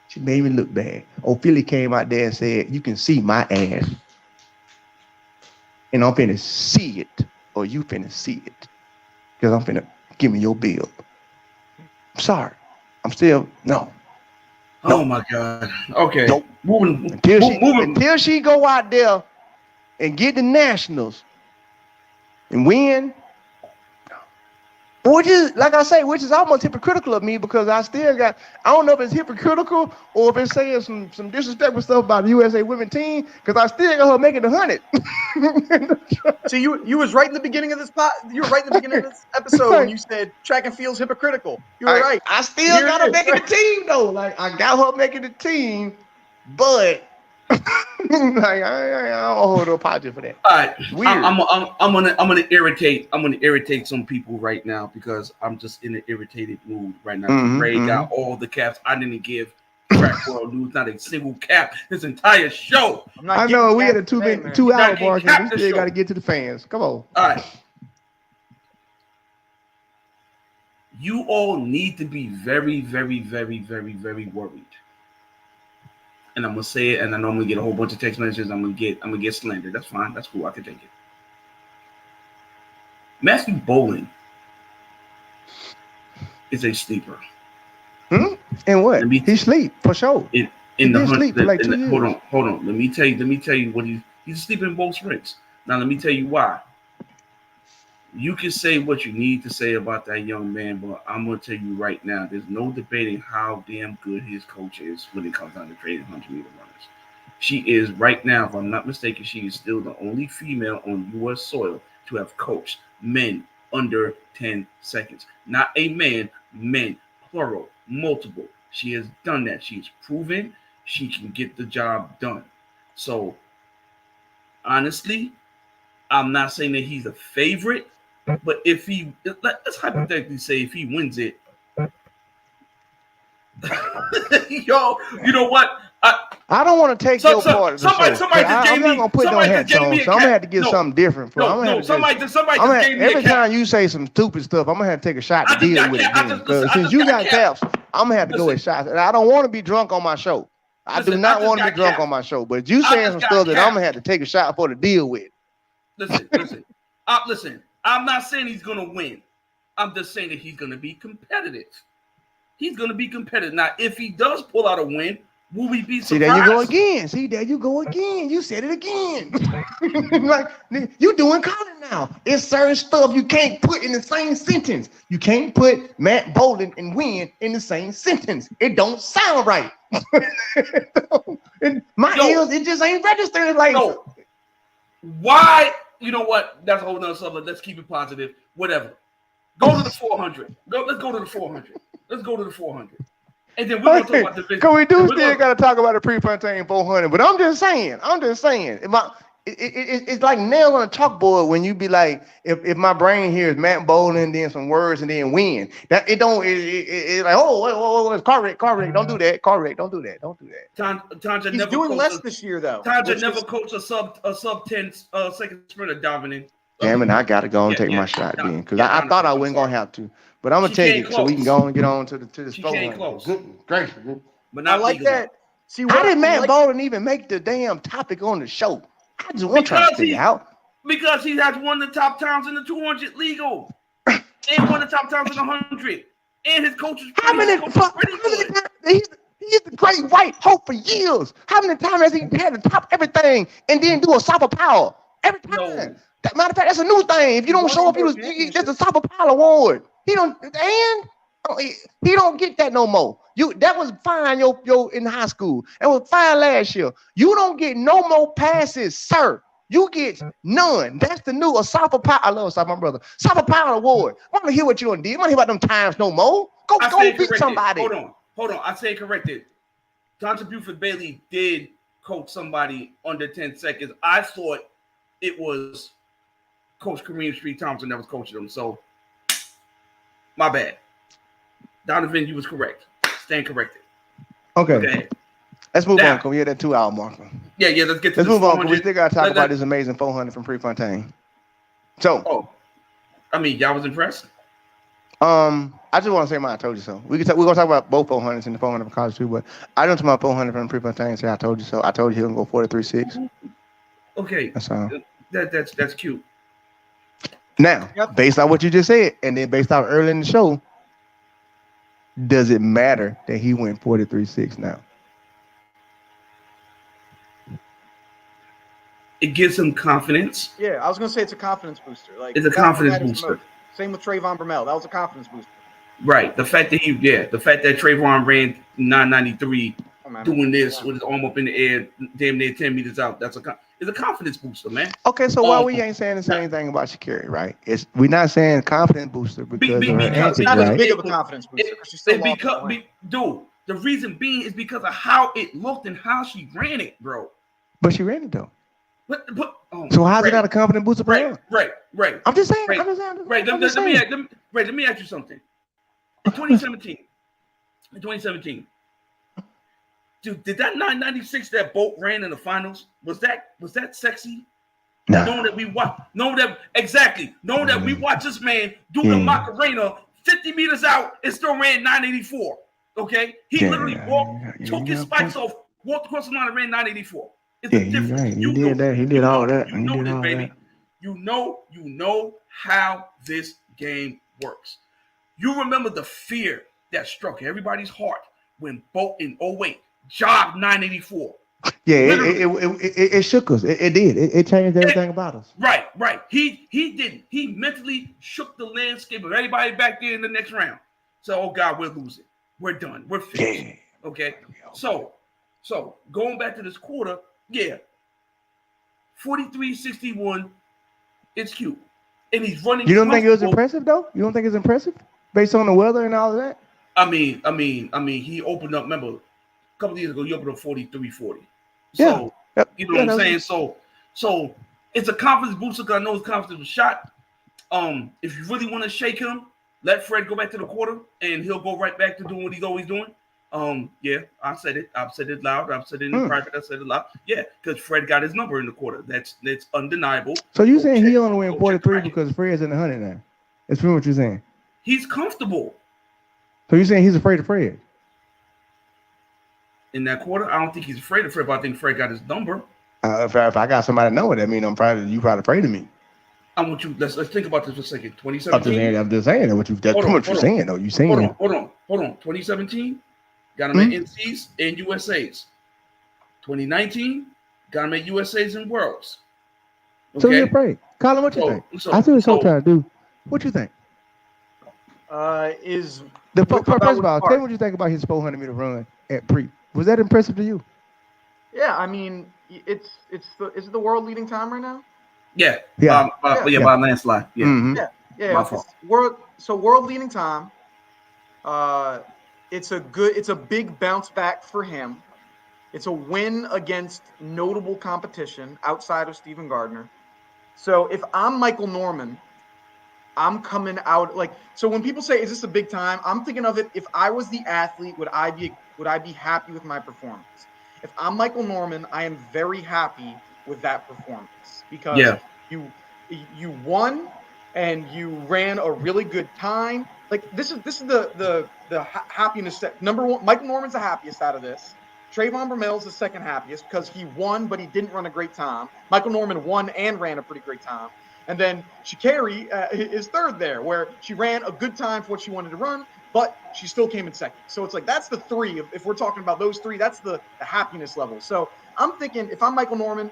She made me look bad. Ophelia came out there and said, you can see my ass. And I'm finna see it, or you finna see it. Because I'm finna give me your bill. I'm sorry. I'm still, no. Oh my God. Okay. Nope. Until she go out there and get the nationals and win, which is, like I say, which is almost hypocritical of me because I still got, I don't know if it's hypocritical or if it's saying some disrespectful stuff about the USA women team because I still got her making the 100. So you was right in the beginning of this you were right in the beginning of this episode when you said track and field's hypocritical. You were right. I still got her making the team though. Like I got her making the team, but like I don't hold no apology for that. All right, I'm gonna irritate some people right now because I'm just in an irritated mood right now. Ray got all the caps. I didn't give Track World News not a single cap this entire show. I know we had a 2 hour mark and we still got to get to the fans. Come on. All right. You all need to be very, very, very, very, very worried. And I'm gonna say it, and I know I'm gonna get a whole bunch of text messages. I'm gonna get slandered. That's fine. That's cool. I can take it. Matthew Bowling is a sleeper. And what? He sleep for sure. In the hunt. Like hold on. Let me tell you what he's a sleeper in both sprints. Now let me tell you why. You can say what you need to say about that young man, but I'm going to tell you right now, there's no debating how damn good his coach is when it comes down to training 100-meter runners. She is right now, if I'm not mistaken, she is still the only female on U.S. soil to have coached men under 10 seconds. Not a man, men, plural, multiple. She has done that. She has proven she can get the job done. So, honestly, I'm not saying that he's a favorite. But if let's hypothetically say if he wins it, Yo, you know what? I don't want to take your part of the show. I'm not gonna put no hats on, so I'm gonna have to get something different. Every time you say some stupid stuff, I'm gonna have to take a shot to deal with it. Because since you got caps, I'm gonna have to go with shots. And I don't want to be drunk on my show. I do not want to be drunk on my show. But you saying some stuff that I'm gonna have to take a shot for to deal with. Listen. I'm not saying he's gonna win. I'm just saying that he's gonna be competitive. He's gonna be competitive. Now, if he does pull out a win, will we be surprised? See, there you go again. You said it again. Like, you doing calling now. It's certain stuff you can't put in the same sentence. You can't put Matt Bowling and win in the same sentence. It don't sound right. My ears, it just ain't registering like. No. Why? You know what? That's a whole nother subject. Let's keep it positive. Whatever. Go to the 400. Let's go to the 400. Let's go to the 400. And then we're going to talk about the business. Because we do still got to talk about the Prefontaine 400. But I'm just saying. It's like nail on a chalkboard when you be like, if my brain hears Matt Bowling, then some words, and then win. That it don't. It's like, it's correct. Don't do that. Don't do that. Tanja He's doing less this year, though. Tanja never coached a sub 10 second sprinter dominant. Damn it! I got to go and take my shot then, because I thought I wasn't gonna have to, but I'm gonna take it so we can go and get on to the She came close. Good gracious. But not I like that. See, how did Matt Bowling even make the damn topic on the show? I just want to figure out. Because he has one of the top times in the 200 legal, and one of the top times in the 100, and his coach is pretty good. He's the great white hope for years. How many times has he had to top everything and then do a Sapa Power every time? No. Matter of fact, that's a new thing. If you don't show up, that's a Sapa Power award. He don't get that no more. That was fine in high school. That was fine last year. You don't get no more passes, sir. You get none. That's the new Sapa Power. I love Sapa, my brother. Sapa Power award. I want to hear what you done did. I want to hear about them times no more. Go beat somebody. Hold on. I say corrected. Tonta Buford Bailey did coach somebody under 10 seconds. I thought it was Coach Kareem Street Thompson that was coaching them. So, my bad. Donovan, you was correct. Stand corrected. Okay. Let's move on. Can we hit that 2 hour marker? Yeah. Let's move on. We still got to talk about this amazing 400 from Prefontaine. So, y'all was impressed. I just want to say I told you so. We're gonna talk about both 400s and the 400 from college too, but I don't talk about 400 from Prefontaine. Say I told you so. I told you he was gonna go 43.6. Okay. That's all. That's cute. Now, based on what you just said, and then based on early in the show, does it matter that he went 43.6 now? It gives him confidence. Yeah, I was gonna say it's a confidence booster. Like it's a confidence booster. Same with Trayvon Bromell. That was a confidence booster. Right. The fact that Trayvon ran 993 doing this with his arm up in the air, damn near 10 meters out. It's a confidence booster, man. Okay, so why we ain't saying the same thing about Sha'Carri, right? We're not saying confidence booster because of her antics, not right? as big of a confidence booster. Dude, the reason being is because of how it looked and how she ran it, bro. But she ran it though. So how's it not a confident booster for her? Right. I'm just saying. Let me ask you something. In 2017, dude, did that 996 that Bolt ran in the finals? Was that sexy? No. Knowing that we watch this man do the Macarena 50 meters out and still ran 984. Okay, he literally took his spikes off, walked across the line and ran 984. It's a difference. Right. He did that. He did all that. You know this, baby. You know how this game works. You remember the fear that struck everybody's heart when Bolt in 08 jogged 984. Yeah, it shook us. It did. It changed everything about us. Right. He didn't. He mentally shook the landscape of everybody back there in the next round. So, oh God, we're losing. We're done. We're finished. Yeah. Okay. So going back to this quarter, 43-61. It's cute. And he's running. You don't think it was impressive though? You don't think it's impressive based on the weather and all of that? I mean, he opened up. Remember, a couple of years ago, he opened up 43-40. So you know what I'm saying. So it's a confidence booster because I know his confidence was shot. If you really want to shake him, let Fred go back to the quarter, and he'll go right back to doing what he's always doing. Yeah, I said it. I've said it loud. I've said it in private. I said it loud. Yeah, because Fred got his number in the quarter. That's undeniable. So you saying he only went 43 because Fred's in the 100 now? That's pretty what you're saying. He's comfortable. So you're saying he's afraid of Fred? In that quarter, I don't think he's afraid of Fred, but I think Fred got his number. If I got somebody to know it, that means you probably afraid of me. I want you. Let's think about this for a second. 2017. I'm just saying that what you're saying though. You saying hold on. 2017 got him at NCs and USAs. 2019 got him at USAs and Worlds. Okay? So you're afraid, Colin? What you think? I see what you're trying to do. What you think? Is first of all, tell me what you think about his 400-meter run at pre. Was that impressive to you? Yeah, I mean, is it the world leading time right now? Yeah. By a landslide. Yeah. Mm-hmm. Yeah. My fault. World leading time. It's a big bounce back for him. It's a win against notable competition outside of Stephen Gardner. So if I'm Michael Norman, I'm coming out so when people say, is this a big time? I'm thinking of it. If I was the athlete, would I be happy with my performance? If I'm Michael Norman, I am very happy with that performance because you won and you ran a really good time. Like this is the happiness that number one. Michael Norman's the happiest out of this. Trayvon Bromell's the second happiest because he won, but he didn't run a great time. Michael Norman won and ran a pretty great time. And then Sha'Carri is third there, where she ran a good time for what she wanted to run, but she still came in second. So it's like that's the three. If we're talking about those three, that's the happiness level. So I'm thinking, if I'm Michael Norman,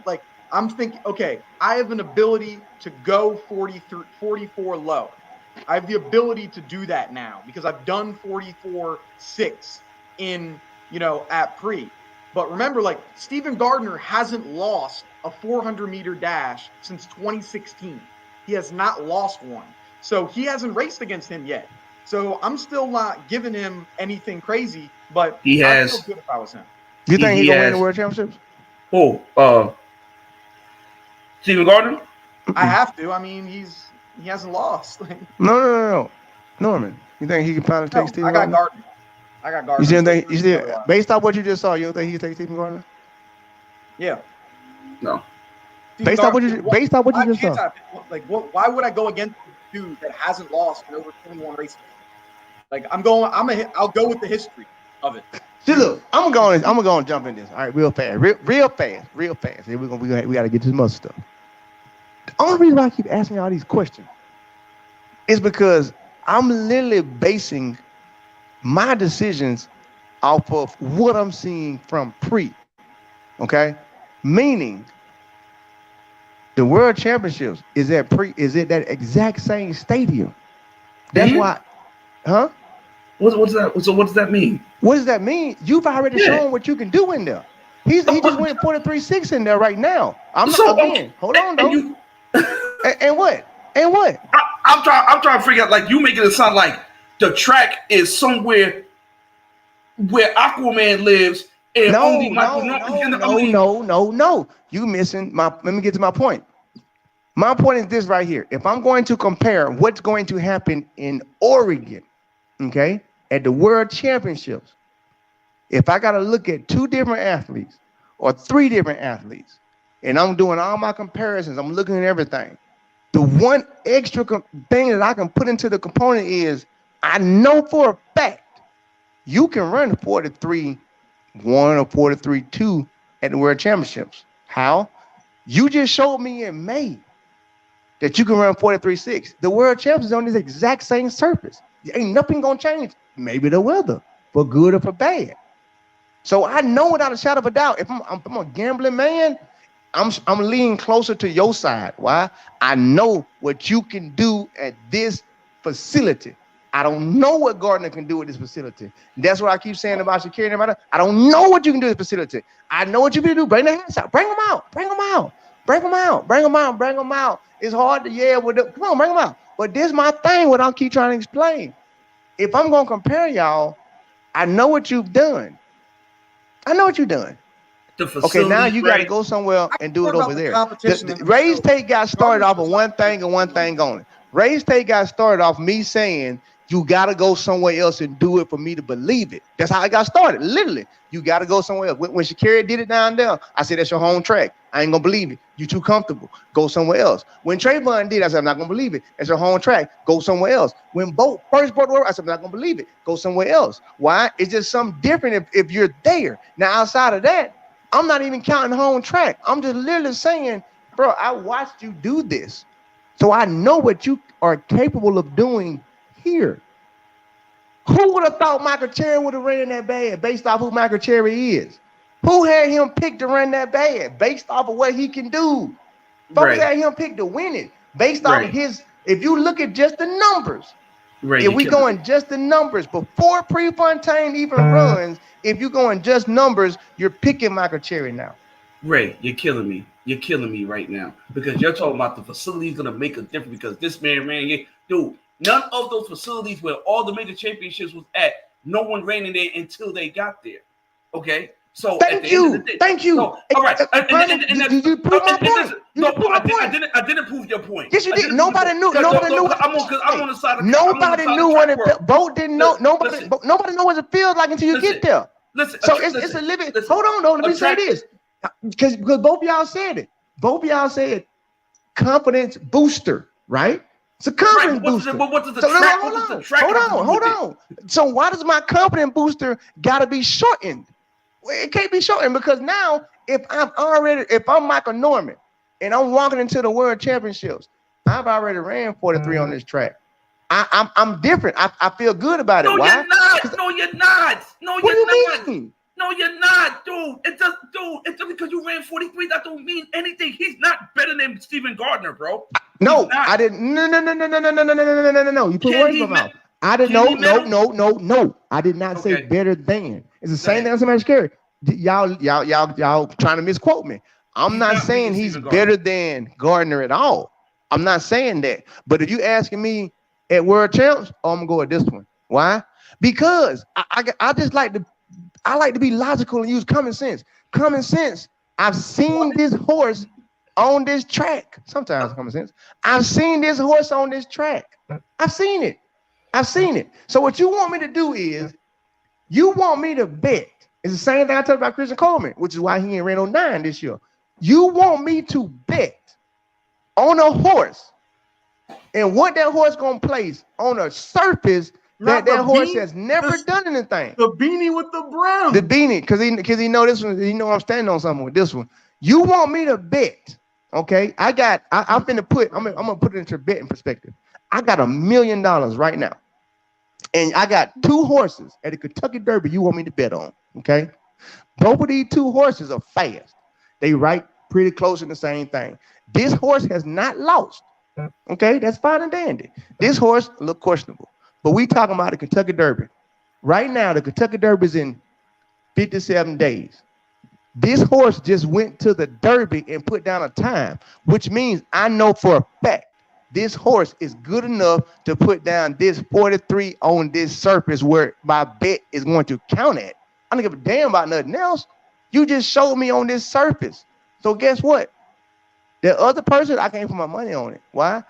I'm thinking, okay, I have an ability to go 44 low. I have the ability to do that now because I've done 44.6 in, at pre. But remember, Stephen Gardner hasn't lost a 400-meter dash since 2016. He has not lost one. So he hasn't raced against him yet. So I'm still not giving him anything crazy, but he has. I'd feel good if I was him. You think he's going to win the World Championships? Stephen Gardner? I have to. I mean, he hasn't lost. No. Norman, you think he can finally take Stephen Gardner? I got Gardner. You still based off what you just saw, you don't think he can take Stephen Gardner? Yeah. No. Based off what you just saw. Why would I go against a dude that hasn't lost in over 21 races? I'll go with the history of it. See, look, I'm gonna jump in this. All right, real fast. Here we gotta get to some other stuff. The only reason why I keep asking all these questions is because I'm literally basing my decisions off of what I'm seeing from pre. Okay? Meaning the World Championships is at that exact same stadium. That's why, huh? What's that? So what does that mean? What does that mean? You've already shown what you can do in there. He just went 43.6 in there right now. Hold on though. And what? I'm trying to figure out, you making it sound like the track is somewhere where Aquaman lives and only Michael Norman. No. You missing let me get to my point. My point is this right here. If I'm going to compare what's going to happen in Oregon, okay, at the World Championships, if I got to look at two different athletes or three different athletes, and I'm doing all my comparisons, I'm looking at everything, the one extra thing that I can put into the component is I know for a fact you can run 43.1 or 43.2 at the World Championships. How? You just showed me in May that you can run 43.6. The World Championships is on this exact same surface. Ain't nothing gonna change. Maybe the weather, for good or for bad. So I know without a shadow of a doubt, if I'm a gambling man, I'm leaning closer to your side. Why? I know what you can do at this facility. I don't know what Gardner can do at this facility. That's what I keep saying about Sha'Carri and everybody. I don't know what you can do at this facility. I know what you can do. Bring the hands out. Bring them out. It's hard to yell with them. Come on, bring them out. But this is my thing, what I'll keep trying to explain. If I'm going to compare y'all, I know what you've done. Okay, now you got to go somewhere and do it over there. Ray's take got started off of one thing and one thing only. Ray's take got started off me saying You got to go somewhere else and do it for me to believe it. That's how I got started. Literally, you got to go somewhere else. When Sha'Carri did it down there, I said, that's your home track. I ain't going to believe it. You too comfortable. Go somewhere else. When Trayvon did, I said, I'm not going to believe it. That's your home track. Go somewhere else. When Bo first brought the word, I said, I'm not going to believe it. Go somewhere else. Why? It's just something different if you're there. Now, outside of that, I'm not even counting home track. I'm just literally saying, bro, I watched you do this. So I know what you are capable of doing here. Who would have thought Michael Cherry would have ran that bad based off who Michael Cherry is? Who had him picked to run that bad based off of what he can do? Folks had him picked to win it based off of his. If you look at just the numbers, if we going just the numbers before Prefontaine even runs, if you going just numbers, you're picking Michael Cherry now. Ray, you're killing me. You're killing me right now because you're talking about the facility's gonna make a difference because this man ran it. Dude, none of those facilities where all the major championships was at, no one ran in there until they got there. Okay, so thank you. So, all right, did you prove my point? I didn't prove your point. Yes, you did. Nobody knew. Nobody knew. I'm on the side of nobody knew what it felt. Bo didn't know. Nobody know what it feels like until you get there. Listen, so it's a living. Hold on, though. Let me say this. Because both of y'all said it. Both of y'all said confidence booster, right? It's a confidence booster. But what does the track? Hold on. So why does my confidence booster gotta be shortened? Well, it can't be shortened because now if I'm Michael Norman and I'm walking into the World Championships, I've already ran 43 on this track. I'm different. I feel good about it. Why? No, you're not. What do you mean? No, you're not, dude. It's just because you ran 43, that don't mean anything. He's not better than Steven Gardner, bro. No, I didn't. No. You put words in my mouth. I didn't. No. I did not say better than. It's the same thing as somebody Sha'Carri. Y'all trying to misquote me. I'm not saying he's better than Gardner at all. I'm not saying that. But if you asking me at World Champs, I'm gonna go with this one. Why? Because I just like to. I like to be logical and use common sense. Common sense. I've seen this horse on this track. Sometimes common sense. I've seen this horse on this track. I've seen it. So what you want me to do is you want me to bet. It's the same thing I talked about Christian Coleman, which is why he ain't ran on 9 this year. You want me to bet on a horse and what that horse gonna place on a surface that horse has never done anything. The beanie with the brim. The beanie, because he know this one. He know I'm standing on something with this one. You want me to bet? Okay, I'm gonna put it into betting perspective. I got $1 million right now, and I got 2 horses at the Kentucky Derby. You want me to bet on? Okay, both of these 2 horses are fast. They right pretty close in the same thing. This horse has not lost. Okay, that's fine and dandy. This horse look questionable. But we talking about the Kentucky Derby. Right now, the Kentucky Derby is in 57 days. This horse just went to the Derby and put down a time, which means I know for a fact this horse is good enough to put down this 43 on this surface where my bet is going to count at. I don't give a damn about nothing else. You just showed me on this surface. So guess what? The other person, I can't put my money on it. Why?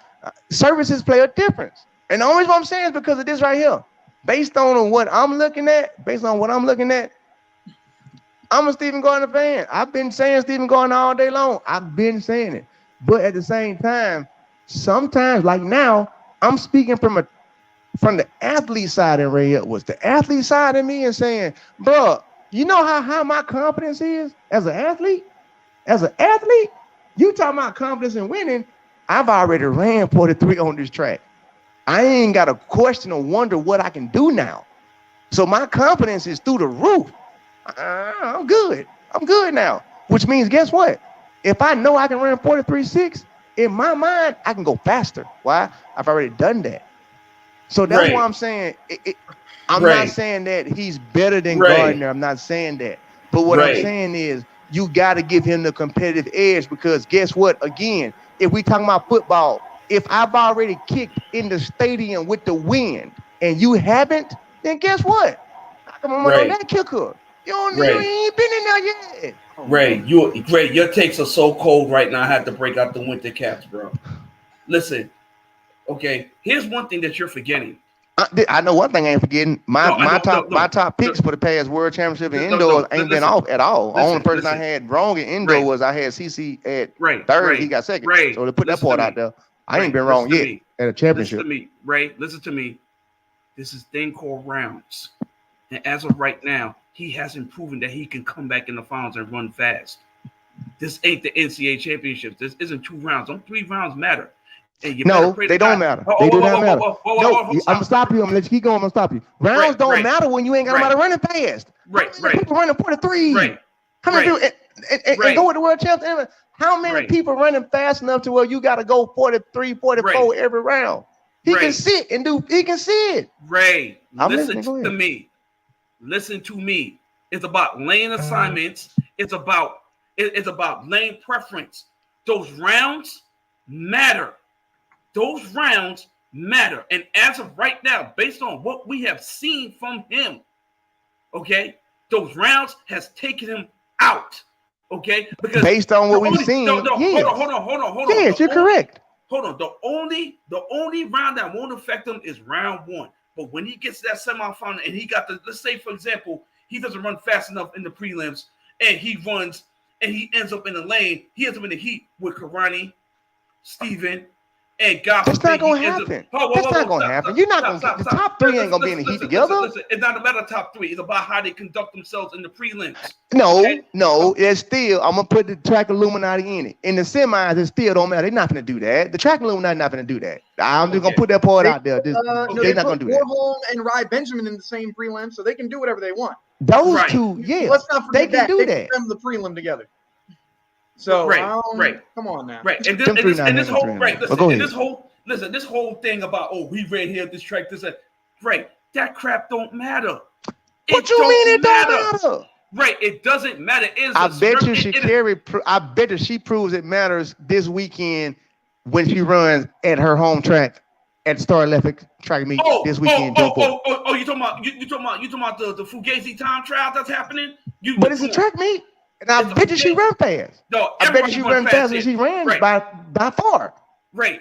Services play a difference. And the only reason I'm saying is because of this right here. Based on what I'm looking at, I'm a Steven Gardner fan. I've been saying Steven Gardner all day long. I've been saying it. But at the same time, sometimes, like now, I'm speaking from the athlete side and Ray was the athlete side of me and saying, bro, you know how high my confidence is as an athlete? As an athlete, you talking about confidence in winning, I've already ran 43 on this track. I ain't got a question or wonder what I can do now. So my confidence is through the roof. I'm good. I'm good now. Which means, guess what? If I know I can run 43.6, in my mind, I can go faster. Why? I've already done that. So that's why I'm saying, I'm not saying that he's better than Gardner. I'm not saying that. But what I'm saying is, you got to give him the competitive edge because guess what? Again, if we talking about football, if I've already kicked in the stadium with the wind and you haven't, then guess what? I come on that kicker. You ain't been in there yet. Ray, your takes are so cold right now. I have to break out the winter caps, bro. Listen, okay, here's one thing that you're forgetting. I know one thing I ain't forgetting. My top picks for the past World Championship in indoors ain't been off at all. Only person I had wrong in indoor was I had CC at third. He got second. So to put that part out there, I ain't been wrong yet at a championship. Listen to me, Ray. Listen to me. This is a thing called rounds, and as of right now, he hasn't proven that he can come back in the finals and run fast. This ain't the NCAA championship. This isn't 2 rounds. Them 3 rounds matter. No, they don't matter. They do not matter. No, I'm gonna stop you. I'm gonna let you keep going. I'm gonna stop you. Rounds don't matter when you ain't got nobody running fast. People running 43. How many people and go with the world champs? How many people running fast enough to where you got to go 43, 44 every round? He can sit and do. He can sit. Ray, listen to me. Listen to me. It's about lane assignments. It's about lane preference. Those rounds matter. Those rounds matter. And as of right now, based on what we have seen from him, okay, those rounds has taken him out. Okay? Because based on what we've seen. Hold on. Yes, you're correct. Hold on. The only round that won't affect him is round 1. But when he gets to that semifinal and he got let's say, for example, he doesn't run fast enough in the prelims and he runs and he ends up in the lane, he ends up in the heat with Karani, Steven, and God. That's not gonna happen. That's not gonna happen. You're not gonna. The top 3 ain't gonna be in the heat together. Listen, it's not about the top 3. It's about how they conduct themselves in the prelims. No. It's still. I'm gonna put the track Illuminati in it. In the semis, it still don't matter. They're not gonna do that. The track Illuminati not gonna do that. I'm just gonna put that part out there. They're not gonna do that. Warholm and Rai Benjamin in the same prelim, so they can do whatever they want. Those two, yeah. Let's not forget they can do that. Them the prelim together. So come on now. Right. And this whole thing about he ran here this track, that crap don't matter. What you mean it don't matter? Right, it doesn't matter. I bet you Sha'Carri. I bet you she proves it matters this weekend when she runs at her home track at Star Olympic track meet this weekend. You talking about the Fugazi time trial that's happening? But it's a track meet. And I bet you she run fast. No, I bet you she run faster than she ran by far. Right.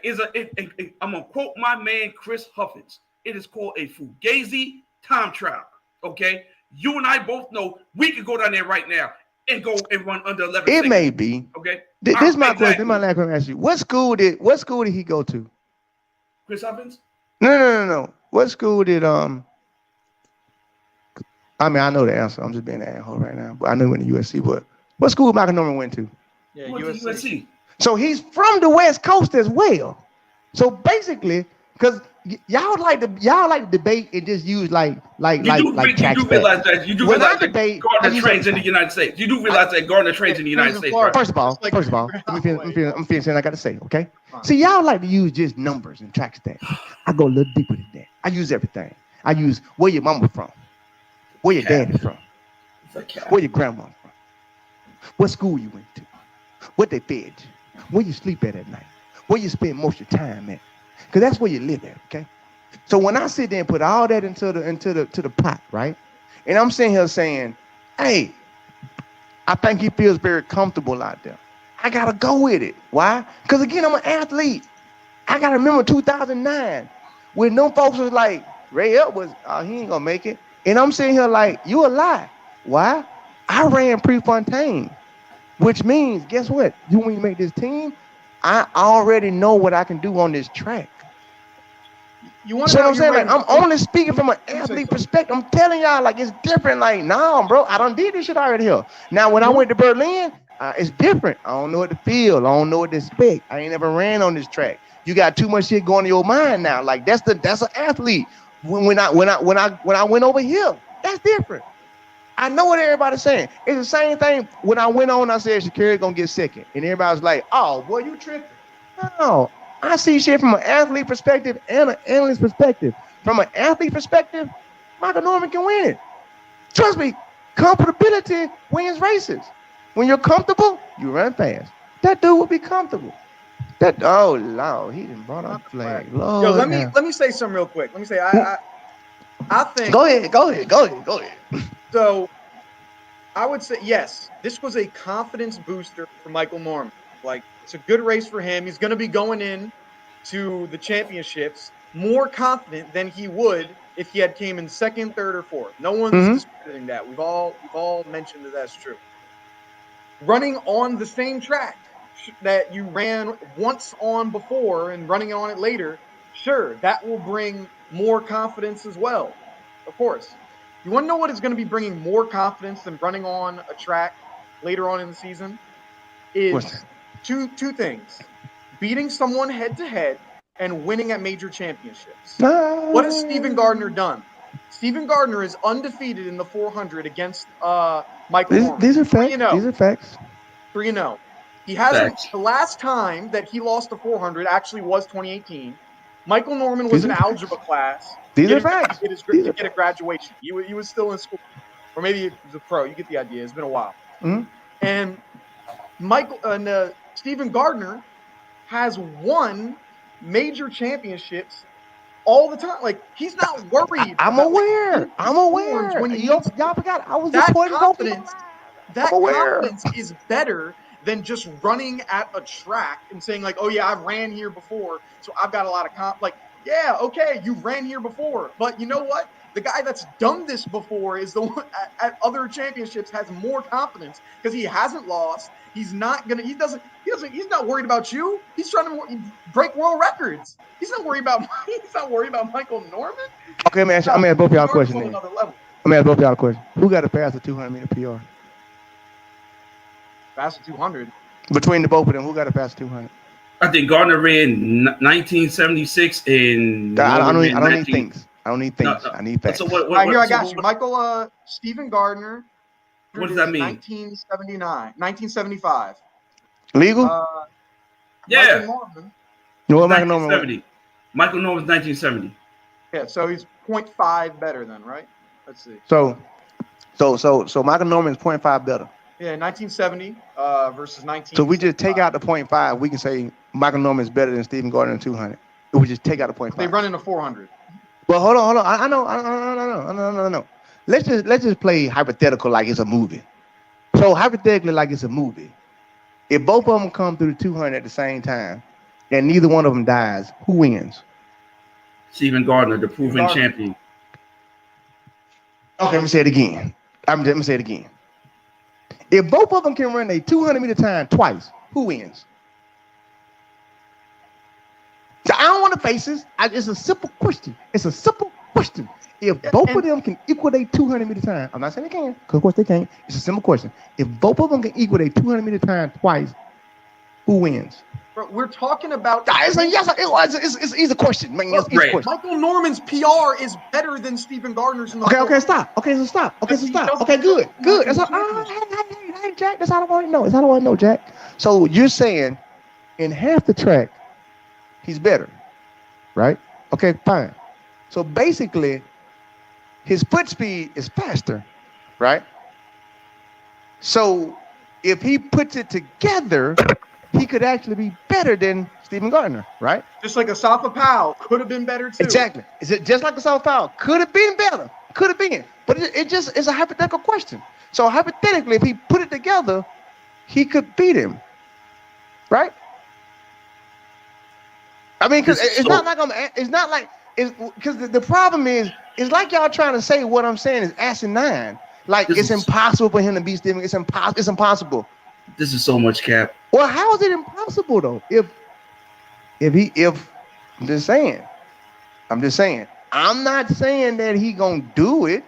I'm gonna quote my man Chris Huffins. It is called a Fugazi time trial. Okay. You and I both know we could go down there right now and go and run under 11. It may be. Okay. This is my question. My last question to ask you. What school did he go to? Chris Huffins? No. What school did I mean, I know the answer. I'm just being an asshole right now. But I know he went to USC. But what school Michael Norman went to? Yeah, USC. So he's from the West Coast as well. So basically, because y'all like to debate and just use like track You do realize that Gardner trains in the United States. You do realize that Gardner trains in the United States. Right? First of all, I'm finishing. I got to say, okay. See, y'all like to use just numbers and track stats. I go a little deeper than that. I use everything. I use where your mama from. Where your daddy from? Where your grandma from? What school you went to? What they fed you? Where you sleep at night? Where you spend most of your time at? Because that's where you live at, okay? So when I sit there and put all that into the pot, right? And I'm sitting here saying, hey, I think he feels very comfortable out there. I gotta go with it. Why? Because again, I'm an athlete. I gotta remember 2009 when them folks was like, Ray Up was, he ain't gonna make it. And I'm sitting here like, you a lie. Why? I ran Prefontaine, which means, guess what? You want me to make this team? I already know what I can do on this track. You want to know what I'm saying? Like, I'm only speaking from an athlete perspective. I'm telling y'all, like, it's different. Like, nah, bro, I done did this shit already here. Now, when I went to Berlin, it's different. I don't know what to feel. I don't know what to expect. I ain't never ran on this track. You got too much shit going in your mind now. Like, that's an athlete. When I went over here, that's different. I know what everybody's saying. It's the same thing when I went on. I said Sha'Carri gonna get second, and everybody's like, "Oh, boy, you tripping?" No, I see shit from an athlete perspective and an analyst perspective. From an athlete perspective, Michael Norman can win it. Trust me, comfortability wins races. When you're comfortable, you run fast. That dude will be comfortable. Lord, he done brought up flag. Lord, yo, let me say something real quick. Let me say I think. Go ahead. So, I would say yes. This was a confidence booster for Michael Norman. Like, it's a good race for him. He's going to be going in to the championships more confident than he would if he had came in second, third, or fourth. No one's disputing that. We've all mentioned that that's true. Running on the same track that you ran once on before and running on it later, sure, that will bring more confidence as well. Of course. You want to know what is going to be bringing more confidence than running on a track later on in the season? Is two things. Beating someone head-to-head and winning at major championships. What has Stephen Gardner done? Stephen Gardner is undefeated in the 400 against Michael Norman. These are facts. These are facts. 3-0. He hasn't. The last time that he lost the 400 actually was 2018. Michael Norman was in algebra class. These are facts. To get a graduation. He was still in school, or maybe he was a pro. You get the idea. It's been a while. And Stephen Gardner has won major championships all the time. Like, he's not worried. I'm aware. When y'all forgot, I was that reporting confidence. That confidence is better than just running at a track and saying like, "Oh yeah, I've ran here before, so I've got a lot of Like, yeah, okay, you ran here before, but you know what? The guy that's done this before is the one at other championships has more confidence because he hasn't lost. He's not worried about you. He's trying to break world records. He's not worried about Michael Norman. Okay, man. I'm gonna ask both y'all a question. I'm gonna ask both y'all a question. Who got to pass the 200-meter PR? Pass the 200. Between the both of them, who got to pass the 200? I think Gardner ran 1976 and I don't need things. I need facts. So I got you. Michael, Stephen Gardner. What does that mean? 1975. Legal? Yeah. Michael Norman. Michael Norman's 1970. Yeah, so he's 0.5 better then, right? Let's see. So Michael Norman's 0.5 better. Yeah, 1970 versus 19. So we just take out the 0.5. We can say Michael Norman is better than Stephen Gardner in 200. If we just take out the 0.5. They run in a 400. Well, hold on. I know. Let's just play hypothetical like it's a movie. So hypothetically, like it's a movie. If both of them come through the 200 at the same time, and neither one of them dies, who wins? Stephen Gardner, the proven champion. Okay, let me say it again. If both of them can run a 200-meter time twice, who wins? So I don't want to face this. It's a simple question. If both of them can equal their 200-meter time, I'm not saying they can, because of course they can't. It's a simple question. If both of them can equal their 200-meter time twice, who wins? Bro, we're talking about. It's an easy question. Man, it's easy question. Michael Norman's PR is better than Stephen Gardner's. In the Okay, stop. Okay, stop. Okay, good. That's all. Hey, Jack. That's all I want to know. Jack. So you're saying in half the track, he's better, right? Okay, fine. So basically, his foot speed is faster, right? So if he puts it together, he could actually be better than Stephen Gardner, right? Just like Asafa Powell could have been better too. Exactly. Is it just like Asafa Powell? Could have been better. Could have been. But it's a hypothetical question. So hypothetically, if he put it together, he could beat him, right? I mean, because it's not like the problem is, it's like y'all trying to say what I'm saying is asinine. Like it's impossible for him to beat Stephen. It's impossible. This is so much cap. Well, how is it impossible though? If I'm just saying. I'm not saying that he gonna do it.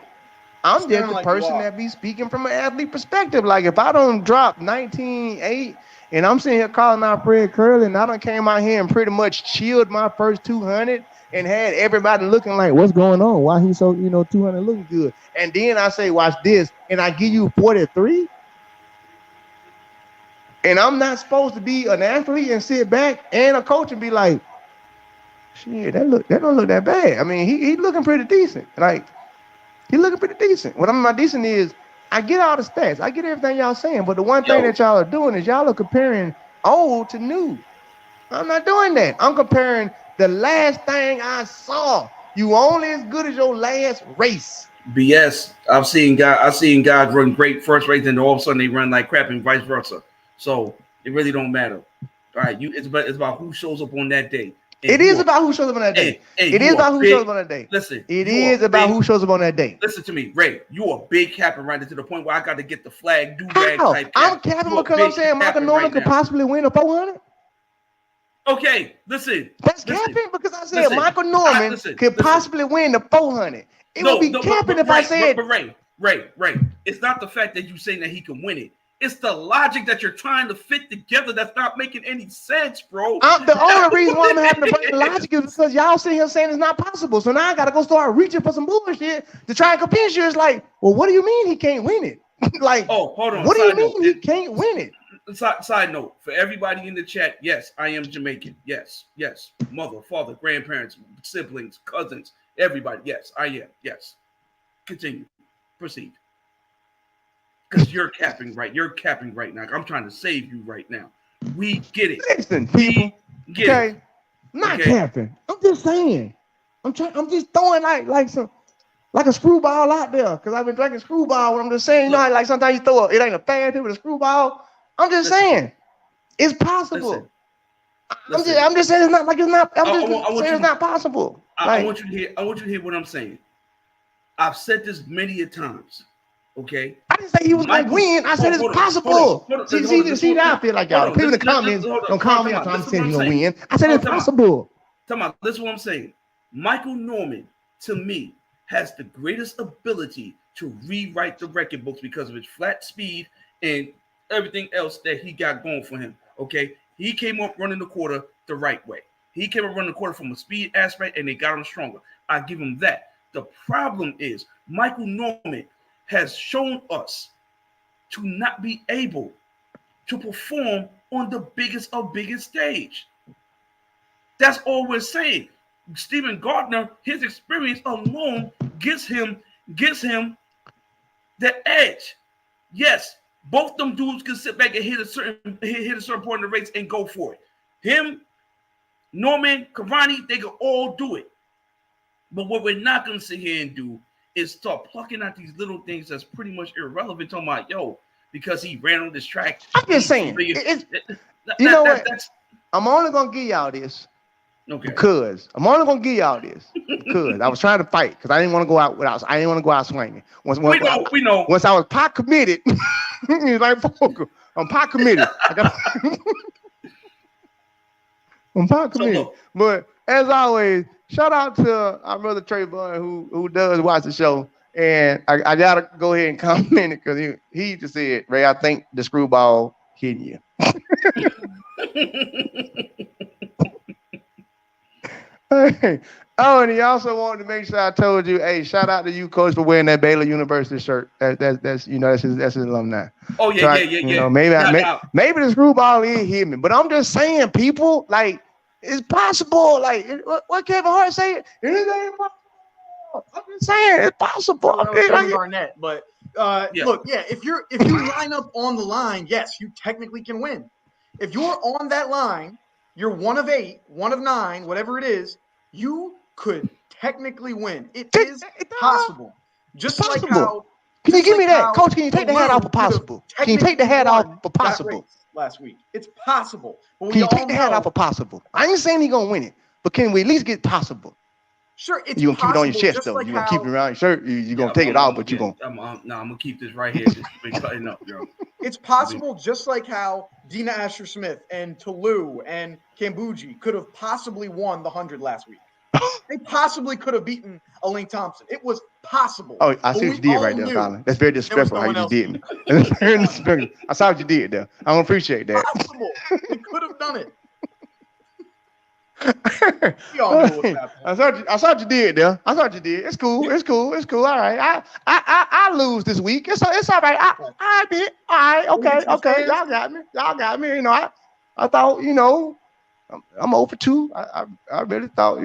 I'm just the person that be speaking from an athlete perspective. Like if I don't drop 19.8 and I'm sitting here calling out Fred Curley and I done came out here and pretty much chilled my first 200 and had everybody looking like, what's going on? Why he so 200 looking good? And then I say, watch this, and I give you 43. And I'm not supposed to be an athlete and sit back and a coach and be like, shit, that don't look that bad. I mean, he looking pretty decent. Like, he looking pretty decent. What I mean by decent is, I get all the stats. I get everything y'all saying. But the one thing that y'all are doing is y'all are comparing old to new. I'm not doing that. I'm comparing the last thing I saw. You only as good as your last race. BS. I've seen guys run great first race and all of a sudden they run like crap and vice versa. So it really don't matter. All right, it's about who shows up on that day. It is about who shows up on that day. It is about who shows up on that day. Listen, it is about who shows up on that day. Listen to me, Ray. You a big capping right to the point where I got to get the flag do-rag type cap. I'm capping because I'm saying Michael Norman could possibly win a 400. Okay, listen. That's capping because I said Michael Norman could possibly win the 400. It would be capping if I said. But Ray. It's not the fact that you saying that he can win it. It's the logic that you're trying to fit together that's not making any sense, bro. The only reason why I'm having to break the logic is because y'all sitting here saying it's not possible. So now I gotta go start reaching for some bullshit to try and convince you. It's like, well, what do you mean he can't win it? Like, oh, hold on. What do you mean he can't win it? Side note, for everybody in the chat, yes, I am Jamaican. Yes. Mother, father, grandparents, siblings, cousins, everybody. Yes, I am. Yes. Continue. Proceed. Because you're capping right now. I'm trying to save you right now. We get it. Listen, people. Okay. I'm not capping. I'm just saying. I'm just throwing like a screwball out there. Because I've been drinking screwball. I'm just saying, you know, like sometimes you throw it ain't a fan with a screwball. I'm just saying. It's possible. I'm just saying it's not like it's not. I'm just saying it's not possible. I want you to hear what I'm saying. I've said this many a times. Okay. I didn't say he was going to win. I said it's possible. See now I feel like y'all. People in the comments don't call me after I'm saying he's going to win. I said it's possible. This is what I'm saying. Michael Norman, to me, has the greatest ability to rewrite the record books because of his flat speed and everything else that he got going for him. Okay. He came up running the quarter the right way. He came up running the quarter from a speed aspect and they got him stronger. I give him that. The problem is Michael Norman has shown us to not be able to perform on the biggest stage. That's all we're saying. Stephen Gardner, his experience alone gives him the edge. Yes, both them dudes can sit back and hit a certain point in the race and go for it. Him, Norman, Cavani, they can all do it. But what we're not going to sit here and do is start plucking out these little things that's pretty much irrelevant. Talking about, because he ran on this track. I'm just saying. I'm only going to give y'all this. Okay. Because I'm only going to give y'all this. Because I was trying to fight. Because I didn't want to go out swinging. We know. Once I was pot committed, he's like, I'm pot committed. I'm pot committed. But as always, shout out to our brother Trayvon who does watch the show. And I gotta go ahead and comment it because he just said, Ray, I think the screwball hitting you. Hey. Oh, and he also wanted to make sure I told you, hey, shout out to you, coach, for wearing that Baylor University shirt. That's his alumni. Oh yeah, so yeah. Maybe the screwball is hit me, but I'm just saying, people, like, it's possible. Like, what Kevin Hart say? Anything possible. I'm just saying, it's possible. Garnett, but look, if you line up on the line, yes, you technically can win. If you're on that line, you're 1 of 8, 1 of 9, whatever it is, you could technically win. It is possible. Just like how. Can you give me that, Coach? Can you take the hat off for possible? Can you take the hat off for possible? Last week, it's possible. Can you take the hat off for possible? I ain't saying he's gonna win it, but can we at least get possible? Sure, it's you gonna keep it on your chest though. You gonna keep it around your shirt. You gonna take it off, but you gonna. I'm gonna keep this right here. Just been cutting up, yo. It's possible, just like how Dina Asher-Smith and Toulouse and Kambuji could have possibly won the 100 last week. They possibly could have beaten Elaine Thompson. It was possible. Oh, I see what you did right there, Colin. That's very disrespectful how you just did me. That's very disrespectful. I saw what you did there. I don't appreciate that. Possible. They could have done it. Y'all know what's happening. I saw what you did there. I saw what you did. It's cool. All right. I lose this week. It's all right. I did. All right. Okay. Y'all got me. You know, I thought, I'm over 2. I really thought,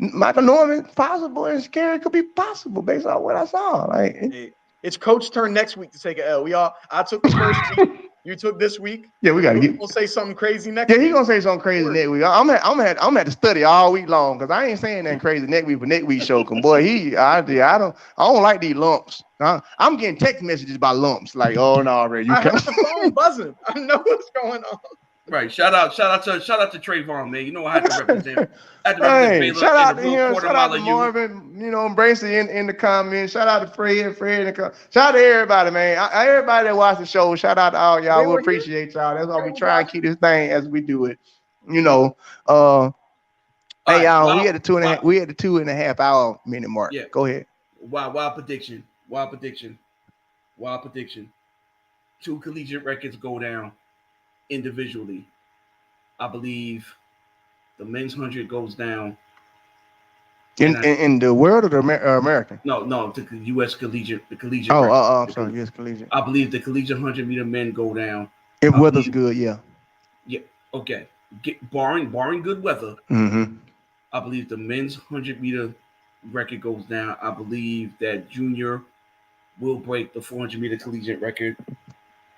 Michael Norman possible and Sha'Carri could be possible based on what I saw. Like, it's coach turn next week to take a L. I took the first week. You took this week. Yeah, we gotta We'll say something crazy next week. Yeah, he's gonna say something crazy next week. I'm gonna have to study all week long because I ain't saying that crazy next week for next week's show. Boy, I don't like these lumps. I'm getting text messages about lumps. Like, oh no, already. I heard the phone buzzing. I know what's going on. Right. Shout out to Trayvon, man. You know I had to represent. Hey, Baylor shout out and to the real him. quarter Shout out to mile of Marvin. You know, embracing in the comments. Shout out to Fred in the comments. Shout out to everybody, man. Everybody that watched the show. Shout out to all y'all. We appreciate y'all. That's why we try and keep this thing as we do it. You know. Hey, y'all. We at the 2.5 hour minute mark. Yeah. Go ahead. Wild prediction. 2 collegiate records go down individually. I believe the men's 100 goes down. In the world or the American? No, the U.S. collegiate. The collegiate. I'm sorry, U.S. collegiate. I believe the collegiate 100-meter men go down. If weather's good, yeah. Yeah. Okay. Barring good weather. Mm-hmm. I believe the men's 100-meter record goes down. I believe that Junior will break the 400-meter collegiate record.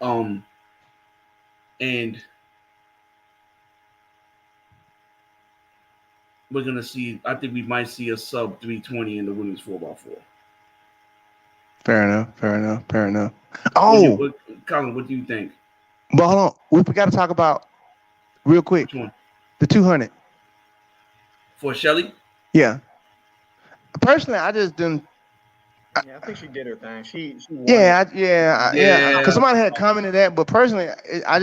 And we're gonna see. I think we might see a sub 320 in the women's 4x4. Fair enough. Colin, what do you think? But hold on, we got to talk about real quick. Which one? The 200 For Shelly? Yeah. Personally, I just didn't. Yeah, I think she did her thing. She won. Yeah. Because somebody had commented that, but personally, I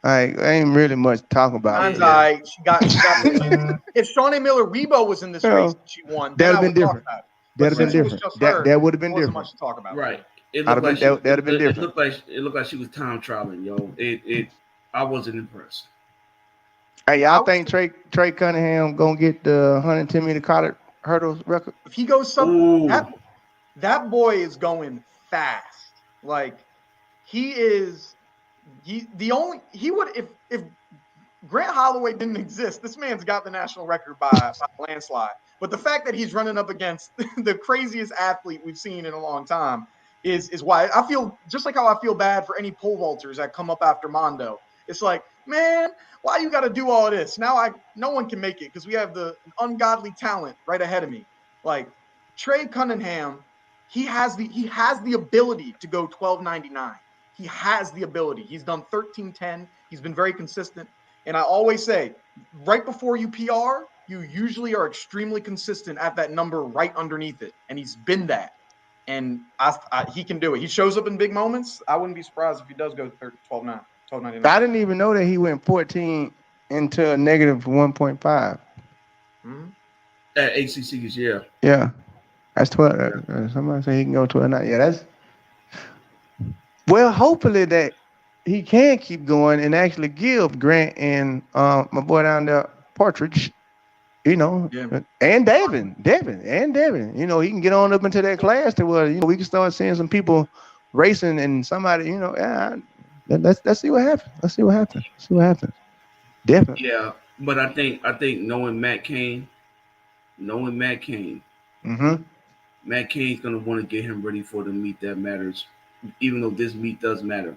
ain't really much to talk about. She got if Shawnee Miller-Rebo was in this race, she won. That'd have been different. That would have been different. Wasn't much to talk about. Right. That'd have been different. It looked like she was time traveling, yo. I wasn't impressed. Hey, y'all think Trey Cunningham gonna get the 110 meter college hurdles record? If he goes that boy is going fast. Like if Grant Holloway didn't exist, this man's got the national record by a landslide. But the fact that he's running up against the craziest athlete we've seen in a long time is why I feel just like how I feel bad for any pole vaulters that come up after Mondo. It's like, man, why you got to do all this? Now no one can make it because we have the ungodly talent right ahead of me. Like Trey Cunningham, he has the ability to go 12.99. He has the ability. He's done 13.10. He's been very consistent. And I always say, right before you PR, you usually are extremely consistent at that number right underneath it. And he's been that. And he can do it. He shows up in big moments. I wouldn't be surprised if he does go 12.99. I didn't even know that he went 14 into a negative 1.5. Mm-hmm. At ACCs, yeah. Yeah. That's 12. Somebody say he can go 12.9. Yeah, that's. Well, hopefully that he can keep going and actually give Grant and my boy down there, Partridge, and Devin. You know, he can get on up into that class to where, we can start seeing some people racing and somebody, let's see what happens. See what happens. Definitely. Yeah, but I think knowing Matt Cain, mm-hmm. Matt Cain's gonna want to get him ready for the meet that matters. Even though this meet does matter,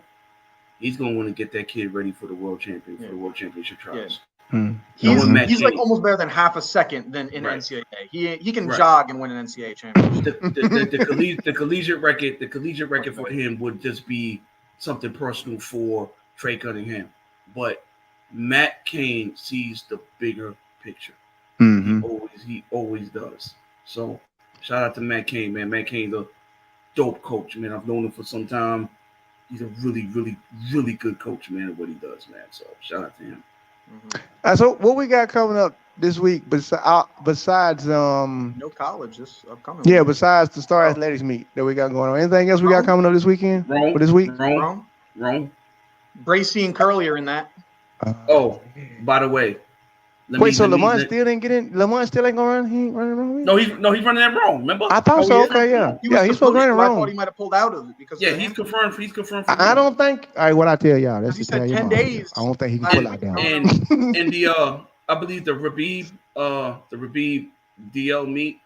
he's gonna want to get that kid ready for the world championship trials. Yeah. He's like almost better than half a second than in NCAA. He can jog and win an NCAA championship. The collegiate record for him would just be something personal for Trey Cunningham, but Matt Cain sees the bigger picture. Mm-hmm. He always does. So shout out to Matt Cain, man. Matt Cain's a dope coach, man. I've known him for some time. He's a really, really, really good coach, man, at what he does, man. So shout out to him. Mm-hmm. So what we got coming up this week besides no college this upcoming week. Besides the Star Athletics meet that we got going on. Anything else we got coming up this weekend? Rome, for this week? Rome. Bracy and Curly are in that. By the way. Lamont still didn't get in. Lamont still ain't gonna run. He ain't running Rome. No, he's running at Rome. Remember? I thought so. Okay, yeah. He's supposed to run in Rome. I thought he might have pulled out of it because. Yeah, he's confirmed. He's confirmed. I don't think. All right, what I tell y'all. That's he said 10 days. I don't think he can pull out down. And the I believe the Rabib DL meet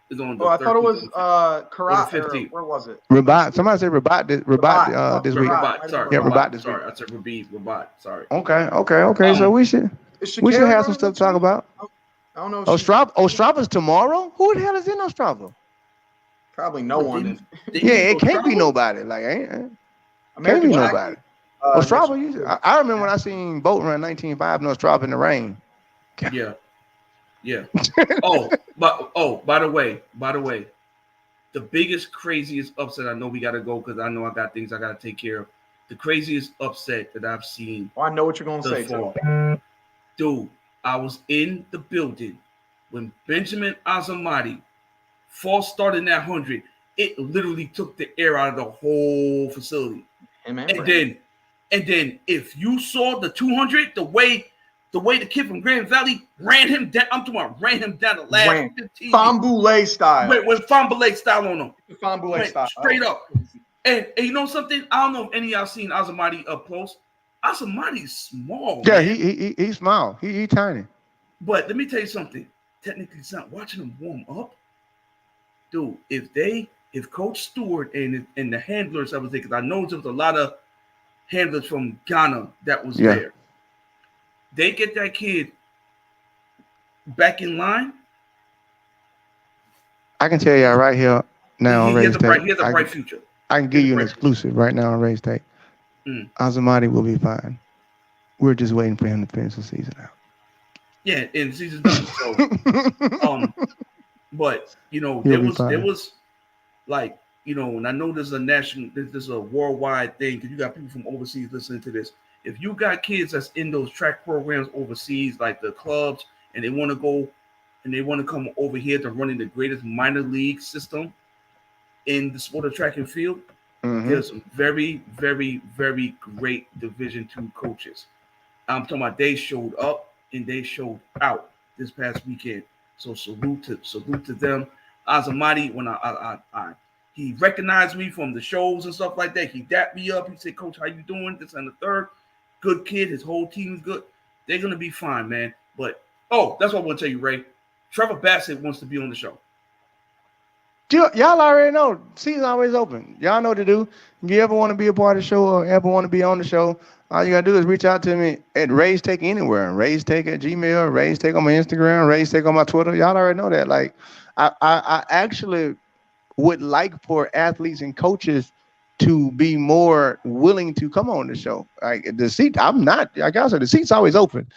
is on. I thought it was Karat. Where was it? Rabat. Somebody said Rabat this week. Rabat. Sorry. Yeah, Rabat this week. Sorry, I said Rabib. Rabat. Sorry. Okay. So we should have some stuff to talk about. I don't know. Ostrava's tomorrow. Who the hell is in Ostrava? Probably no one. It can't be nobody. Like, Can't be Flag nobody. Week, Ostrava, I remember when I seen Boat run 19.5 in Ostrava in the rain. Yeah. By the way, the biggest, craziest upset, I know we got to go because I know I got things I got to take care of. The craziest upset that I've seen. I know what you're going to say, too. Dude, I was in the building when Benjamin Azamati false started that 100. It literally took the air out of the whole facility. And then if you saw the 200, the way the kid from Grand Valley ran him down, ran him down the last 15. Fambule style. Went Fambule style on him. Fambule style. Straight up. And you know something? I don't know if any of y'all seen Azamati up close. Azamati's small. Yeah, man. he's small. He tiny. But let me tell you something. Technically, it's not watching him warm up. Dude, if Coach Stewart and the handlers that was there, because I know there was a lot of handlers from Ghana that was there. They get that kid back in line. I can tell y'all right here now on Raise Tape. He has a bright future. I can give you an exclusive right now on Raise Tape. Azamati will be fine. We're just waiting for him to finish the season out. Yeah, and the season's done. So, but there was like, and I know there's a worldwide thing because you got people from overseas listening to this. If you got kids that's in those track programs overseas, like the clubs, and they want to go and they want to come over here to run in the greatest minor league system in the sport of track and field, there's some very, very, very great Division II coaches. I'm talking about they showed up and they showed out this past weekend. So salute to them. Azamati, when he recognized me from the shows and stuff like that, he dapped me up. He said, "Coach, how you doing?" This and the third. Good kid. His whole team is good. They're gonna be fine, man. But that's what I want to tell you, Ray. Trevor Bassett wants to be on the show. Y'all already know. Season's always open. Y'all know what to do. If you ever want to be a part of the show or ever want to be on the show, all you gotta do is reach out to me at Raise Take anywhere. Raise Take at Gmail, Raise Take on my Instagram, Raise Take on my Twitter. Y'all already know that. Like, I actually would like for athletes and coaches to be more willing to come on the show. Like the seat, like I said, the seat's always open.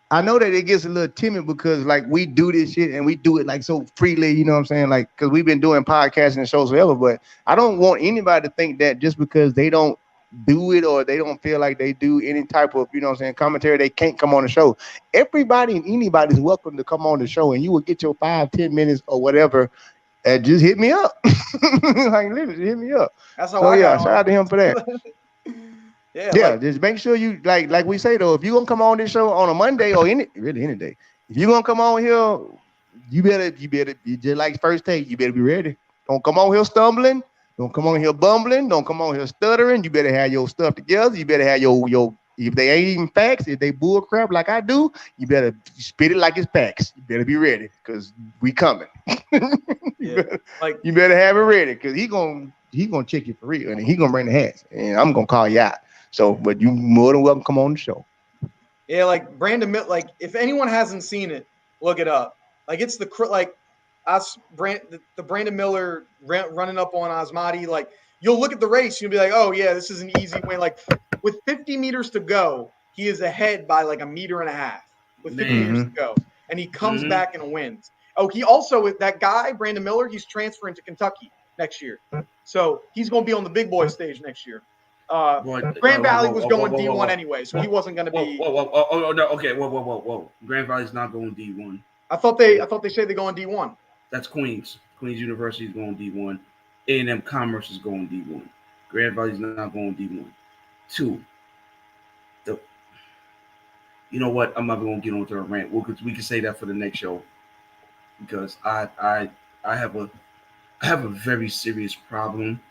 I know that it gets a little timid because like we do this shit and we do it like so freely, you know what I'm saying? Like, because we've been doing podcasts and shows forever, but I don't want anybody to think that just because they don't do it or they don't feel like they do any type of, you know what I'm saying, commentary, they can't come on the show. Everybody and anybody is welcome to come on the show and you will get your 5-10 minutes or whatever. And just hit me up. Like literally hit me up. That's how shout out to him for that. Yeah, just make sure you like we say though, if you're gonna come on this show on a Monday or any day, if you're gonna come on here, you just like First Take, you better be ready. Don't come on here stumbling, don't come on here bumbling, don't come on here stuttering. You better have your stuff together, you better have your if they ain't even facts, if they bull crap like I do, you better spit it like it's facts. You better be ready because we coming. You better have it ready because he gonna check you for real and he gonna bring the hats and I'm gonna call you out. So, but you more than welcome to come on the show. Yeah, like Brandon Miller. Like if anyone hasn't seen it, look it up. Like it's the Brandon Miller running up on Azamati. Like you'll look at the race, you'll be like, oh yeah, this is an easy win. Like with 50 meters to go, he is ahead by like 1.5 meters with 50 meters to go, and he comes back and wins. Oh, he also with that guy Brandon Miller. He's transferring to Kentucky next year, so he's going to be on the big boy stage next year. Grand Valley was going D1 anyway, so he wasn't going to be. Whoa. Grand Valley's not going D1. I thought they said they're going D1. That's Queens. Queens University is going D1. A&M Commerce is going D1. Grand Valley's not going D1. 2. You know what? I'm not going to get onto a rant. We can say that for the next show because I have a very serious problem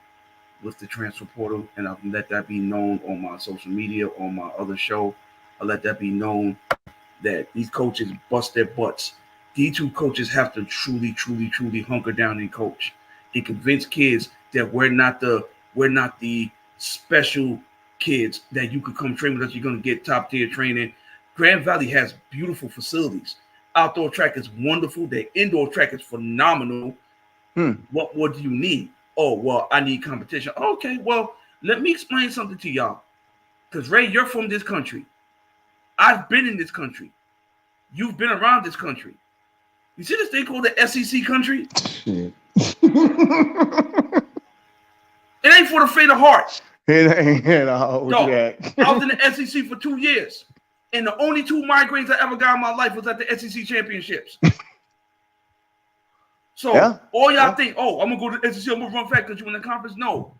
with the transfer portal, and I'll let that be known on my social media, on my other show. I'll let that be known that these coaches bust their butts. D2 coaches have to truly, truly, truly hunker down and coach and convince kids that we're not the special kids that you could come train with us. You're going to get top tier training. Grand Valley has beautiful facilities. Outdoor track is wonderful. The indoor track is phenomenal. What do you need? Oh, well, I need competition. Okay, well, Let me explain something to y'all. Because, Ray, you're from this country. I've been in this country. You've been around this country. You see this thing called the SEC country? Shit. It ain't for the faint of heart. It ain't at all. I was in the SEC for 2 years. And the only 2 migraines I ever got in my life was at the SEC championships. So all y'all think, oh, I'm going to go to the SEC, I'm going to run fast because you in the conference. No.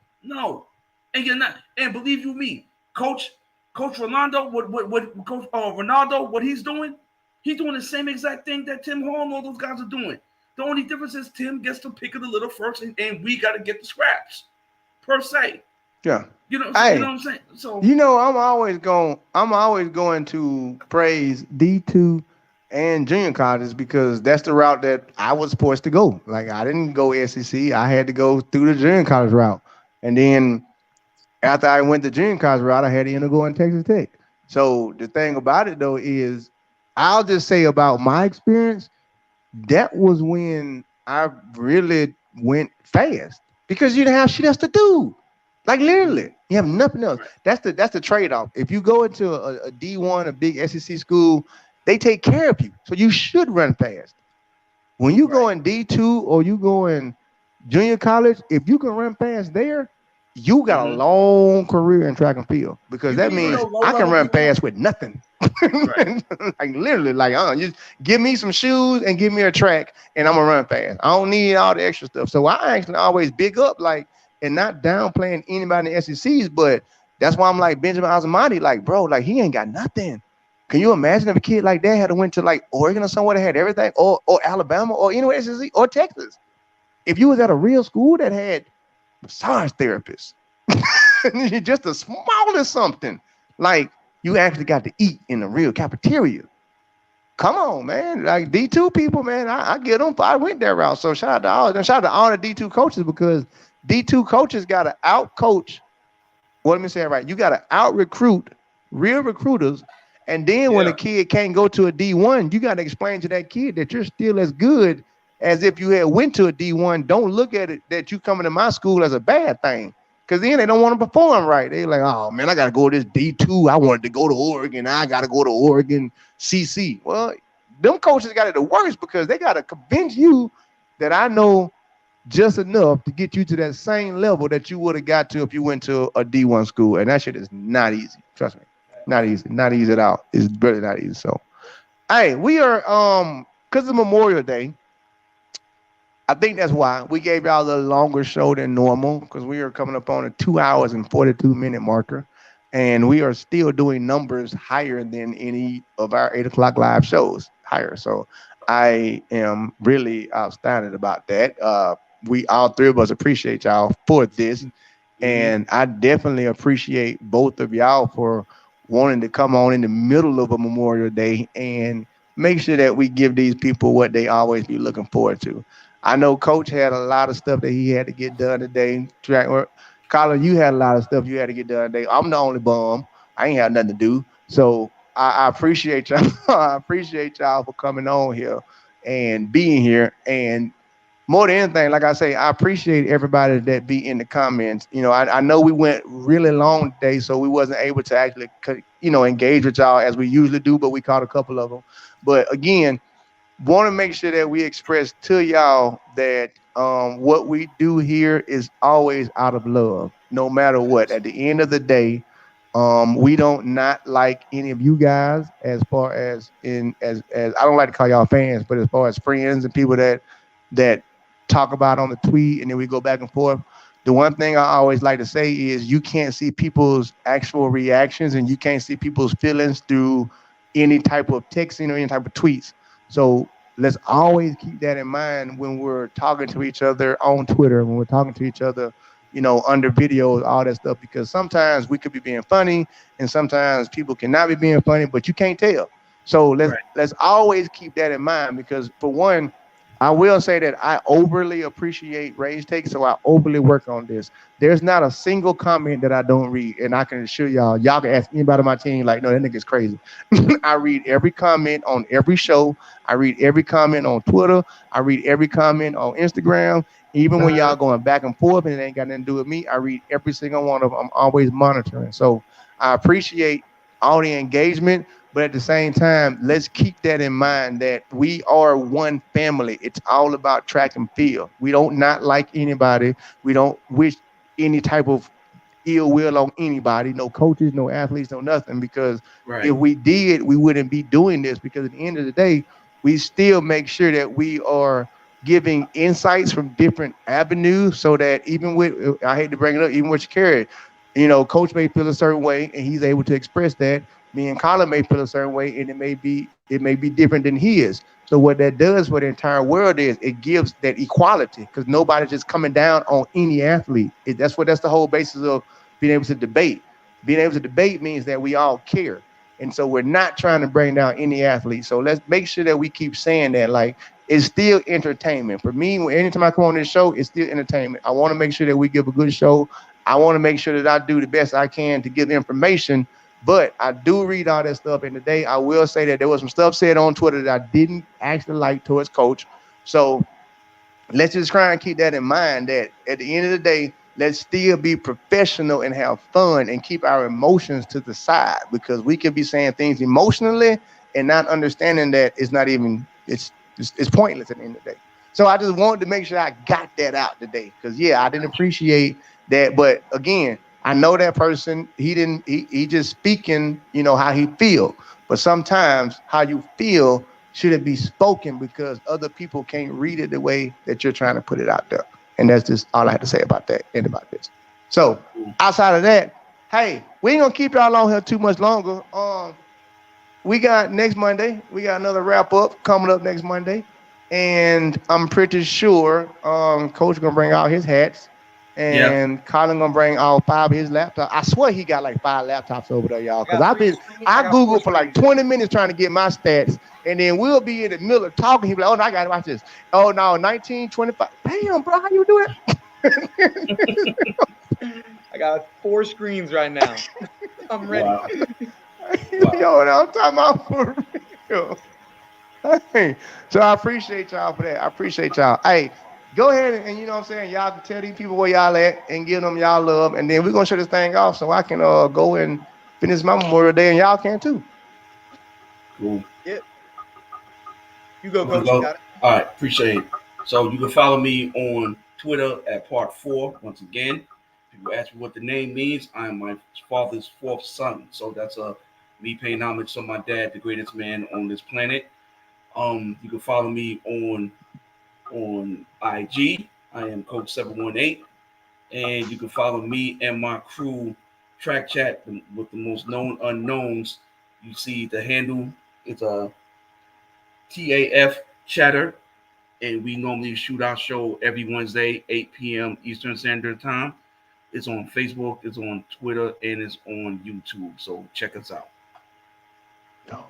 And you're not. And believe you me, Coach Ronaldo, what Coach Ronaldo, what he's doing the same exact thing that Tim Hall and all those guys are doing. The only difference is Tim gets to pick it a little first, and we got to get the scraps, per se. Yeah. You know what I'm saying? So I'm always going to praise D2 and junior colleges because that's the route that I was supposed to go. Like I didn't go SEC, I had to go through the junior college route, and then after I went the junior college route, I had to end up going to Texas Tech. So the thing about it though is, I'll just say about my experience, that was when I really went fast because you didn't have shit else to do. Like literally, you have nothing else. That's the trade-off. If you go into a D1, a big SEC school, they take care of you. So you should run fast. When you go in D2 or you go in junior college, if you can run fast there, you got a long career in track and field because that means I can run fast with nothing. Like literally, like just give me some shoes and give me a track and I'm gonna run fast. I don't need all the extra stuff. So I actually always big up like and not downplaying anybody in the SECs, but that's why I'm like Benjamin Azamati, like bro, like he ain't got nothing. Can you imagine if a kid like that had went to like Oregon or somewhere that had everything, or Alabama or anywhere SEC or Texas? If you was at a real school that had massage therapists, just the smallest something, like you actually got to eat in the real cafeteria. Come on, man. Like D2 people, man, I get them. I went that route. So shout out to all the D2 coaches because D2 coaches got to out coach. Well, let me say it right. You got to out recruit real recruiters. And then when a kid can't go to a D1, you got to explain to that kid that you're still as good as if you had went to a D1. Don't look at it that you coming to my school as a bad thing. Because then they don't want to perform right. They like, oh, man, I got to go to this D2. I wanted to go to Oregon. I got to go to Oregon CC. Well, them coaches got it the worst because they got to convince you that I know just enough to get you to that same level that you would have got to if you went to a D1 school. And that shit is not easy. Trust me. Not easy at all. It's really not easy. So, hey, we are, because it's Memorial Day, I think that's why we gave y'all a little longer show than normal because we are coming up on a 2 hours and 42-minute marker. And we are still doing numbers higher than any of our 8 o'clock live shows higher. So I am really outstanding about that. We all three of us appreciate y'all for this. And I definitely appreciate both of y'all for wanting to come on in the middle of a Memorial Day and make sure that we give these people what they always be looking forward to. I know Coach had a lot of stuff that he had to get done today. Colin, you had a lot of stuff you had to get done today. I'm the only bum. I ain't had nothing to do. So I appreciate y'all. I appreciate y'all for coming on here and being here. And more than anything, like I say, I appreciate everybody that be in the comments. You know, I know we went really long today, so we wasn't able to actually, engage with y'all as we usually do, but we caught a couple of them. But again, want to make sure that we express to y'all that what we do here is always out of love, no matter what. At the end of the day, we don't not like any of you guys as far as as I don't like to call y'all fans, but as far as friends and people that talk about on the tweet and then we go back and forth. The one thing I always like to say is you can't see people's actual reactions and you can't see people's feelings through any type of texting or any type of tweets. So let's always keep that in mind when we're talking to each other on Twitter, when we're talking to each other, under videos, all that stuff, because sometimes we could be being funny and sometimes people cannot be being funny, but you can't tell. So let's always keep that in mind because for one, I will say that I overly appreciate Ray's take, so I overly work on this. There's not a single comment that I don't read, and I can assure y'all can ask anybody on my team, like, no, that nigga's crazy. I read every comment on every show. I read every comment on Twitter. I read every comment on Instagram. Even when y'all going back and forth and it ain't got nothing to do with me, I read every single one of them. I'm always monitoring. So I appreciate all the engagement, but at the same time, let's keep that in mind that we are one family. It's all about track and field. We don't not like anybody. We don't wish any type of ill will on anybody, no coaches, no athletes, no nothing, because if we did, we wouldn't be doing this, because at the end of the day, we still make sure that we are giving insights from different avenues, so that even with, I hate to bring it up, even with Sha'Carri, coach may feel a certain way and he's able to express that. Me and Colin may feel a certain way, and it may be different than his. So what that does for the entire world is it gives that equality, because nobody's just coming down on any athlete. That's the whole basis of being able to debate. Being able to debate means that we all care. And so we're not trying to bring down any athlete. So let's make sure that we keep saying that, like, it's still entertainment. For me, anytime I come on this show, it's still entertainment. I want to make sure that we give a good show. I want to make sure that I do the best I can to give information, but I do read all that stuff. And today I will say that there was some stuff said on Twitter that I didn't actually like towards Coach. So let's just try and keep that in mind, that at the end of the day, let's still be professional and have fun and keep our emotions to the side, because we could be saying things emotionally and not understanding that it's pointless at the end of the day. So I just wanted to make sure I got that out today, because I didn't appreciate that. But again, I know that person, he just speaking, how he feel. But sometimes how you feel shouldn't be spoken, because other people can't read it the way that you're trying to put it out there. And that's just all I have to say about that and about this. So outside of that, hey, we ain't gonna keep y'all on here too much longer. We got next Monday, we got another wrap up coming up next Monday. And I'm pretty sure Coach gonna bring out his hats. And Colin gonna bring all 5 of his laptops. I swear he got like 5 laptops over there, y'all. Because I Googled for like 20 minutes trying to get my stats. And then we'll be in the middle of talking. He'll be like, oh, no, I got to watch this. Oh, no, 1925. Damn, bro, how you do it? I got 4 screens right now. I'm ready. Wow. Yo, I'm talking about for real. Hey, so I appreciate y'all for that. I appreciate y'all. Hey, go ahead and you know what I'm saying, y'all can tell these people where y'all at and give them y'all love. And then we're going to shut this thing off so I can go and finish my Memorial Day, and y'all can too. Cool. Yeah. You go, Coach. You got it. All right, appreciate it. So you can follow me on Twitter at Part 4. Once again, people ask me what the name means. I am my father's 4th son. So that's me paying homage to my dad, the greatest man on this planet. You can follow me on IG. I am Coach 718. And you can follow me and my crew, Track Chat, with the most known unknowns. You see the handle, it's a TAF Chatter, and we normally shoot our show every Wednesday, 8 p.m. Eastern Standard Time. It's on Facebook, it's on Twitter, and it's on YouTube. So check us out. Dope.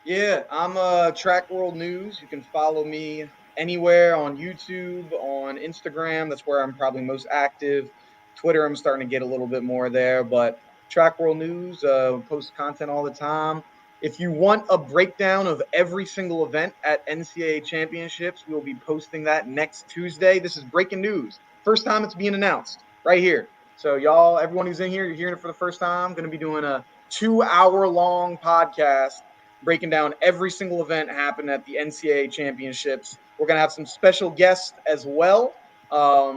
Yeah, I'm Track World News. You can follow me anywhere on YouTube, on Instagram. That's where I'm probably most active. Twitter, I'm starting to get a little bit more there, but Track World News, post content all the time. If you want a breakdown of every single event at NCAA Championships, we'll be posting that next Tuesday. This is breaking news. First time it's being announced right here. So y'all, everyone who's in here, you're hearing it for the first time. I'm going to be doing a 2-hour-long podcast breaking down every single event happened at the NCAA Championships. We're going to have some special guests as well,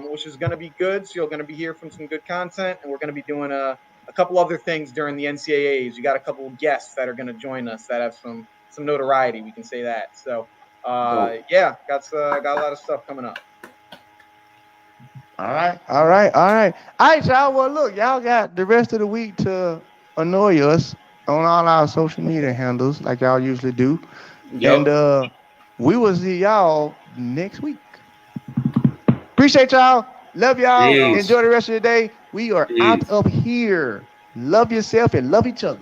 which is going to be good. So you're going to be hearing from some good content, and we're going to be doing a couple other things during the NCAAs. You got a couple of guests that are going to join us that have some notoriety. We can say that. So, got a lot of stuff coming up. All right, y'all. Well, look, y'all got the rest of the week to annoy us on all our social media handles like y'all usually do. Yep. And we will see y'all next week. Appreciate y'all. Love y'all. Peace. Enjoy the rest of your day. We are out of here. Love yourself and love each other.